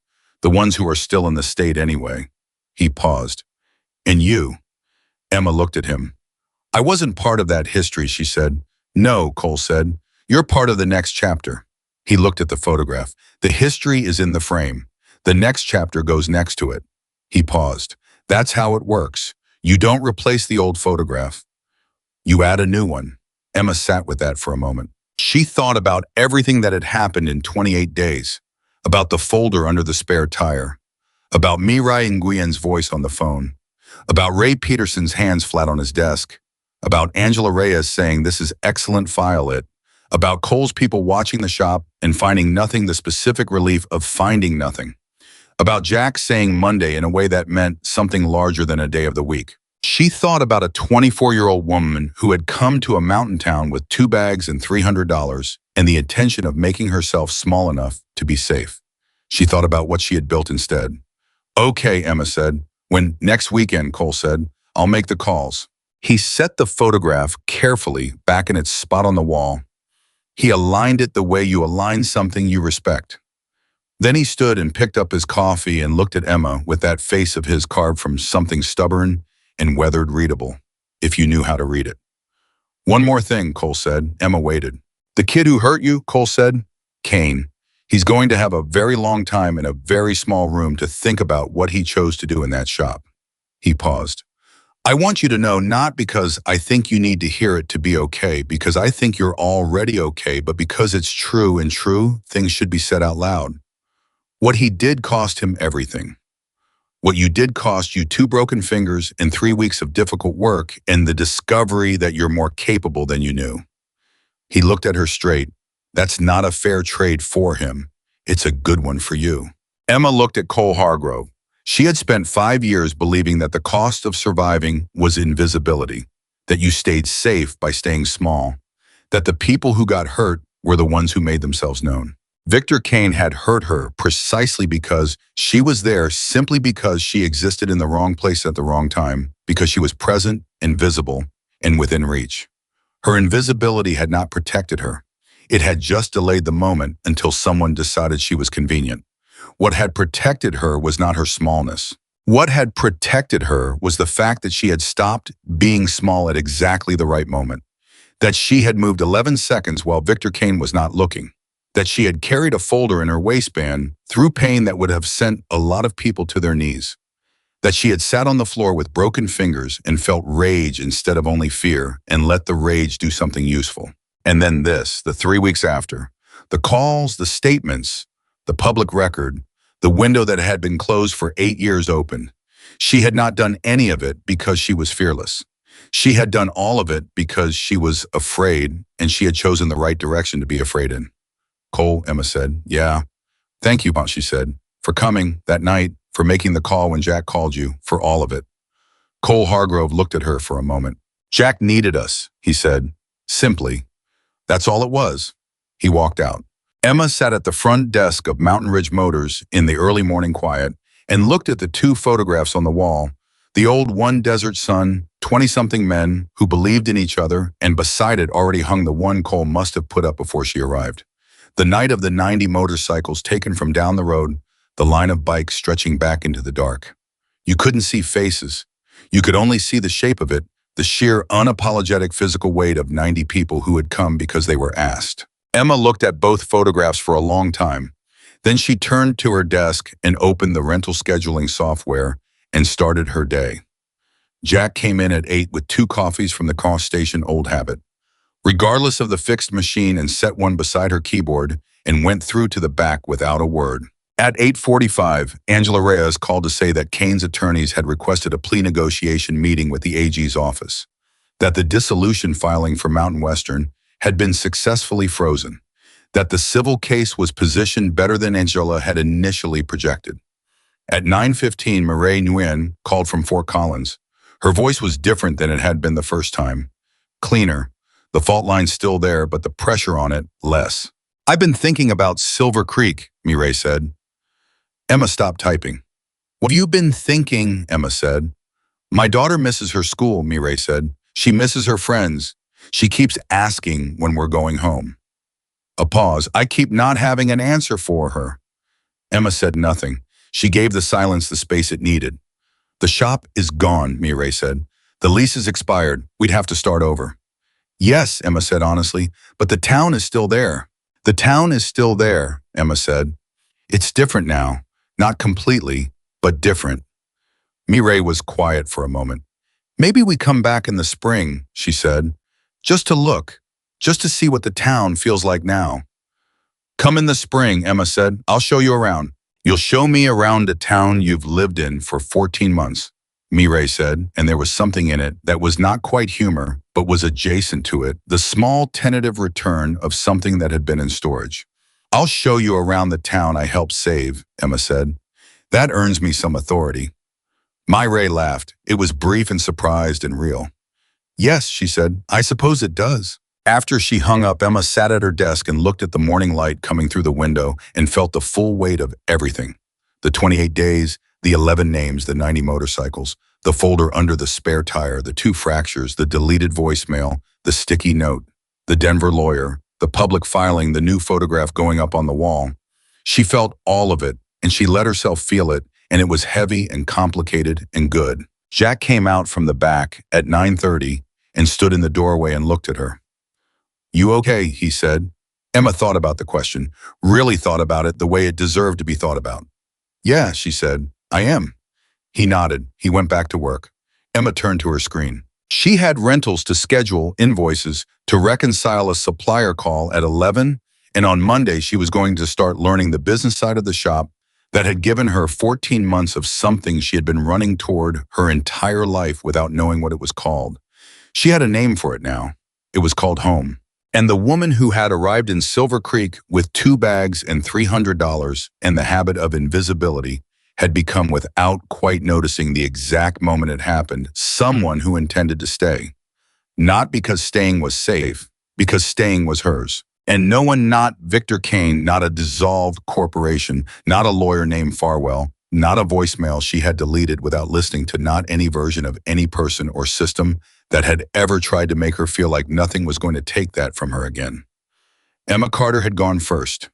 The ones who are still in the state anyway." He paused. "And you?" Emma looked at him. "I wasn't part of that history," she said. "No," Cole said. "You're part of the next chapter." He looked at the photograph. "The history is in the frame. The next chapter goes next to it." He paused. "That's how it works. You don't replace the old photograph. You add a new one." Emma sat with that for a moment. She thought about everything that had happened in 28 days, about the folder under the spare tire, about Mirai Nguyen's voice on the phone, about Ray Peterson's hands flat on his desk, about Angela Reyes saying, "This is excellent, file it," about Cole's people watching the shop and finding nothing, the specific relief of finding nothing, about Jack saying Monday in a way that meant something larger than a day of the week. She thought about a 24-year-old woman who had come to a mountain town with 2 bags and $300 and the intention of making herself small enough to be safe. She thought about what she had built instead. "Okay," Emma said. "When next weekend," Cole said, "I'll make the calls." He set the photograph carefully back in its spot on the wall. He aligned it the way you align something you respect. Then he stood and picked up his coffee and looked at Emma with that face of his carved from something stubborn and weathered, readable, if you knew how to read it. "One more thing," Cole said. Emma waited. "The kid who hurt you," Cole said. "Kane. He's going to have a very long time in a very small room to think about what he chose to do in that shop." He paused. "I want you to know, not because I think you need to hear it to be okay, because I think you're already okay, but because it's true, and true things should be said out loud. What he did cost him everything. What you did cost you 2 broken fingers and 3 weeks of difficult work and the discovery that you're more capable than you knew." He looked at her straight. "That's not a fair trade for him. It's a good one for you." Emma looked at Cole Hargrove. She had spent 5 years believing that the cost of surviving was invisibility, that you stayed safe by staying small, that the people who got hurt were the ones who made themselves known. Victor Kane had hurt her precisely because she was there, simply because she existed in the wrong place at the wrong time, because she was present and visible and within reach. Her invisibility had not protected her. It had just delayed the moment until someone decided she was convenient. What had protected her was not her smallness. What had protected her was the fact that she had stopped being small at exactly the right moment, that she had moved 11 seconds while Victor Kane was not looking, that she had carried a folder in her waistband through pain that would have sent a lot of people to their knees, that she had sat on the floor with broken fingers and felt rage instead of only fear and let the rage do something useful. And then this, the 3 weeks after, the calls, the statements, the public record, the window that had been closed for 8 years opened. She had not done any of it because she was fearless. She had done all of it because she was afraid, and she had chosen the right direction to be afraid in. "Cole," Emma said. "Yeah. Thank you," she said, "for coming that night, for making the call when Jack called you, for all of it." Cole Hargrove looked at her for a moment. "Jack needed us," he said, simply. "That's all it was." He walked out. Emma sat at the front desk of Mountain Ridge Motors in the early morning quiet and looked at the 2 photographs on the wall, the old one desert sun, 20-something men who believed in each other, and beside it already hung the one Cole must have put up before she arrived. The night of the 90 motorcycles taken from down the road, the line of bikes stretching back into the dark. You couldn't see faces. You could only see the shape of it, the sheer, unapologetic physical weight of 90 people who had come because they were asked. Emma looked at both photographs for a long time. Then she turned to her desk and opened the rental scheduling software and started her day. Jack came in at 8 with 2 coffees from the cost station, old habit. Regardless of the fixed machine, and set one beside her keyboard and went through to the back without a word. At 8:45, Angela Reyes called to say that Kane's attorneys had requested a plea negotiation meeting with the AG's office. that the dissolution filing for Mountain Western had been successfully frozen, that the civil case was positioned better than Angela had initially projected. At 9:15, Mireille Nguyen called from Fort Collins. Her voice was different than it had been the first time. Cleaner. The fault line's still there, but the pressure on it, less. "I've been thinking about Silver Creek," Mireille said. Emma stopped typing. "What have you been thinking?" Emma said. "My daughter misses her school," Mireille said. "She misses her friends. She keeps asking when we're going home." A pause. "I keep not having an answer for her." Emma said nothing. She gave the silence the space it needed. "The shop is gone," Mireille said. "The lease is expired. We'd have to start over." "Yes," Emma said honestly, "but the town is still there." "The town is still there," Emma said. "It's different now. Not completely, but different." Mireille was quiet for a moment. "Maybe we come back in the spring," she said. "Just to look. Just to see what the town feels like now." "Come in the spring," Emma said. "I'll show you around." "You'll show me around a town you've lived in for 14 months, Mireille said, and there was something in it that was not quite humor, but was adjacent to it, the small tentative return of something that had been in storage. "I'll show you around the town I helped save," Emma said. "That earns me some authority." Mireille laughed. It was brief and surprised and real. "Yes," she said, "I suppose it does." After she hung up, Emma sat at her desk and looked at the morning light coming through the window and felt the full weight of everything. The 28 days, the 11 names, the 90 motorcycles, the folder under the spare tire, the 2 fractures, the deleted voicemail, the sticky note, the Denver lawyer, the public filing, the new photograph going up on the wall. She felt all of it, and she let herself feel it, and it was heavy and complicated and good. Jack came out from the back at 9:30 and stood in the doorway and looked at her. "You okay?" he said. Emma thought about the question, really thought about it the way it deserved to be thought about. "Yeah," she said, "I am." He nodded. He went back to work. Emma turned to her screen. She had rentals to schedule, invoices, to reconcile a supplier call at 11, and on Monday she was going to start learning the business side of the shop that had given her 14 months of something she had been running toward her entire life without knowing what it was called. She had a name for it now. It was called home. And the woman who had arrived in Silver Creek with 2 bags and $300 and the habit of invisibility had become, without quite noticing the exact moment it happened, someone who intended to stay. Not because staying was safe, because staying was hers. And no one, not Victor Kane, not a dissolved corporation, not a lawyer named Farwell, not a voicemail she had deleted without listening to, not any version of any person or system that had ever tried to make her feel like nothing was going to take that from her again. Emma Carter had gone first.